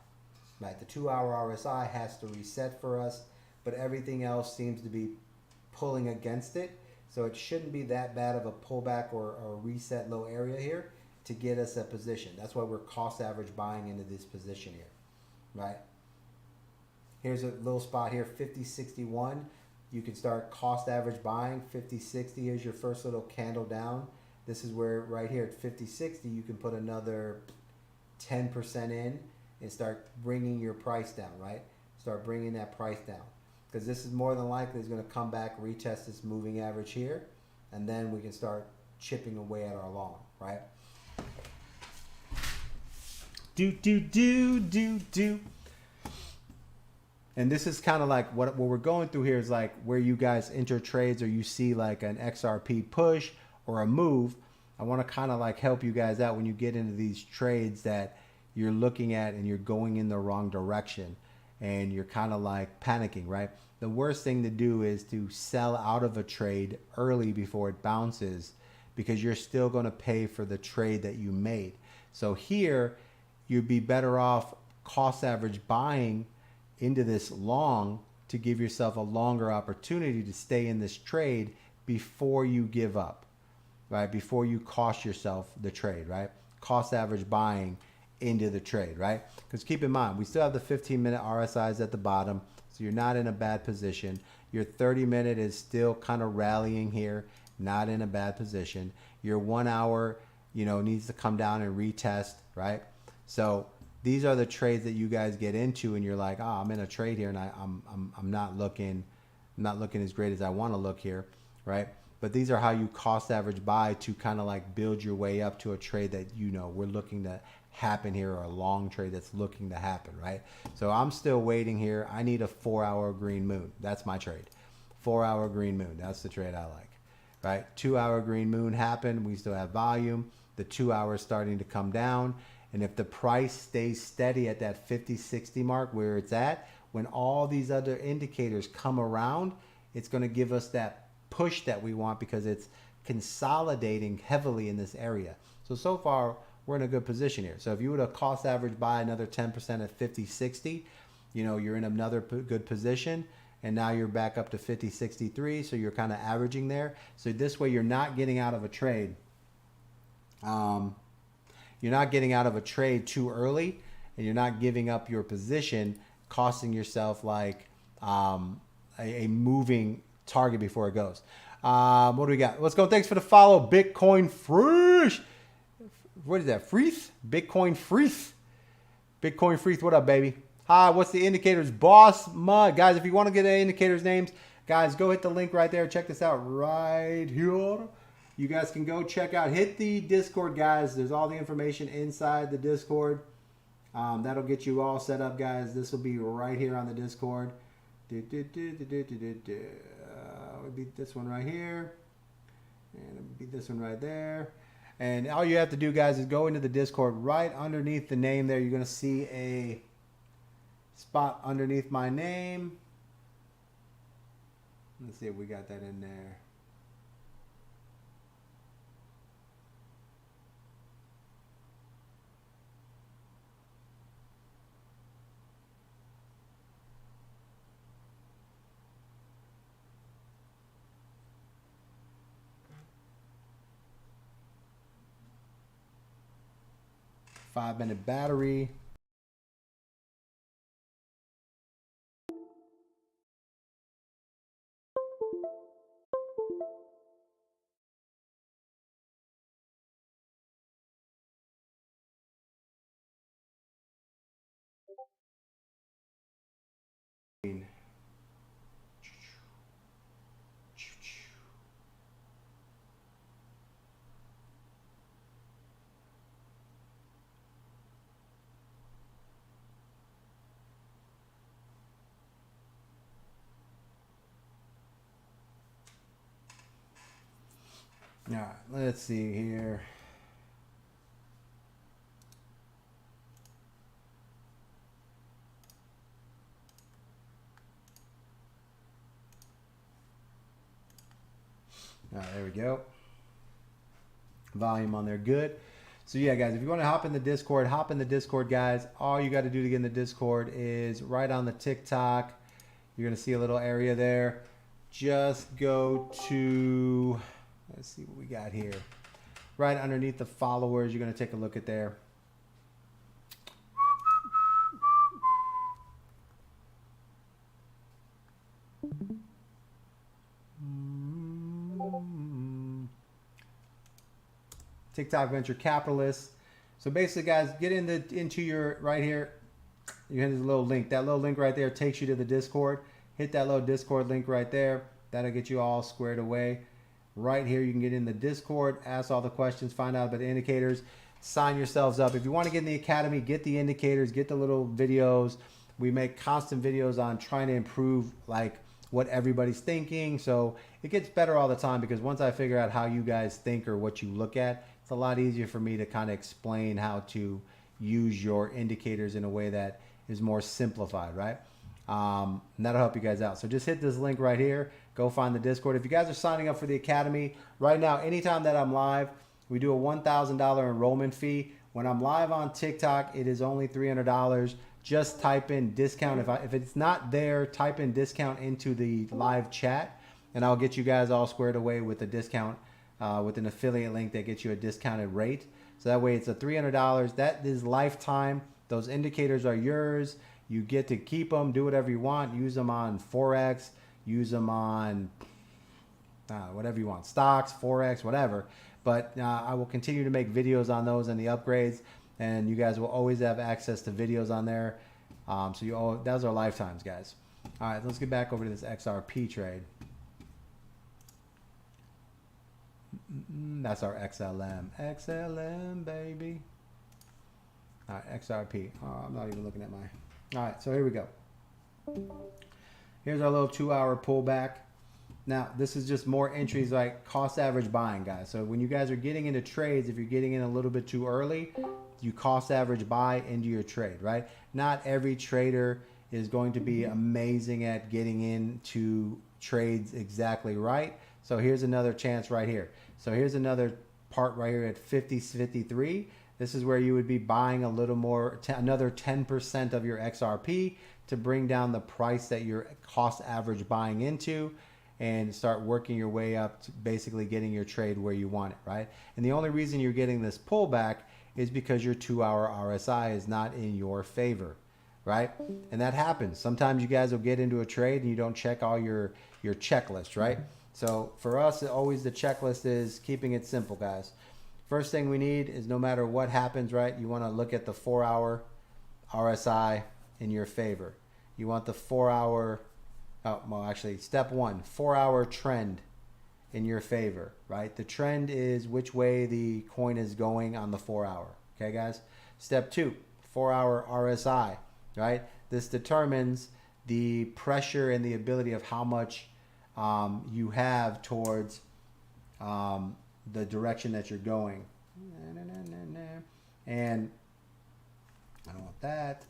Right, the 2-hour RSI has to reset for us, but everything else seems to be pulling against it. So it shouldn't be that bad of a pullback or a reset low area here to get us a position. That's why we're cost average buying into this position here, right? Here's a little spot here, 50.61. You can start cost average buying. 50.60 is your first little candle down. This is where right here at 50.60 you can put another 10% in and start bringing your price down, right? Start bringing that price down, because this is more than likely is going to come back, retest this moving average here, and then we can start chipping away at our long, right? Do. And this is kind of like what we're going through here is like where you guys enter trades or you see like an XRP push or a move. I want to kind of like help you guys out when you get into these trades that you're looking at and you're going in the wrong direction and you're kind of like panicking, right? The worst thing to do is to sell out of a trade early before it bounces, because you're still going to pay for the trade that you made. So here, you'd be better off cost average buying into this long to give yourself a longer opportunity to stay in this trade before you give up, right? Before you cost yourself the trade, right? Cost average buying into the trade, right? Because keep in mind, we still have the 15-minute RSIs at the bottom, so you're not in a bad position. Your 30-minute is still kind of rallying here, not in a bad position. Your 1 hour, needs to come down and retest, right? So these are the trades that you guys get into, and you're like, I'm in a trade here, and I'm not looking as great as I want to look here, right? But these are how you cost average buy to kind of like build your way up to a trade that we're looking to happen here, or a long trade that's looking to happen, right? So I'm still waiting here. I need a 4-hour green moon. That's my trade. 4-hour green moon. That's the trade I like, right? 2-hour green moon happened. We still have volume. The 2 hours starting to come down. And if the price stays steady at that 50-60 mark where it's at, when all these other indicators come around, it's going to give us that push that we want, because it's consolidating heavily in this area. So far, we're in a good position here. So if you were to cost average buy another 10% at 50-60, you're in another good position. And now you're back up to 50-63. So you're kind of averaging there. So this way you're not getting out of a trade. You're not getting out of a trade too early, and you're not giving up your position, costing yourself like a moving target before it goes. What do we got? Let's go. Thanks for the follow, Bitcoin Fresh. What is that? Freeth? Bitcoin Freeth. Bitcoin Freeth. What up, baby? Hi, what's the indicators? Boss Mud. Guys, if you want to get the indicators names, guys, go hit the link right there. Check this out right here. You guys can go check out. Hit the Discord, guys. There's all the information inside the Discord. That'll get you all set up, guys. This will be right here on the Discord. It'll be this one right here. And it'll be this one right there. And all you have to do, guys, is go into the Discord. Right underneath the name there, you're going to see a spot underneath my name. Let's see if we got that in there. Five-minute battery. All right, let's see here. All right, there we go. Volume on there, good. So yeah, guys, if you want to hop in the Discord, guys. All you got to do to get in the Discord is right on the TikTok. You're going to see a little area there. Just go to, let's see what we got here. Right underneath the followers, you're going to take a look at there. TikTok venture capitalist. So basically, guys, get into your right here. You have this little link. That little link right there takes you to the Discord. Hit that little Discord link right there. That'll get you all squared away. Right here, you can get in the Discord, ask all the questions, find out about the indicators, sign yourselves up. If you want to get in the academy, get the indicators, get the little videos. We make constant videos on trying to improve like what everybody's thinking. So it gets better all the time because once I figure out how you guys think or what you look at, it's a lot easier for me to kind of explain how to use your indicators in a way that is more simplified, right? And that'll help you guys out. So just hit this link right here. Go find the Discord. If you guys are signing up for the Academy right now, anytime that I'm live, we do a $1,000 enrollment fee. When I'm live on TikTok, it is only $300. Just type in discount. If it's not there, type in discount into the live chat, and I'll get you guys all squared away with a discount with an affiliate link that gets you a discounted rate. So that way it's a $300. That is lifetime. Those indicators are yours. You get to keep them, do whatever you want. Use them on Forex, use them on whatever you want, stocks, Forex, whatever. But I will continue to make videos on those and the upgrades, and you guys will always have access to videos on there. So those are lifetimes, guys. All right, let's get back over to this XRP trade. That's our XLM. XLM, baby. All right, XRP. Oh, I'm not even looking at my... All right, so here we go. Here's our little 2-hour pullback. Now, this is just more entries like cost average buying, guys. So when you guys are getting into trades, if you're getting in a little bit too early, you cost average buy into your trade, right? Not every trader is going to be amazing at getting into trades exactly right. So here's another chance right here. So here's another part right here at 50.53. This is where you would be buying a little more, another 10% of your XRP to bring down the price that you're cost average buying into, and start working your way up to basically getting your trade where you want it, right? And the only reason you're getting this pullback is because your 2-hour RSI is not in your favor, right? And that happens. Sometimes you guys will get into a trade and you don't check all your checklist, right? So for us, always the checklist is keeping it simple, guys. First thing we need is no matter what happens, right? You want to look at the 4-hour RSI, in your favor. You want the 4 hour, step 1, 4 hour trend in your favor, right? The trend is which way the coin is going on the 4 hour. Okay, guys? Step 2, 4 hour RSI, right? This determines the pressure and the ability of how much you have towards the direction that you're going. And I don't want that.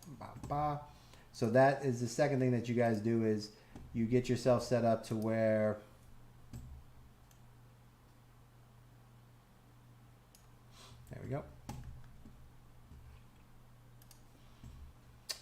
So that is the second thing that you guys do, is you get yourself set up to where there we go.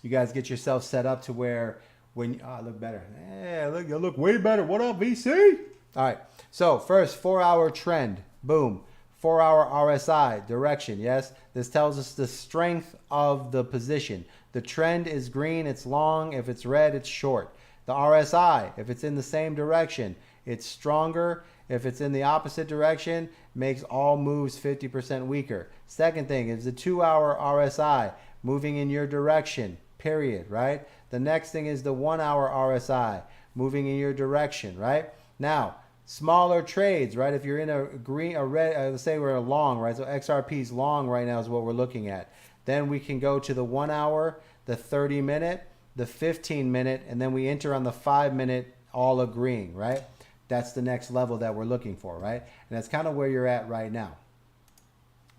You guys get yourself set up to where when I look better. Yeah, look, you look way better. What up, VC? All right. So first, 4 hour trend. Boom. 4 hour RSI direction. Yes. This tells us the strength of the position. The trend is green, it's long. If it's red, it's short. The RSI, if it's in the same direction, it's stronger. If it's in the opposite direction, makes all moves 50% weaker. Second thing is the 2 hour RSI moving in your direction, period, right? The next thing is the 1 hour RSI moving in your direction, right? Now, smaller trades, right? If you're in a green, a red, let's say we're a long, right? So XRP's long right now is what we're looking at. Then we can go to the 1 hour, the 30 minute, the 15 minute, and then we enter on the 5 minute, all agreeing, right? That's the next level that we're looking for, right? And that's kind of where you're at right now.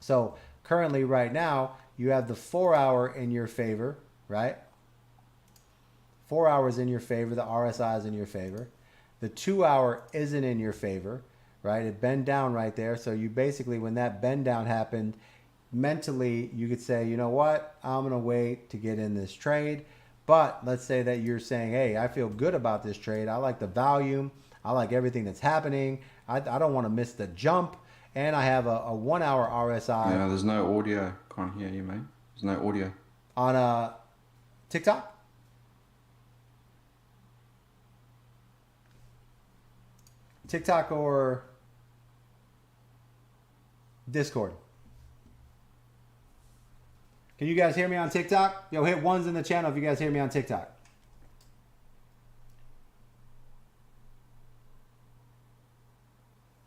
So currently right now, you have the 4 hour in your favor, right? 4 hours in your favor, the RSI is in your favor. The 2 hour isn't in your favor, right? It bent down right there. So you basically, when that bend down happened, mentally you could say, you know what, I'm going to wait to get in this trade. But let's say that you're saying, hey, I feel good about this trade. I like the volume. I like everything that's happening. I don't want to miss the jump. And I have a 1 hour RSI. Yeah, there's no audio. Can't hear you, mate. There's no audio. On TikTok? TikTok or Discord? Can you guys hear me on TikTok? Yo, hit ones in the channel if you guys hear me on TikTok.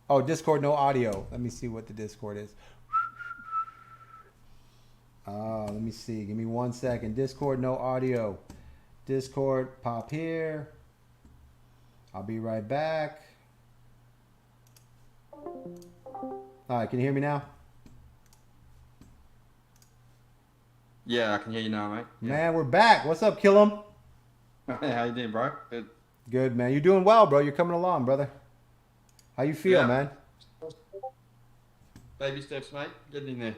Oh, Discord, no audio. Let me see what the Discord is. Let me see. Give me 1 second. Discord, no audio. Discord, pop here. I'll be right back. All right, can you hear me now? Yeah, I can hear you now, mate. Yeah. Man, we're back. What's up, Killum? Hey, how you doing, bro? Good. Good, man. You're doing well, bro. You're coming along, brother. How you feel, man? Baby steps, mate. Getting in there.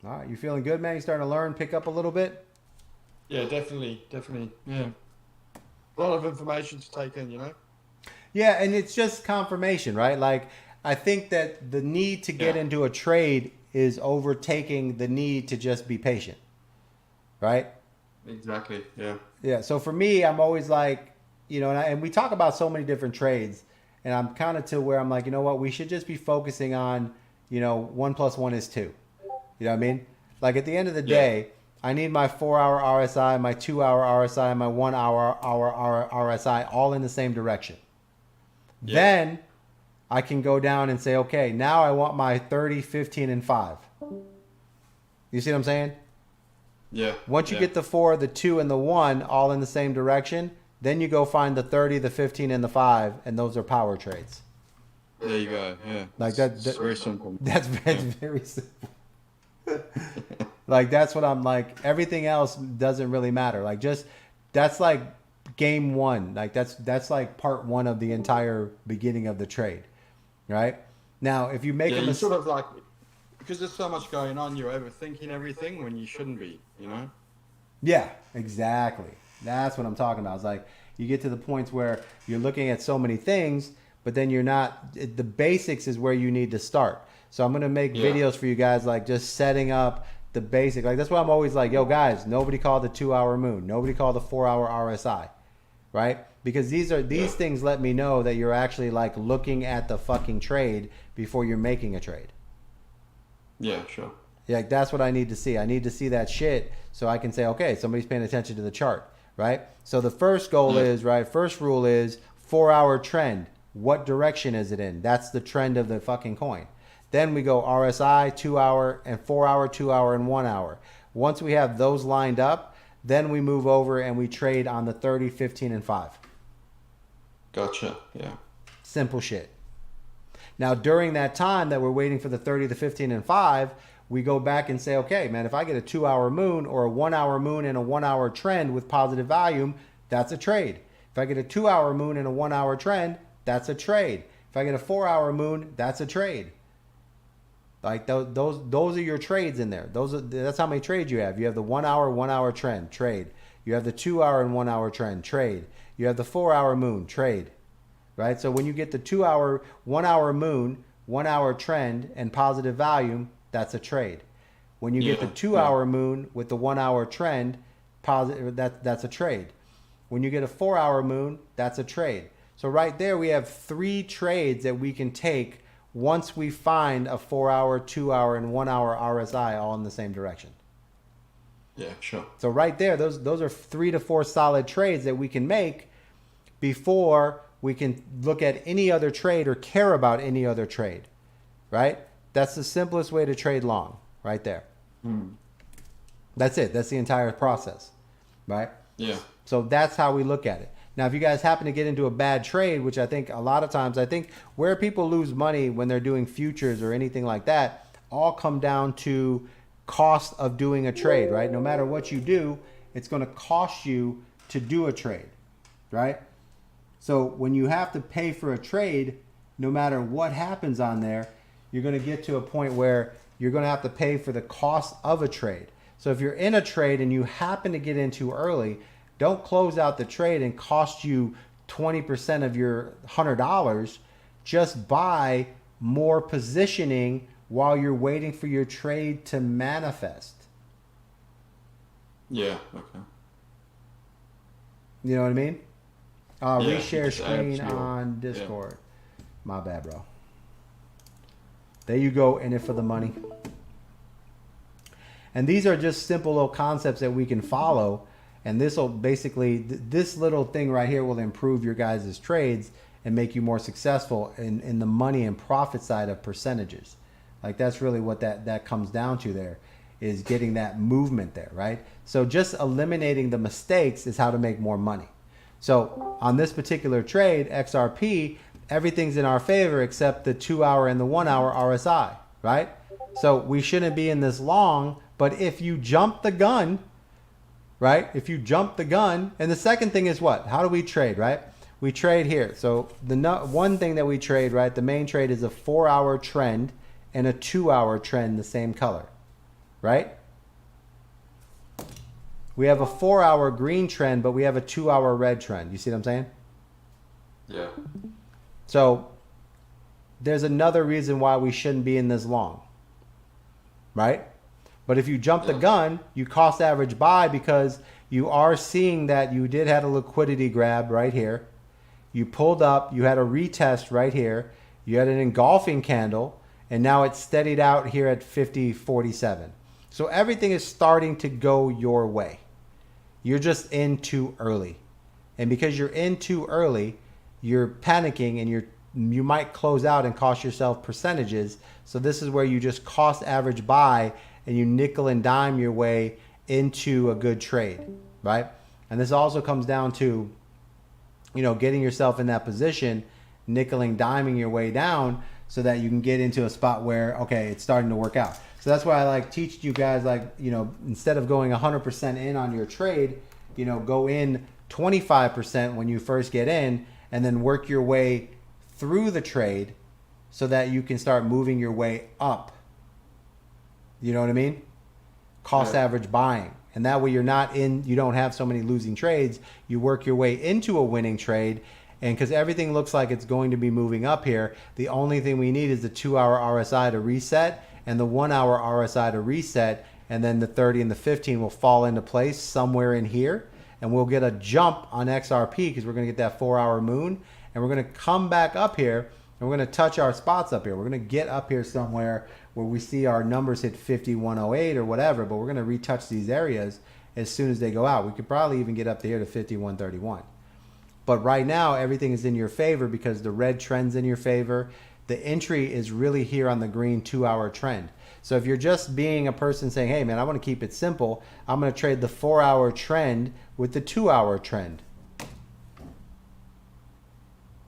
All right, you feeling good, man? You starting to learn, pick up a little bit? Yeah, definitely. Yeah. A lot of information to take in, you know? Yeah, and it's just confirmation, right? Like, I think that the need to get into a trade is overtaking the need to just be patient, right? Exactly, yeah. Yeah, so for me, I'm always like, you know, and we talk about so many different trades, and I'm kind of to where I'm like, you know what, we should just be focusing on, you know, 1 + 1 is 2. You know what I mean? Like at the end of the day, I need my 4 hour RSI, my 2 hour RSI, my 1 hour RSI all in the same direction. Yeah. Then I can go down and say, okay, now I want my 30, 15, and 5. You see what I'm saying? Yeah. Once you get the 4, the 2, and the 1 all in the same direction, then you go find the 30, the 15, and the 5, and those are power trades. There you go. Yeah. Like that. It's very simple. That's very simple. Like that's what I'm like. Everything else doesn't really matter. Like just that's like game 1. Like that's like part 1 of the entire beginning of the trade, right? Now, if you make a mistake, sort of like because there's so much going on, you're overthinking everything when you shouldn't be. You know? Yeah, exactly. That's what I'm talking about. It's like you get to the points where you're looking at so many things, but then you're not. The basics is where you need to start. So I'm going to make videos for you guys, like just setting up the basic. Like that's why I'm always like, yo, guys, nobody call the 2 hour moon. Nobody call the 4 hour RSI, right? Because these things let me know that you're actually like looking at the fucking trade before you're making a trade. Yeah, sure. Yeah, like that's what I need to see. I need to see that shit so I can say, okay, somebody's paying attention to the chart, right? So the first goal is, right, first rule is 4-hour trend. What direction is it in? That's the trend of the fucking coin. Then we go RSI, 2-hour, and 4-hour, 2-hour, and 1 hour. Once we have those lined up, then we move over and we trade on the 30, 15, and 5. Gotcha. Yeah. Simple shit. Now, during that time that we're waiting for the 30, the 15, and 5, we go back and say, okay, man, if I get a 2-hour moon or a 1-hour moon and a 1-hour trend with positive volume, that's a trade. If I get a 2-hour moon and a 1-hour trend, that's a trade. If I get a 4-hour moon, that's a trade. Like those are your trades in there. That's how many trades you have. You have the 1-hour trend, trade. You have the 2-hour and 1-hour trend, trade. You have the 4-hour moon, trade. Right? So when you get the 2-hour, 1-hour moon, 1-hour trend, and positive volume, that's a trade. When you get the 2-hour moon with the 1-hour trend, positive, that's a trade. When you get a 4-hour moon, that's a trade. So right there, we have 3 trades that we can take once we find a 4-hour, 2-hour, and 1-hour RSI all in the same direction. Yeah, sure. So right there, those are 3 to 4 solid trades that we can make before we can look at any other trade or care about any other trade, right? That's the simplest way to trade long, right there. That's it. That's the entire process, right? Yeah. So that's how we look at it. Now, if you guys happen to get into a bad trade, which I think a lot of times, I think where people lose money when they're doing futures or anything like that, all come down to cost of doing a trade, right? No matter what you do, it's going to cost you to do a trade, right? So when you have to pay for a trade, no matter what happens on there, you're going to get to a point where you're going to have to pay for the cost of a trade. So if you're in a trade and you happen to get in too early, don't close out the trade and cost you 20% of your $100. Just buy more positioning while you're waiting for your trade to manifest. Yeah. Okay. You know what I mean? Yeah, Reshare just add screen to your- on Discord. My bad, bro. There you go, in it for the money. And these are just simple little concepts that we can follow. And this will basically, this little thing right here will improve your guys' trades and make you more successful in the money and profit side of percentages. Like that's really what that comes down to there, is getting that movement there, right? So just eliminating the mistakes is how to make more money. So on this particular trade, XRP, everything's in our favor except the 2-hour and the 1-hour RSI, right? So we shouldn't be in this long, but if you jump the gun, right? If you jump the gun, and the second thing is what? How do we trade, right? We trade here. So the one thing that we trade, right? The main trade is a 4-hour trend and a 2-hour trend, the same color, right? We have a 4-hour green trend, but we have a 2-hour red trend. You see what I'm saying? Yeah. So there's another reason why we shouldn't be in this long, right? But if you jump the gun, you cost average buy because you are seeing that you did have a liquidity grab right here. You pulled up, you had a retest right here. You had an engulfing candle, and now it's steadied out here at 50.47. So everything is starting to go your way. You're just in too early. And because you're in too early, you're panicking and you might close out and cost yourself percentages. So this is where you just cost average buy and you nickel and dime your way into a good trade, right? And this also comes down to, getting yourself in that position, nickeling, diming your way down so that you can get into a spot where, okay, it's starting to work out. So that's why I like teach you guys, instead of going 100% in on your trade, go in 25% when you first get in and then work your way through the trade so that you can start moving your way up. You know what I mean? Cost average buying. And that way you don't have so many losing trades. You work your way into a winning trade. And because everything looks like it's going to be moving up here, the only thing we need is the 2-hour RSI to reset and the 1-hour RSI to reset. And then the 30 and the 15 will fall into place somewhere in here. And we'll get a jump on XRP because we're going to get that 4-hour moon. And we're going to come back up here And we're going to touch our spots up here. We're going to get up here somewhere where we see our numbers hit 5108 or whatever, but we're going to retouch these areas as soon as they go out. We could probably even get up to here to 5131. But right now, everything is in your favor because the red trend's in your favor. The entry is really here on the green 2-hour trend. So if you're just being a person saying, hey, man, I want to keep it simple, I'm going to trade the 4-hour trend with the 2-hour trend.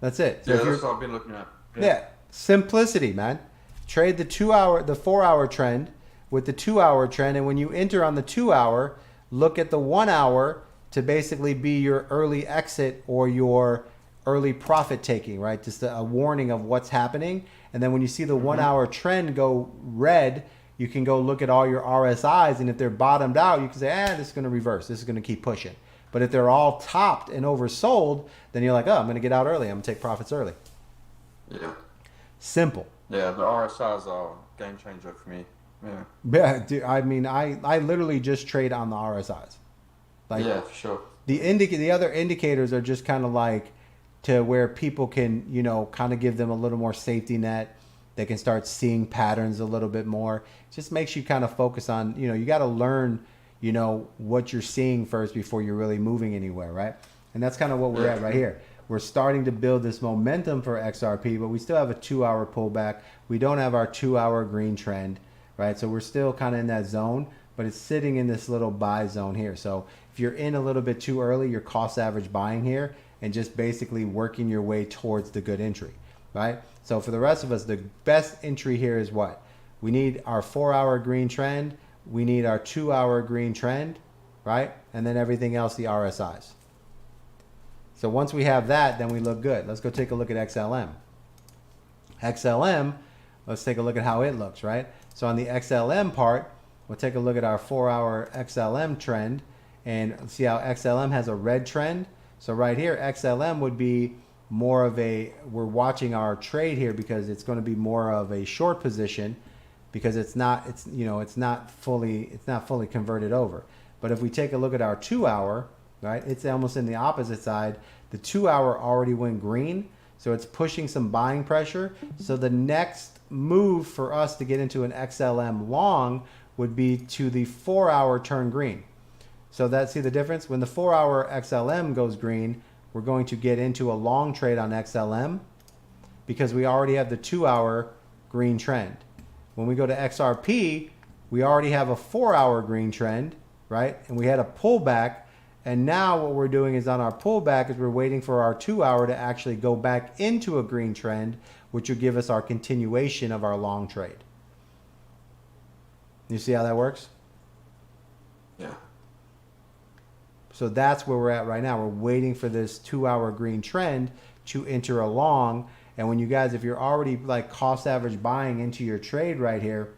That's it. So Yeah, that's what I've been looking at. yeah, simplicity, man. Trade the 4-hour trend with the 2-hour trend, and when you enter on the 2-hour, look at the 1-hour to basically be your early exit or your early profit taking, right? Just a warning of what's happening. And then when you see the 1-hour trend go red, you can go look at all your RSIs, and if they're bottomed out, you can say, this is going to reverse. This is going to keep pushing. But if they're all topped and oversold, then you're like, I'm going to get out early. I'm going to take profits early. Yeah. Simple. Yeah, the RSIs are a game changer for me. Yeah. Yeah, dude, I mean, I literally just trade on the RSIs. Like, yeah, for sure. The other indicators are just kind of like to where people can, kind of give them a little more safety net. They can start seeing patterns a little bit more. It just makes you kind of focus on, you got to learn, what you're seeing first before you're really moving anywhere, right? And that's kind of what we're at right here. We're starting to build this momentum for XRP, but we still have a 2-hour pullback. We don't have our 2-hour green trend, right? So we're still kind of in that zone, but it's sitting in this little buy zone here. So if you're in a little bit too early, you're cost average buying here and just basically working your way towards the good entry, right? So for the rest of us, the best entry here is what? We need our 4-hour green trend. We need our 2-hour green trend, right? And then everything else, the RSIs. So once we have that, then we look good. Let's go take a look at XLM. XLM, let's take a look at how it looks, right? So on the XLM part, we'll take a look at our 4-hour XLM trend and see how XLM has a red trend. So right here, XLM would be more of we're watching our trade here because it's going to be more of a short position because it's not fully converted over. But if we take a look at our 2-hour, right, it's almost in the opposite side. The 2-hour already went green, so it's pushing some buying pressure. So the next move for us to get into an XLM long would be to the 4-hour turn green. So see the difference? When the 4-hour XLM goes green, we're going to get into a long trade on XLM because we already have the 2-hour green trend. When we go to XRP, we already have a 4-hour green trend, right? And we had a pullback. And now what we're doing is on our pullback is we're waiting for our 2-hour to actually go back into a green trend, which will give us our continuation of our long trade. You see how that works? Yeah. So that's where we're at right now. We're waiting for this 2-hour green trend to enter a long. And when you guys, if you're already like cost average buying into your trade right here,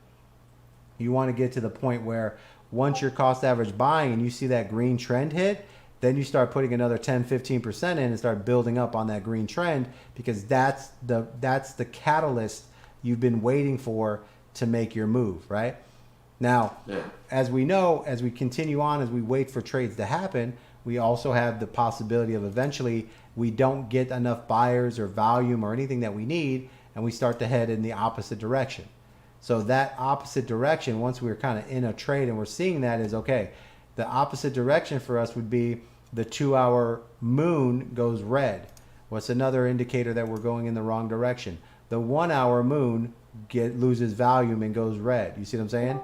you want to get to the point where once you're cost average buying and you see that green trend hit, then you start putting another 10-15% in and start building up on that green trend because that's the catalyst you've been waiting for to make your move, right? Now, as we know, as we continue on, as we wait for trades to happen, we also have the possibility of eventually we don't get enough buyers or volume or anything that we need, and we start to head in the opposite direction. So that opposite direction, once we're kind of in a trade and we're seeing that is, okay, the opposite direction for us would be the 2-hour moon goes red. What's another indicator that we're going in the wrong direction? The 1-hour moon loses volume and goes red. You see what I'm saying?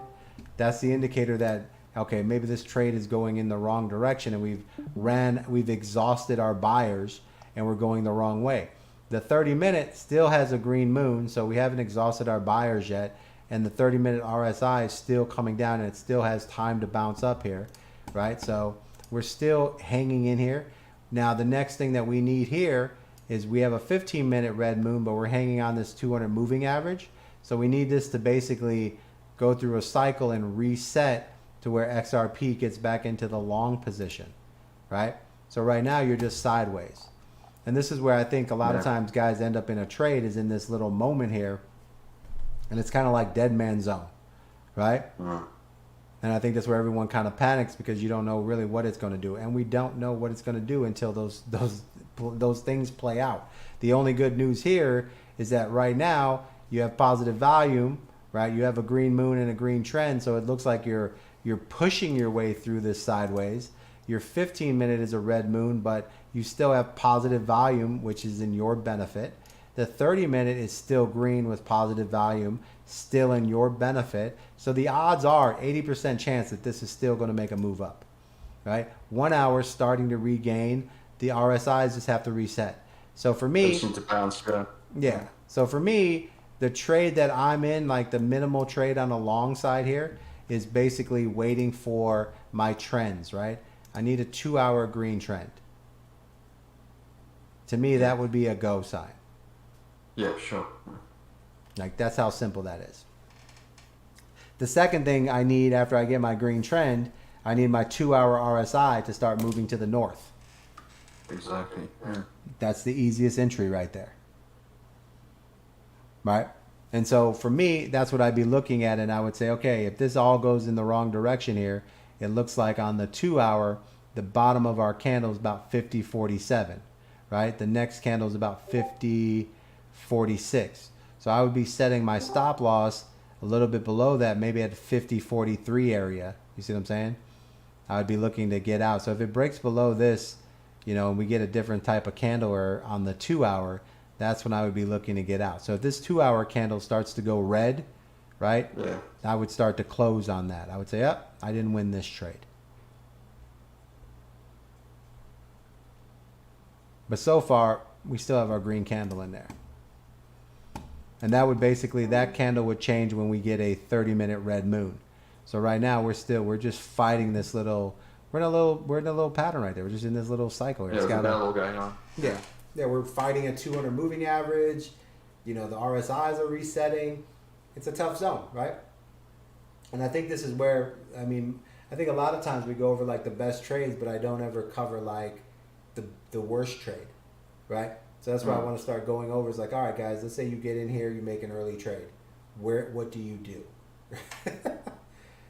That's the indicator that, okay, maybe this trade is going in the wrong direction and we've exhausted our buyers and we're going the wrong way. The 30-minute still has a green moon, so we haven't exhausted our buyers yet, and the 30-minute RSI is still coming down and it still has time to bounce up here, right? So we're still hanging in here. Now the next thing that we need here is we have a 15-minute red moon, but we're hanging on this 200 moving average. So we need this to basically go through a cycle and reset to where XRP gets back into the long position, right? So right now you're just sideways. And this is where I think a lot of times guys end up in a trade is in this little moment here. And it's kind of like dead man zone, right? And I think that's where everyone kind of panics because you don't know really what it's going to do. And we don't know what it's going to do until those things play out. The only good news here is that right now you have positive volume, right? You have a green moon and a green trend, so it looks like you're pushing your way through this sideways. Your 15 minute is a red moon, but you still have positive volume, which is in your benefit. The 30 minute is still green with positive volume, still in your benefit. So the odds are 80% chance that this is still going to make a move up, right? 1 hour starting to regain. The RSIs just have to reset. So for me, They seem to bounce. Yeah. yeah. So for me, the trade that I'm in, like the minimal trade on the long side here, is basically waiting for my trends, right? I need a 2 hour green trend. To me, that would be a go sign. Yeah, sure. Like, that's how simple that is. The second thing I need after I get my green trend, I need my 2 hour RSI to start moving to the north. Exactly. Yeah. That's the easiest entry right there. Right? And so for me, that's what I'd be looking at. And I would say, okay, if this all goes in the wrong direction here, it looks like on the 2 hour, the bottom of our candle is about 50.47, right? The next candle is about 50.46. So I would be setting my stop loss a little bit below that, maybe at 50.43 area. You see what I'm saying? I would be looking to get out. So if it breaks below this, you know, and we get a different type of candle or on the 2 hour, that's when I would be looking to get out. So if this 2 hour candle starts to go red, right? Yeah. I would start to close on that. I would say, oh, I didn't win this trade. But so far, we still have our green candle in there. And that would basically, that candle would change when we get a 30-minute red moon. So right now we're just fighting this little, we're in a little pattern right there. We're just in this little cycle here. Yeah, It's there's a got battle going on. yeah. Yeah, we're fighting a 200 moving average. You know, the RSIs are resetting. It's a tough zone, right? And I think this is where, I mean, I think a lot of times we go over like the best trades, but I don't ever cover like the worst trade, right? So that's why I want to start going over. It's like, all right, guys, let's say you get in here, you make an early trade. What do you do?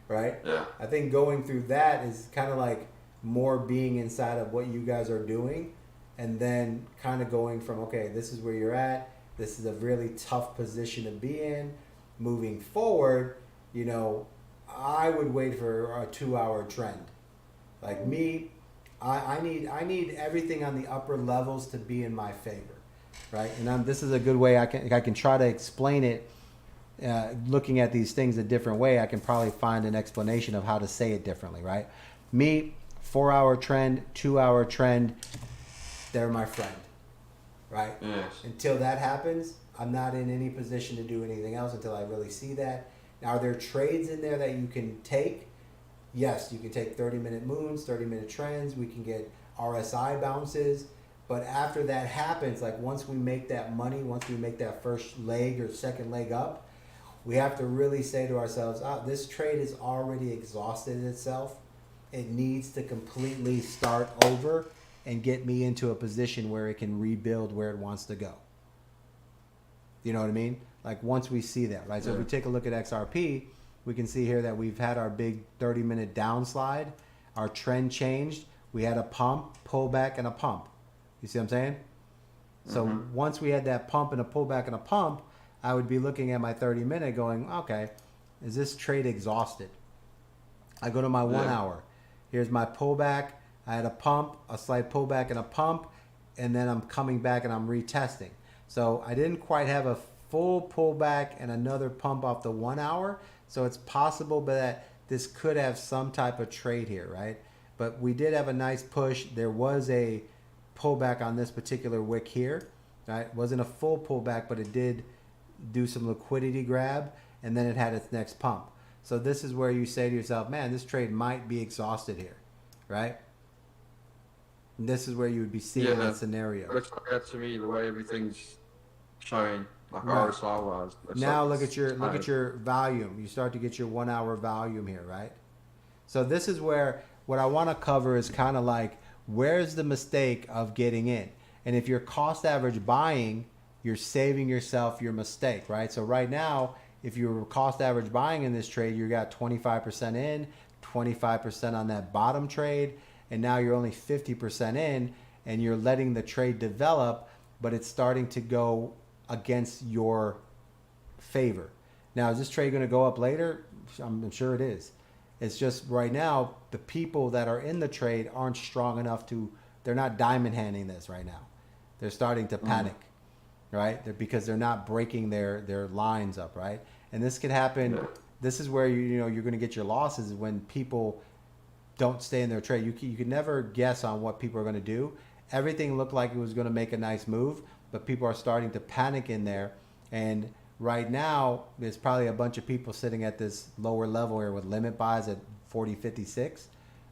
Right? Yeah. I think going through that is kind of like more being inside of what you guys are doing, and then kind of going from, okay, this is where you're at. This is a really tough position to be in. Moving forward, you know, I would wait for a 2 hour trend. Like me, I need everything on the upper levels to be in my favor, right? And this is a good way I can try to explain it. Looking at these things a different way, I can probably find an explanation of how to say it differently, right? Me, 4 hour trend, 2 hour trend, they're my friend, right? Yes. Until that happens, I'm not in any position to do anything else until I really see that. Now, are there trades in there that you can take? Yes, you can take 30-minute moons, 30-minute trends. We can get RSI bounces. But after that happens, like once we make that money, once we make that first leg or second leg up, we have to really say to ourselves, this trade has already exhausted itself. It needs to completely start over and get me into a position where it can rebuild where it wants to go. You know what I mean? Like once we see that, right? So if we take a look at XRP, we can see here that we've had our big 30-minute downslide. Our trend changed. We had a pump, pullback, and a pump. You see what I'm saying? So once we had that pump and a pullback and a pump, I would be looking at my 30-minute going, okay, is this trade exhausted? I go to my 1 hour. Here's my pullback. I had a pump, a slight pullback, and a pump, and then I'm coming back and I'm retesting. So I didn't quite have a full pullback and another pump off the 1 hour. So it's possible that this could have some type of trade here, right? But we did have a nice push. There was a pullback on this particular wick here, right? It wasn't a full pullback, but it did do some liquidity grab, and then it had its next pump. So this is where you say to yourself, man, this trade might be exhausted here, right? And this is where you would be seeing that scenario. Looks like that to me, the way everything's showing, like Right. RSI wise. Now look at your volume. You start to get your 1 hour volume here, right? So this is where what I want to cover is kind of like, where's the mistake of getting in? And if you're cost average buying, you're saving yourself your mistake, right? So right now, if you're cost average buying in this trade, you got 25% in, 25% on that bottom trade, and now you're only 50% in, and you're letting the trade develop, but it's starting to go against your favor. Now, is this trade going to go up later? I'm sure it is. It's just right now, the people that are in the trade aren't strong enough they're not diamond handing this right now. They're starting to panic, right? Because they're not breaking their lines up, right? And this could happen. This is where you're going to get your losses when people don't stay in their trade. You can never guess on what people are going to do. Everything looked like it was going to make a nice move, but people are starting to panic in there. And right now, there's probably a bunch of people sitting at this lower level here with limit buys at 40.56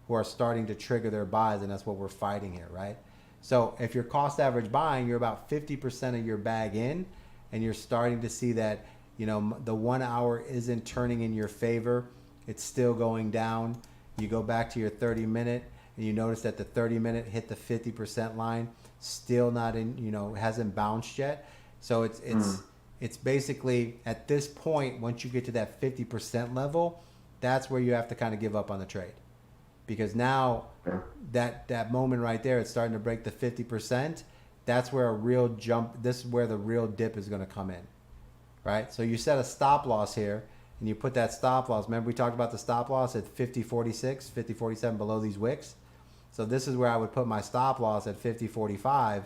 who are starting to trigger their buys, and that's what we're fighting here, right? So if you're cost average buying, you're about 50% of your bag in, and you're starting to see that, the 1 hour isn't turning in your favor. It's still going down. You go back to your 30 minute and you notice that the 30 minute hit the 50% line, still not in, hasn't bounced yet. So it's basically at this point, once you get to that 50% level, that's where you have to kind of give up on the trade. Because now that moment right there, it's starting to break the 50%. That's where a real jump, this is where the real dip is going to come in, right? So you set a stop loss here and you put that stop loss. Remember we talked about the stop loss at 50.46, 50.47 below these wicks. So this is where I would put my stop loss at 50.45.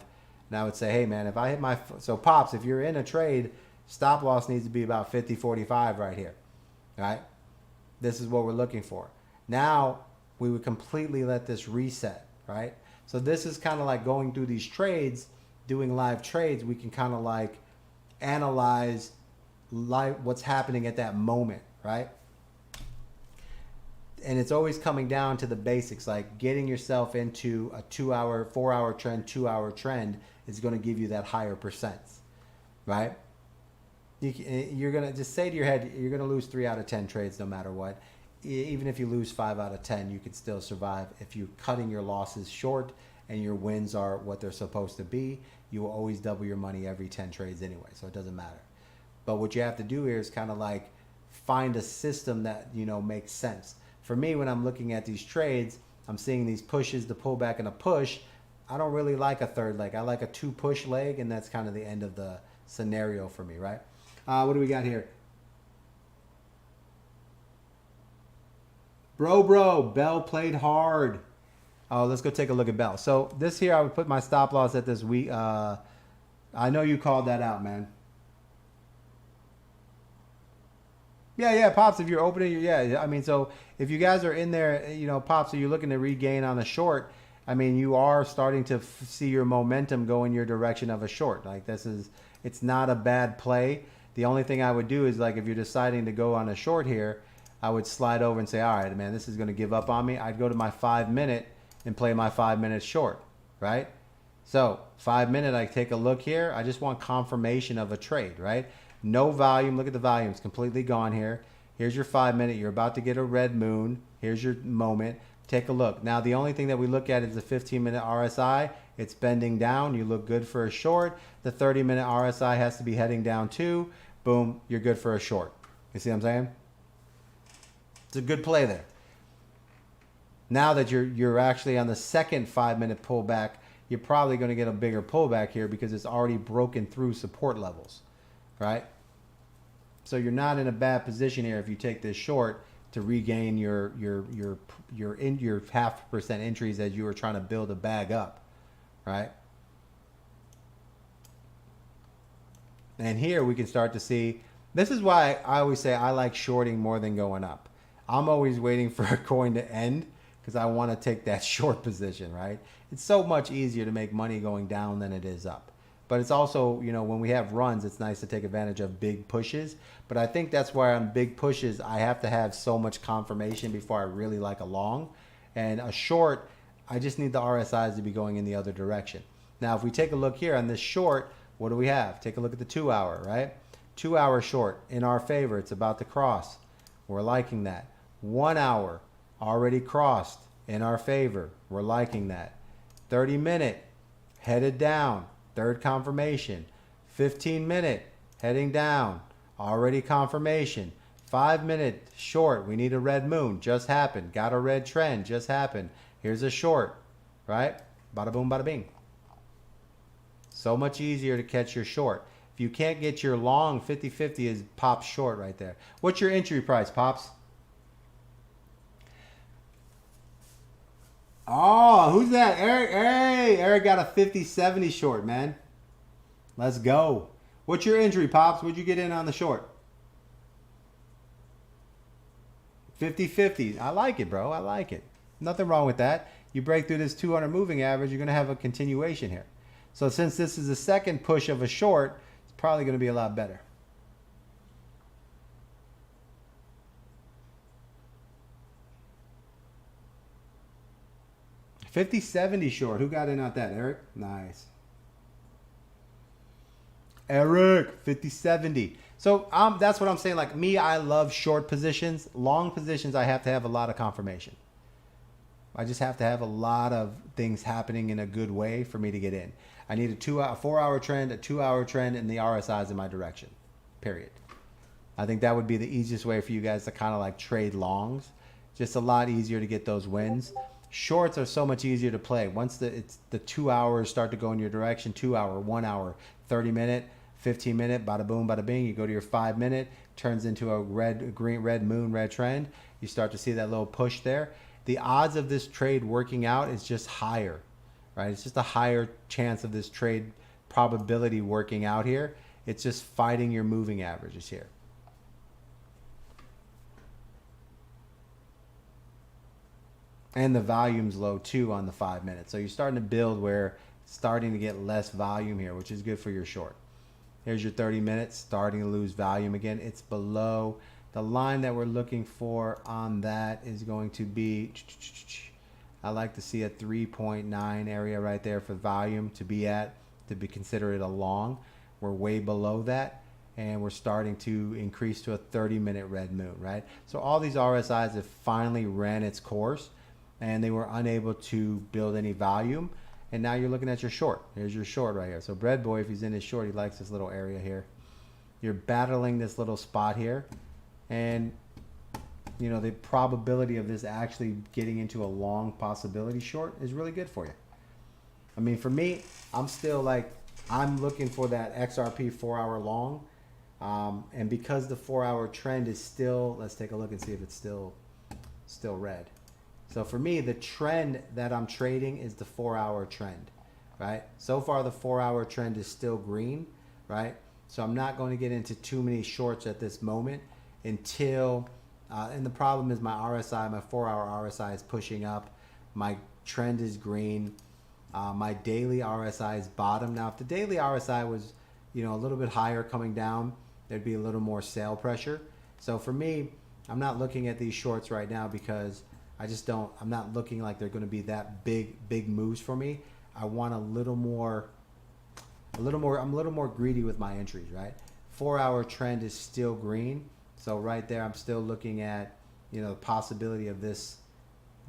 And I would say, hey man, if I hit so Pops, if you're in a trade, stop loss needs to be about 50.45 right here, right? This is what we're looking for. Now we would completely let this reset, right? So this is kind of like going through these trades, doing live trades. We can kind of like analyze what's happening at that moment, right? And it's always coming down to the basics, like getting yourself into a 2 hour, 4 hour trend, 2 hour trend is going to give you that higher percents, right? You're going to just say to your head, you're going to lose 3 out of 10 trades no matter what. Even if you lose 5 out of 10, you can still survive. If you're cutting your losses short and your wins are what they're supposed to be, you will always double your money every 10 trades anyway, so it doesn't matter. But what you have to do here is kind of like find a system that, makes sense. For me, when I'm looking at these trades, I'm seeing these pushes, the pullback and a push. I don't really like a third leg. I like a 2 push leg, and that's kind of the end of the scenario for me, right? What do we got here? Bro, Bell played hard. Oh, let's go take a look at Bell. So this here, I would put my stop loss at this week. I know you called that out, man. Yeah, Pops, if you're opening, I mean, so if you guys are in there, Pops, so you're looking to regain on a short, I mean, you are starting to see your momentum go in your direction of a short. Like it's not a bad play. The only thing I would do is like, if you're deciding to go on a short here, I would slide over and say, all right, man, this is going to give up on me. I'd go to my 5 minute and play my 5 minute short, right? So 5 minute, I take a look here. I just want confirmation of a trade, right? No volume. Look at the volume. It's completely gone here. Here's your 5 minute. You're about to get a red moon. Here's your moment. Take a look. Now, the only thing that we look at is the 15-minute RSI. It's bending down. You look good for a short. The 30-minute RSI has to be heading down too. Boom, you're good for a short. You see what I'm saying? It's a good play there. Now that you're actually on the second 5 minute pullback, you're probably going to get a bigger pullback here because it's already broken through support levels, right? So you're not in a bad position here if you take this short to regain your 0.5% entries as you were trying to build a bag up, right? And here we can start to see, this is why I always say I like shorting more than going up. I'm always waiting for a coin to end because I want to take that short position, right? It's so much easier to make money going down than it is up. But it's also, when we have runs, it's nice to take advantage of big pushes. But I think that's why on big pushes, I have to have so much confirmation before I really like a long. And a short, I just need the RSIs to be going in the other direction. Now, if we take a look here on this short, what do we have? Take a look at the 2 hour, right? 2 hour short in our favor. It's about to cross. We're liking that. 1 hour already crossed in our favor. We're liking that. 30 minute headed down. Third confirmation. 15 minute heading down. Already confirmation. 5 minute short. We need a red moon. Just happened. Got a red trend. Just happened. Here's a short. Right? Bada boom, bada bing. So much easier to catch your short. If you can't get your long, 50-50 is Pops short right there. What's your entry price, Pops? Oh, who's that? Eric. Hey, Eric got a 50-70 short, man. Let's go. What's your entry, Pops? What'd you get in on the short? 50-50. I like it, bro. I like it. Nothing wrong with that. You break through this 200 moving average, you're going to have a continuation here. So since this is the second push of a short, it's probably going to be a lot better. $50.70 short. Who got in on that? Eric? Nice. Eric, $50.70. So that's what I'm saying. Like me, I love short positions. Long positions, I have to have a lot of confirmation. I just have to have a lot of things happening in a good way for me to get in. I need a 4-hour trend, a 2-hour trend, and the RSI's in my direction. Period. I think that would be the easiest way for you guys to kind of like trade longs. Just a lot easier to get those wins. Shorts are so much easier to play. Once the 2 hours start to go in your direction, 2 hour, 1 hour, 30 minute, 15 minute, bada boom, bada bing, you go to your 5 minute, turns into a red moon, red trend. You start to see that little push there. The odds of this trade working out is just higher, right? It's just a higher chance of this trade probability working out here. It's just fighting your moving averages here. And the volume's low too on the 5 minutes. So you're starting to build where it's starting to get less volume here, which is good for your short. Here's your 30 minutes, starting to lose volume again. It's below. The line that we're looking for on that is going to be, I like to see a 3.9 area right there for volume to be at, to be considered a long. We're way below that, and we're starting to increase to a 30-minute red moon, right? So all these RSIs have finally ran its course, and they were unable to build any volume. And now you're looking at your short. Here's your short right here. So Bread Boy, if he's in his short, he likes this little area here. You're battling this little spot here. And, you know, the probability of this actually getting into a long possibility short is really good for you. I mean, for me, I'm still like, I'm looking for that XRP 4-hour long. And because the 4-hour trend is still, let's take a look and see if it's still red. So for me, the trend that I'm trading is the 4-hour trend, right? So far, the 4-hour trend is still green, right? So I'm not going to get into too many shorts at this moment until, and the problem is my RSI, my 4-hour RSI is pushing up. My trend is green. My daily RSI is bottom. Now, if the daily RSI was, you know, a little bit higher coming down, there'd be a little more sale pressure. So for me, I'm not looking at these shorts right now because I just don't, I'm not looking like they're going to be that big moves for me. I want I'm a little more greedy with my entries, right? 4-hour trend is still green. So right there, I'm still looking at, you know, the possibility of this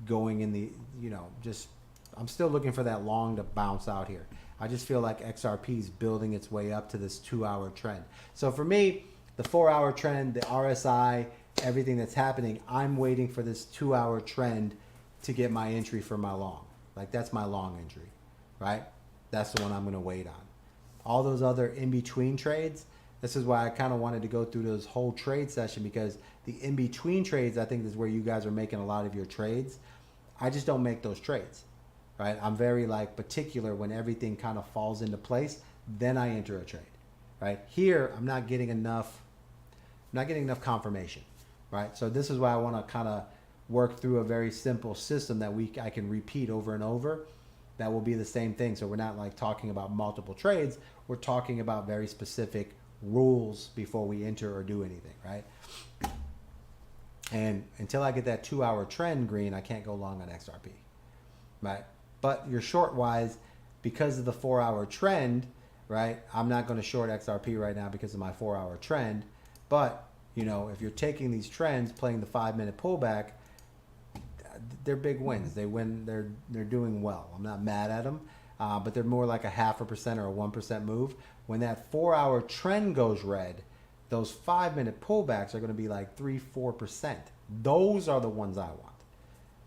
going in the, you know, just, I'm still looking for that long to bounce out here. I just feel like XRP is building its way up to this 2-hour trend. So for me, the 4-hour trend, the RSI, everything that's happening, I'm waiting for this 2-hour trend to get my entry for my long. Like that's my long entry, right? That's the one I'm going to wait on. All those other in-between trades, this is why I kind of wanted to go through this whole trade session, because the in-between trades, I think, is where you guys are making a lot of your trades. I just don't make those trades, right? I'm very like particular when everything kind of falls into place, then I enter a trade, right? Here, I'm not getting enough confirmation, right? So this is why I want to kind of work through a very simple system that I can repeat over and over. That will be the same thing. So we're not like talking about multiple trades. We're talking about very specific rules before we enter or do anything, right? And until I get that 2-hour trend green, I can't go long on XRP, right? But your short wise, because of the 4-hour trend, right? I'm not going to short XRP right now because of my 4-hour trend. But, you know, if you're taking these trends, playing the 5-minute pullback, they're big wins. They win. They're doing well. I'm not mad at them, but they're more like a 0.5% or a 1% move. When that 4-hour trend goes red, those 5-minute pullbacks are going to be like 3-4%. Those are the ones I want,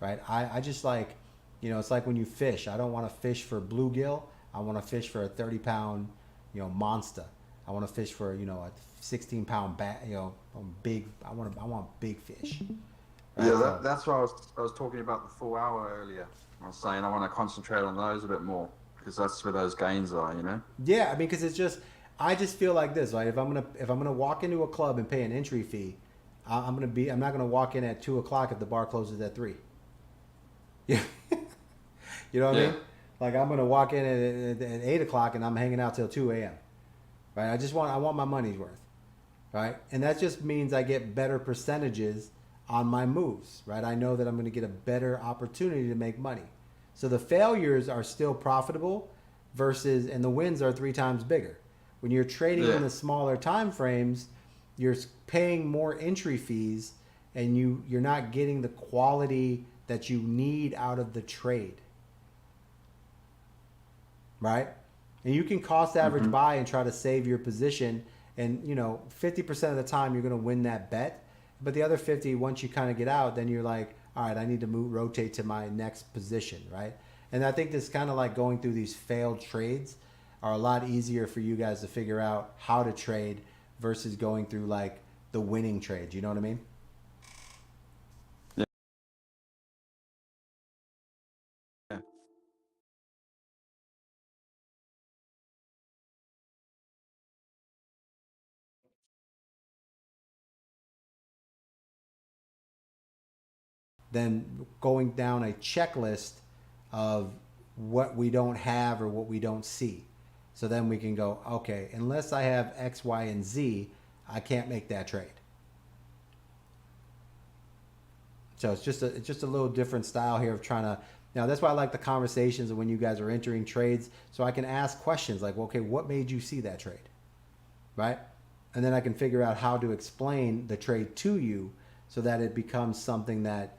right? I just like, you know, it's like when you fish. I don't want to fish for bluegill. I want to fish for a 30-pound, you know, monster. I want to fish for, you know, a 16-pound bat, you know, big. I want big fish. Right? Yeah, So- that's why I was talking about the full hour earlier. I was saying I want to concentrate on those a bit more because that's where those gains are, you know. Yeah, I mean, because it's just, I just feel like this, right? If I'm gonna walk into a club and pay an entry fee, I'm not gonna walk in at 2 o'clock if the bar closes at 3. Yeah, you know what I mean? Like I'm gonna walk in at 8 o'clock and I'm hanging out till 2 a.m. Right? I want my money's worth, right? And that just means I get better percentages on my moves, right? I know that I'm gonna get a better opportunity to make money. So the failures are still profitable and the wins are 3 times bigger. When you're trading in the smaller time frames, you're paying more entry fees and you're not getting the quality that you need out of the trade. Right? And you can cost average buy and try to save your position, and 50% of the time you're going to win that bet, but the other 50, once you kind of get out, then you're like, all right, I need to rotate to my next position, right? And I think this kind of like going through these failed trades are a lot easier for you guys to figure out how to trade versus going through like the winning trades. You know what I mean? Yeah. Then going down a checklist of what we don't have or what we don't see. So then we can go, okay, unless I have X, Y, and Z, I can't make that trade. So it's just a little different style here of trying to. Now that's why I like the conversations when you guys are entering trades, so I can ask questions like, well, okay, what made you see that trade, right? And then I can figure out how to explain the trade to you so that it becomes something that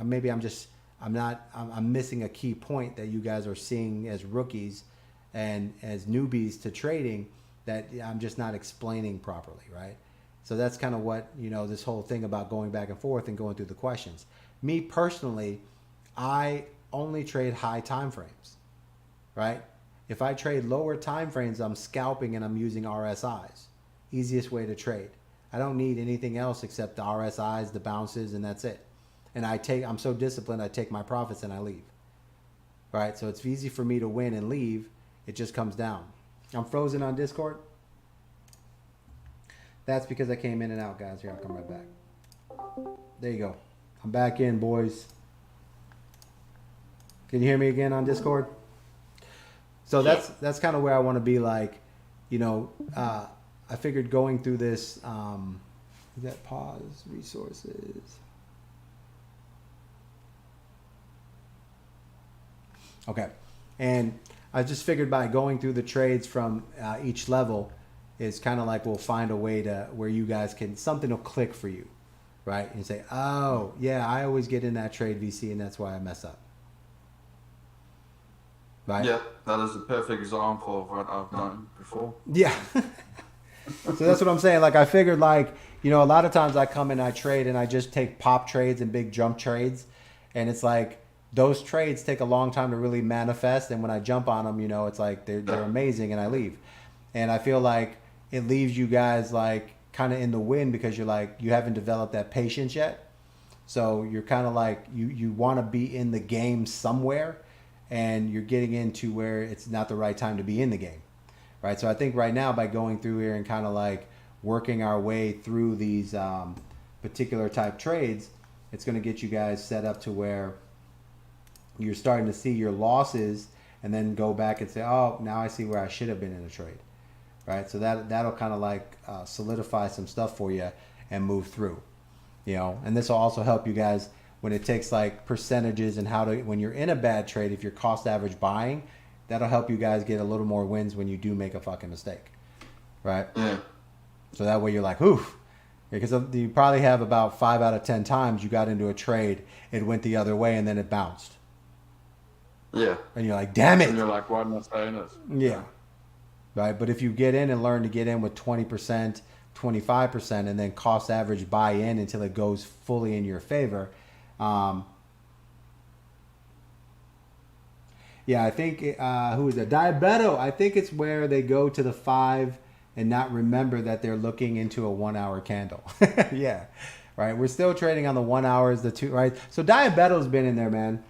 maybe I'm missing a key point that you guys are seeing as rookies and as newbies to trading that I'm just not explaining properly, right? So that's kind of what, this whole thing about going back and forth and going through the questions. Me personally, I only trade high time frames, right? If I trade lower time frames, I'm scalping and I'm using RSIs. Easiest way to trade. I don't need anything else except the RSIs, the bounces, and that's it. And I'm so disciplined, I take my profits and I leave. Right? So it's easy for me to win and leave. It just comes down. I'm frozen on Discord. That's because I came in and out, guys. Here, I'll come right back. There you go. I'm back in, boys. Can you hear me again on Discord? So that's kind of where I want to be like, I figured going through this, is that pause, resources? Okay. And I just figured by going through the trades from each level is kind of like we'll find a way to where you guys something will click for you, right? And say, oh, yeah, I always get in that trade VC and that's why I mess up. Right? Yeah, that is a perfect example of what I've done before. Yeah. So that's what I'm saying. Like I figured like, a lot of times I come in, I trade and I just take pop trades and big jump trades. And it's like those trades take a long time to really manifest. And when I jump on them, it's like they're amazing and I leave. And I feel like it leaves you guys like kind of in the wind because you're like, you haven't developed that patience yet. So you're kind of like, you want to be in the game somewhere and you're getting into where it's not the right time to be in the game. Right. So I think right now by going through here and kind of like working our way through these particular type trades, it's going to get you guys set up to where you're starting to see your losses and then go back and say, oh, now I see where I should have been in a trade. Right. So that'll kind of like solidify some stuff for you and move through, and this will also help you guys when it takes like percentages and when you're in a bad trade, if you're cost average buying, that'll help you guys get a little more wins when you do make a fucking mistake. Right. Yeah. So that way you're like, oof. Because you probably have about 5 out of 10 times you got into a trade, it went the other way and then it bounced. Yeah. And you're like, damn it. And you're like, why am I saying this? Yeah. Right. But if you get in and learn to get in with 20%, 25%, and then cost average buy in until it goes fully in your favor. Yeah, I think, who is that? Diabeto. I think it's where they go to the 5 and not remember that they're looking into a 1 hour candle. Yeah. Right. We're still trading on the 1 hours, the two, right? So Diabeto's been in there, man.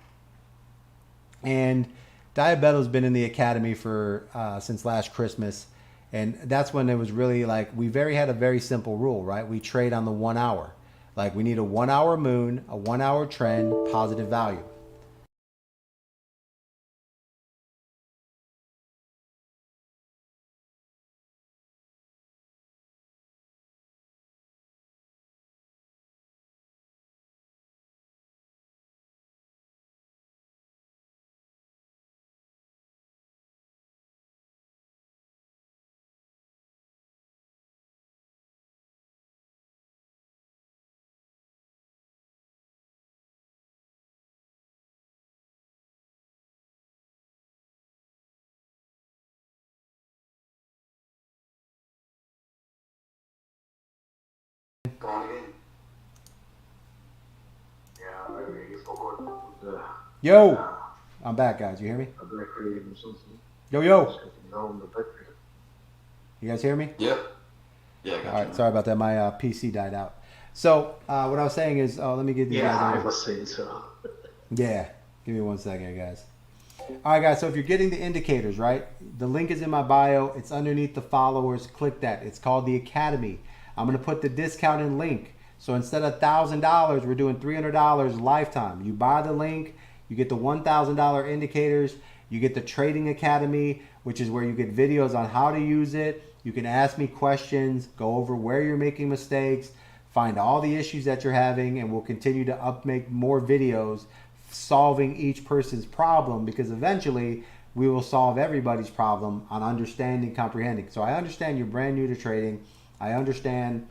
And Diabeto's been in the academy for since last Christmas. And that's when it was really like, we had a very simple rule, right? We trade on the 1 hour. Like we need a 1 hour moon, a 1 hour trend, positive value. Yo, I'm back, guys. You hear me? Yo, yo. You guys hear me? Yep. Yeah, I got All you. right, sorry about that. My PC died out. So what I was saying is, let me get these guys. I was saying so. Yeah, give me 1 second, guys. All right, guys. So if you're getting the indicators, right? The link is in my bio. It's underneath the followers. Click that. It's called the Academy. I'm gonna put the discounted link. So instead of $1,000, we're doing $300 lifetime. You buy the link, you get the $1,000 indicators. You get the Trading Academy, which is where you get videos on how to use it. You can ask me questions, go over where you're making mistakes, find all the issues that you're having, and we'll continue to make more videos solving each person's problem, because eventually we will solve everybody's problem on understanding, comprehending. So I understand you're brand new to trading. I understand.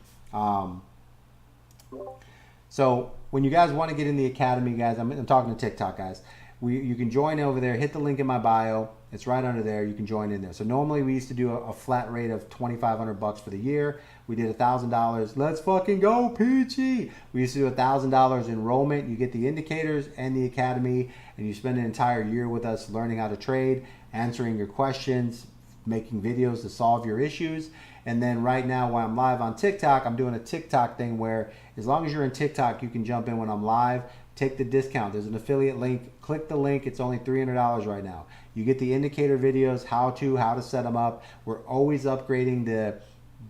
So when you guys want to get in the academy, guys, I'm talking to TikTok, guys. You can join over there. Hit the link in my bio. It's right under there. You can join in there. So normally we used to do a flat rate of $2,500 for the year. We did $1,000. Let's fucking go, Peachy. We used to do $1,000 enrollment. You get the indicators and the academy, and you spend an entire year with us learning how to trade, answering your questions, making videos to solve your issues. And then right now, while I'm live on TikTok, I'm doing a TikTok thing where as long as you're in TikTok, you can jump in when I'm live. Take the discount. There's an affiliate link. Click the link. It's only $300 right now. You get the indicator videos, how to set them up. We're always upgrading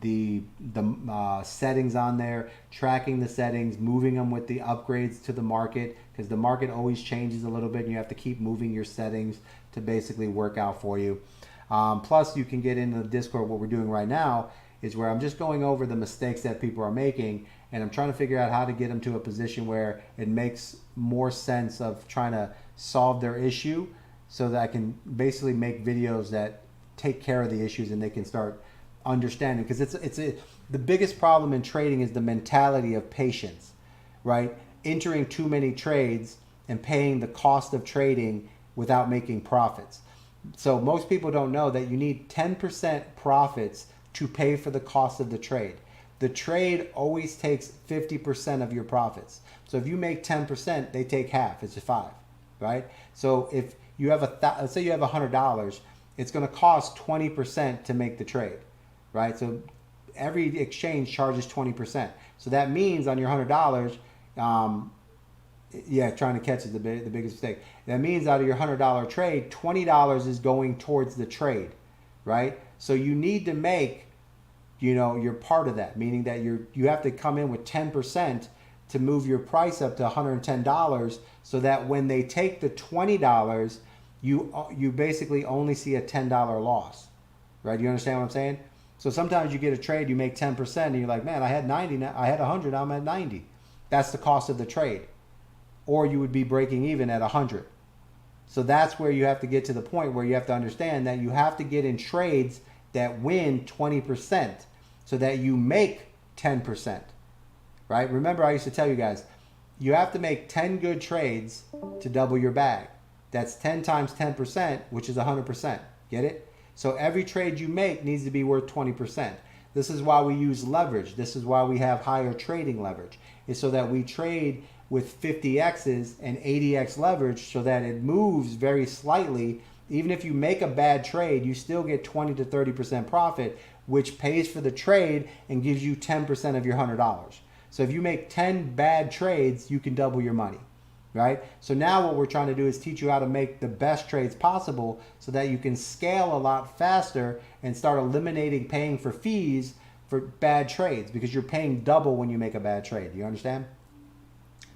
the settings on there, tracking the settings, moving them with the upgrades to the market, because the market always changes a little bit and you have to keep moving your settings to basically work out for you. Plus, you can get into the Discord. What we're doing right now is where I'm just going over the mistakes that people are making, and I'm trying to figure out how to get them to a position where it makes more sense of trying to solve their issue, so that I can basically make videos that take care of the issues and they can start understanding. Because the biggest problem in trading is the mentality of patience, right? Entering too many trades and paying the cost of trading without making profits. So most people don't know that you need 10% profits to pay for the cost of the trade. The trade always takes 50% of your profits. So if you make 10%, they take half. It's a 5, right? So if you have let's say you have $100, it's going to cost 20% to make the trade, right? So every exchange charges 20%. So that means on your $100, yeah, trying to catch is the biggest mistake. That means out of your $100 trade, $20 is going towards the trade, right? So you need to make, you're part of that, meaning that you have to come in with 10% to move your price up to $110, so that when they take the $20, you basically only see a $10 loss, right? You understand what I'm saying? So sometimes you get a trade, you make 10%, and you're like, man, I had 90, now I had 100, now I'm at 90. That's the cost of the trade. Or you would be breaking even at 100. So that's where you have to get to the point where you have to understand that you have to get in trades that win 20% so that you make 10%, right? Remember, I used to tell you guys, you have to make 10 good trades to double your bag. That's 10 times 10%, which is 100%. Get it? So every trade you make needs to be worth 20%. This is why we use leverage. This is why we have higher trading leverage. It's so that we trade with 50x's and 80x leverage, so that it moves very slightly. Even if you make a bad trade, you still get 20 to 30% profit, which pays for the trade and gives you 10% of your $100. So if you make 10 bad trades, you can double your money, right? So now what we're trying to do is teach you how to make the best trades possible so that you can scale a lot faster and start eliminating paying for fees for bad trades, because you're paying double when you make a bad trade. You understand?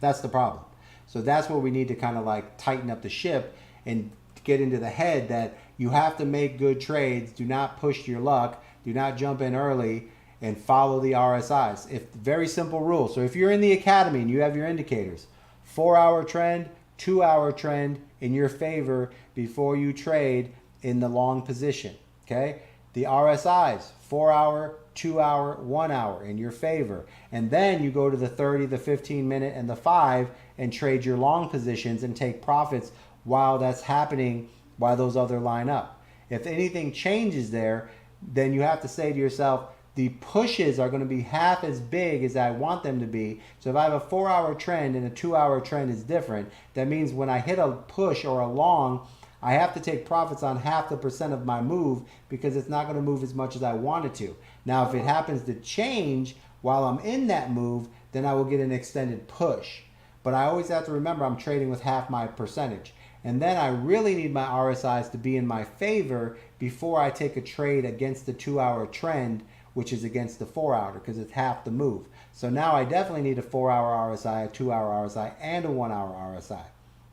That's the problem. So that's where we need to kind of like tighten up the ship and get into the head that you have to make good trades. Do not push your luck. Do not jump in early, and follow the RSIs. Very simple rule. So if you're in the academy and you have your indicators, 4-hour trend, 2-hour trend in your favor before you trade in the long position. Okay? The RSIs, 4-hour, 2-hour, 1-hour in your favor. And then you go to the 30, the 15 minute, and the 5 and trade your long positions and take profits while that's happening, while those other line up. If anything changes there, then you have to say to yourself, the pushes are going to be half as big as I want them to be. So if I have a 4-hour trend and a 2-hour trend is different, that means when I hit a push or a long, I have to take profits on half the percent of my move, because it's not going to move as much as I want it to. Now, if it happens to change while I'm in that move, then I will get an extended push. But I always have to remember I'm trading with half my percentage. And then I really need my RSIs to be in my favor before I take a trade against the 2-hour trend, which is against the 4-hour, because it's half the move. So now I definitely need a 4-hour RSI, a 2-hour RSI, and a 1-hour RSI.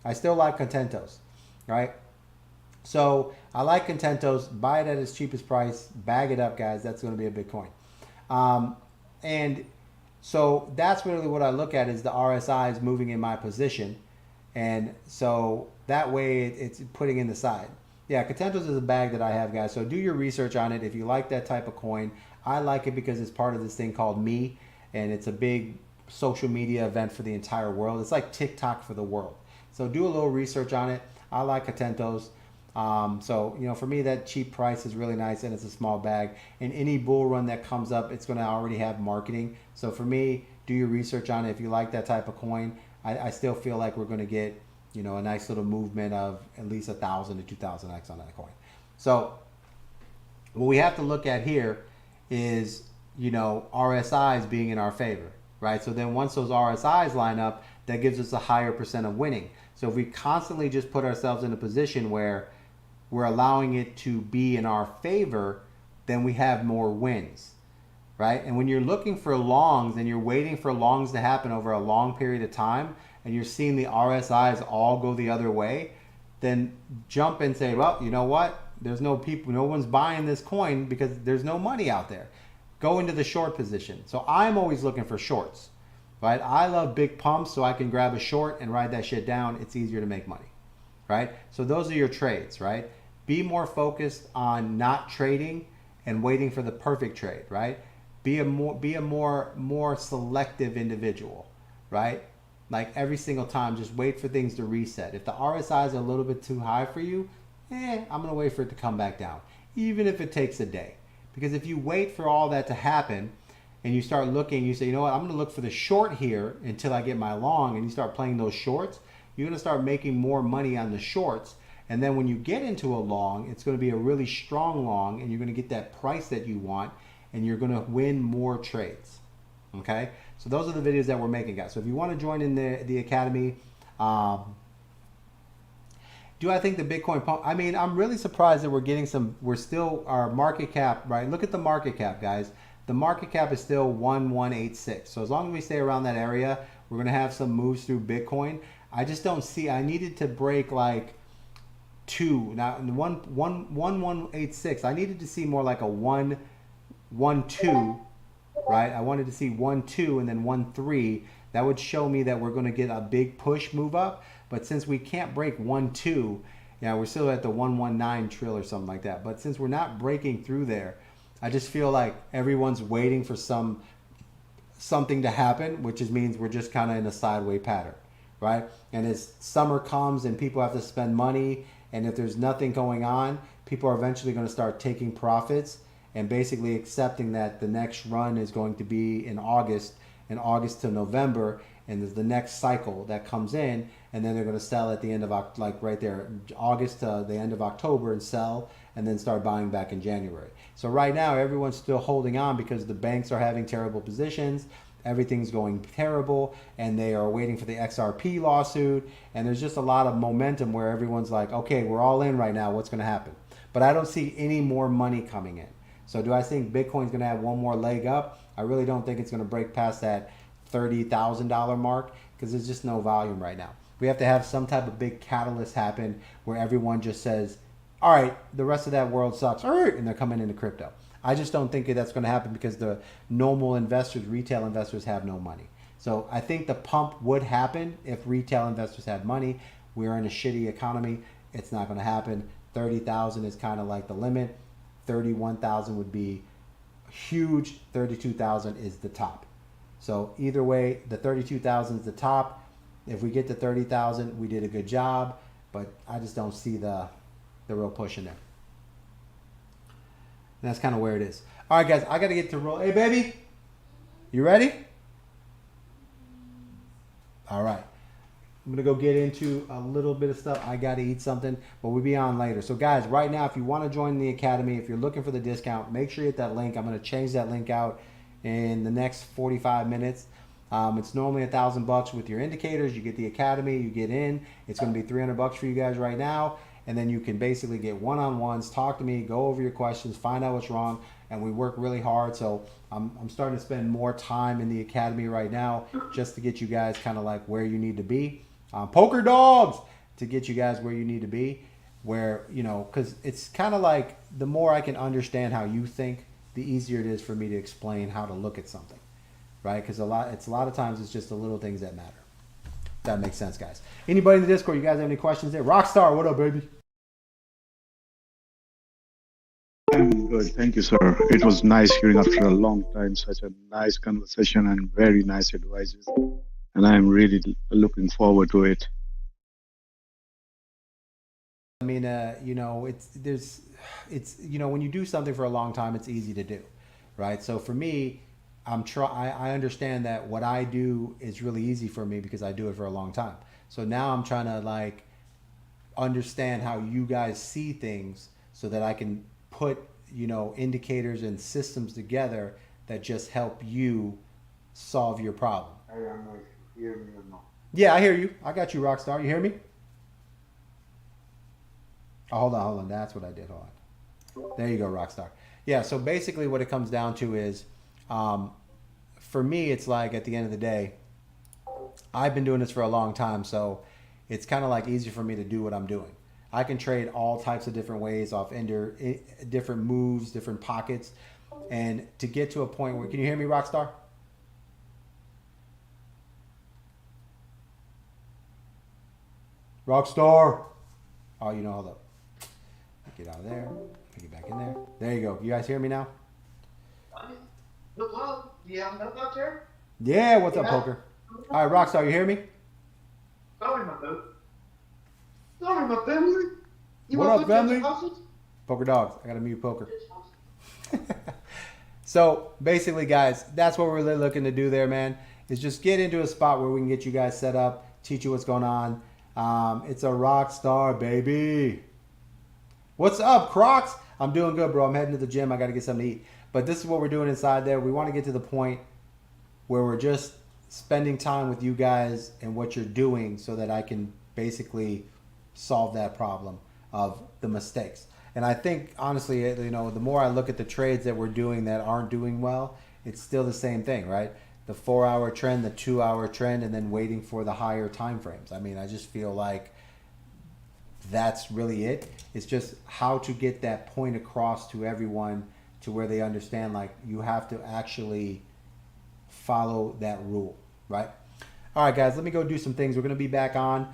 I still like Contentos, right? So I like Contentos. Buy it at its cheapest price. Bag it up, guys. That's going to be a big coin. And so that's really what I look at, is the RSIs moving in my position. And so that way it's putting in the side. Yeah, Contentos is a bag that I have, guys. So do your research on it if you like that type of coin. I like it because it's part of this thing called Me, and it's a big social media event for the entire world. It's like TikTok for the world. So do a little research on it. I like Contentos. So, you know, for me, that cheap price is really nice, and it's a small bag. And any bull run that comes up, it's going to already have marketing. So for me, do your research on it. If you like that type of coin, I still feel like we're going to get, you know, a nice little movement of at least 1,000 to 2,000x on that coin. So what we have to look at here is, you know, RSIs being in our favor, right? So then once those RSIs line up, that gives us a higher percent of winning. So if we constantly just put ourselves in a position where we're allowing it to be in our favor, then we have more wins, right? And when you're looking for longs and you're waiting for longs to happen over a long period of time, and you're seeing the RSIs all go the other way, then jump and say, well, you know what? There's no people, no one's buying this coin because there's no money out there. Go into the short position. So I'm always looking for shorts, right? I love big pumps, so I can grab a short and ride that shit down. It's easier to make money, right? So those are your trades, right? Be more focused on not trading and waiting for the perfect trade, right? Be a more selective individual, right? Like every single time, just wait for things to reset. If the RSI is a little bit too high for you, I'm going to wait for it to come back down, even if it takes a day. Because if you wait for all that to happen and you start looking, you say, you know what, I'm going to look for the short here until I get my long, and you start playing those shorts, you're going to start making more money on the shorts. And then when you get into a long, it's going to be a really strong long, and you're going to get that price that you want, and you're going to win more trades. Okay? So those are the videos that we're making, guys. So if you want to join in the academy, do I think the Bitcoin pump? I mean, I'm really surprised that we're still, our market cap, right? Look at the market cap, guys. The market cap is still 1186. So as long as we stay around that area, we're going to have some moves through Bitcoin. I just don't see, I needed to break like 2. Now, 1186, I needed to see more like a 112, right? I wanted to see 1-2 and then 1-3. That would show me that we're going to get a big push move up. But since we can't break 1-2, yeah, we're still at the 119 trill or something like that. But since we're not breaking through there, I just feel like everyone's waiting for something to happen, which means we're just kind of in a sideways pattern, right? And as summer comes and people have to spend money, and if there's nothing going on, people are eventually going to start taking profits and basically accepting that the next run is going to be in August to November, and there's the next cycle that comes in, and then they're going to sell at the end of like right there, August to the end of October, and sell, and then start buying back in January. So right now everyone's still holding on because the banks are having terrible positions. Everything's going terrible, and they are waiting for the XRP lawsuit, and there's just a lot of momentum where everyone's like, okay, we're all in right now, what's going to happen? But I don't see any more money coming in. So do I think Bitcoin's going to have one more leg up? I really don't think it's going to break past that $30,000 mark, because there's just no volume right now. We have to have some type of big catalyst happen where everyone just says, all right, the rest of that world sucks, all right, and they're coming into crypto. I just don't think that's going to happen because the normal investors, retail investors, have no money. So I think the pump would happen if retail investors had money. We're in a shitty economy. It's not going to happen. 30,000 is kind of like the limit. 31,000 would be huge. 32,000 is the top. So either way, the 32,000 is the top. If we get to 30,000, we did a good job. But I just don't see the real push in there. And that's kind of where it is. All right, guys, I got to get to roll. Hey, baby, you ready? All right. I'm going to go get into a little bit of stuff. I got to eat something, but we'll be on later. So, guys, right now, if you want to join the Academy, if you're looking for the discount, make sure you hit that link. I'm going to change that link out in the next 45 minutes. It's normally $1,000 with your indicators. You get the Academy, you get in. It's going to be $300 for you guys right now. And then you can basically get one-on-ones, talk to me, go over your questions, find out what's wrong, and we work really hard. So I'm starting to spend more time in the Academy right now just to get you guys kind of like where you need to be. Poker dogs! To get you guys where you need to be, where, you know, because it's kind of like the more I can understand how you think, the easier it is for me to explain how to look at something, right? Because a lot of times it's just the little things that matter. That makes sense, guys. Anybody in the Discord, you guys have any questions there? Rockstar, what up, baby? I'm good. Thank you, sir. It was nice hearing after a long time such a nice conversation and very nice advices. And I'm really looking forward to it. I mean, you know, it's you know, when you do something for a long time, it's easy to do, right? So for me, I understand that what I do is really easy for me because I do it for a long time. So now I'm trying to like understand how you guys see things so that I can put, you know, indicators and systems together that just help you solve your problem. I don't know if you hear me or not. Yeah, I hear you. I got you, Rockstar. You hear me? Oh, hold on. That's what I did. Hold on. There you go, Rockstar. Yeah, so basically what it comes down to is, for me, it's like at the end of the day, I've been doing this for a long time, so it's kind of like easy for me to do what I'm doing. I can trade all types of different ways off different moves, different pockets, and to get to a point where, can you hear me, Rockstar? Rockstar. Oh, you know, hold up. Get out of there. Get back in there. There you go. You guys hear me now? Hello? You have enough out there? Yeah, what's up, Poker? All right, Rockstar, you hear me? Sorry, my boat. Sorry, my family. You What want up, to family? houses? Poker dogs. I got to mute Poker. So basically, guys, that's what we're really looking to do there, man, is just get into a spot where we can get you guys set up, teach you what's going on. It's a rock star, baby. What's up, Crocs? I'm doing good, bro. I'm heading to the gym. I got to get something to eat. But this is what we're doing inside there. We want to get to the point where we're just spending time with you guys and what you're doing so that I can basically solve that problem of the mistakes. And I think, honestly, you know, the more I look at the trades that we're doing that aren't doing well, it's still the same thing, right? The 4-hour trend, the 2-hour trend, and then waiting for the higher time frames. I mean, I just feel like that's really it. It's just how to get that point across to everyone to where they understand, like, you have to actually follow that rule, right? All right, guys, let me go do some things. We're going to be back on.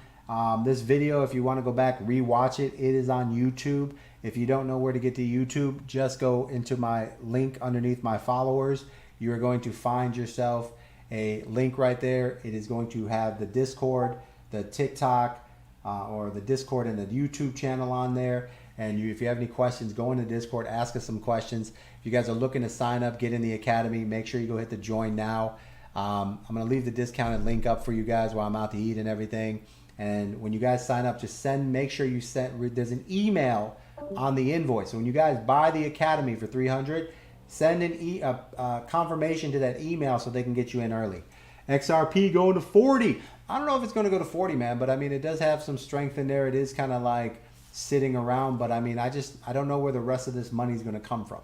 This video, if you want to go back, rewatch it. It is on YouTube. If you don't know where to get to YouTube, just go into my link underneath my followers. You're going to find yourself a link right there. It is going to have the Discord, the TikTok, or the Discord and the YouTube channel on there. And if you have any questions, go into Discord, ask us some questions. If you guys are looking to sign up, get in the Academy, make sure you go hit the join now. I'm going to leave the discounted link up for you guys while I'm out to eat and everything. And when you guys sign up, just make sure you send. There's an email on the invoice. So when you guys buy the academy for 300, send a confirmation to that email so they can get you in early. XRP going to 40. I don't know if it's going to go to 40, man, but I mean, it does have some strength in there. It is kind of like sitting around, but I mean, I don't know where the rest of this money is going to come from,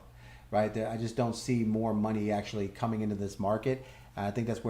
right? I just don't see more money actually coming into this market. I think that's where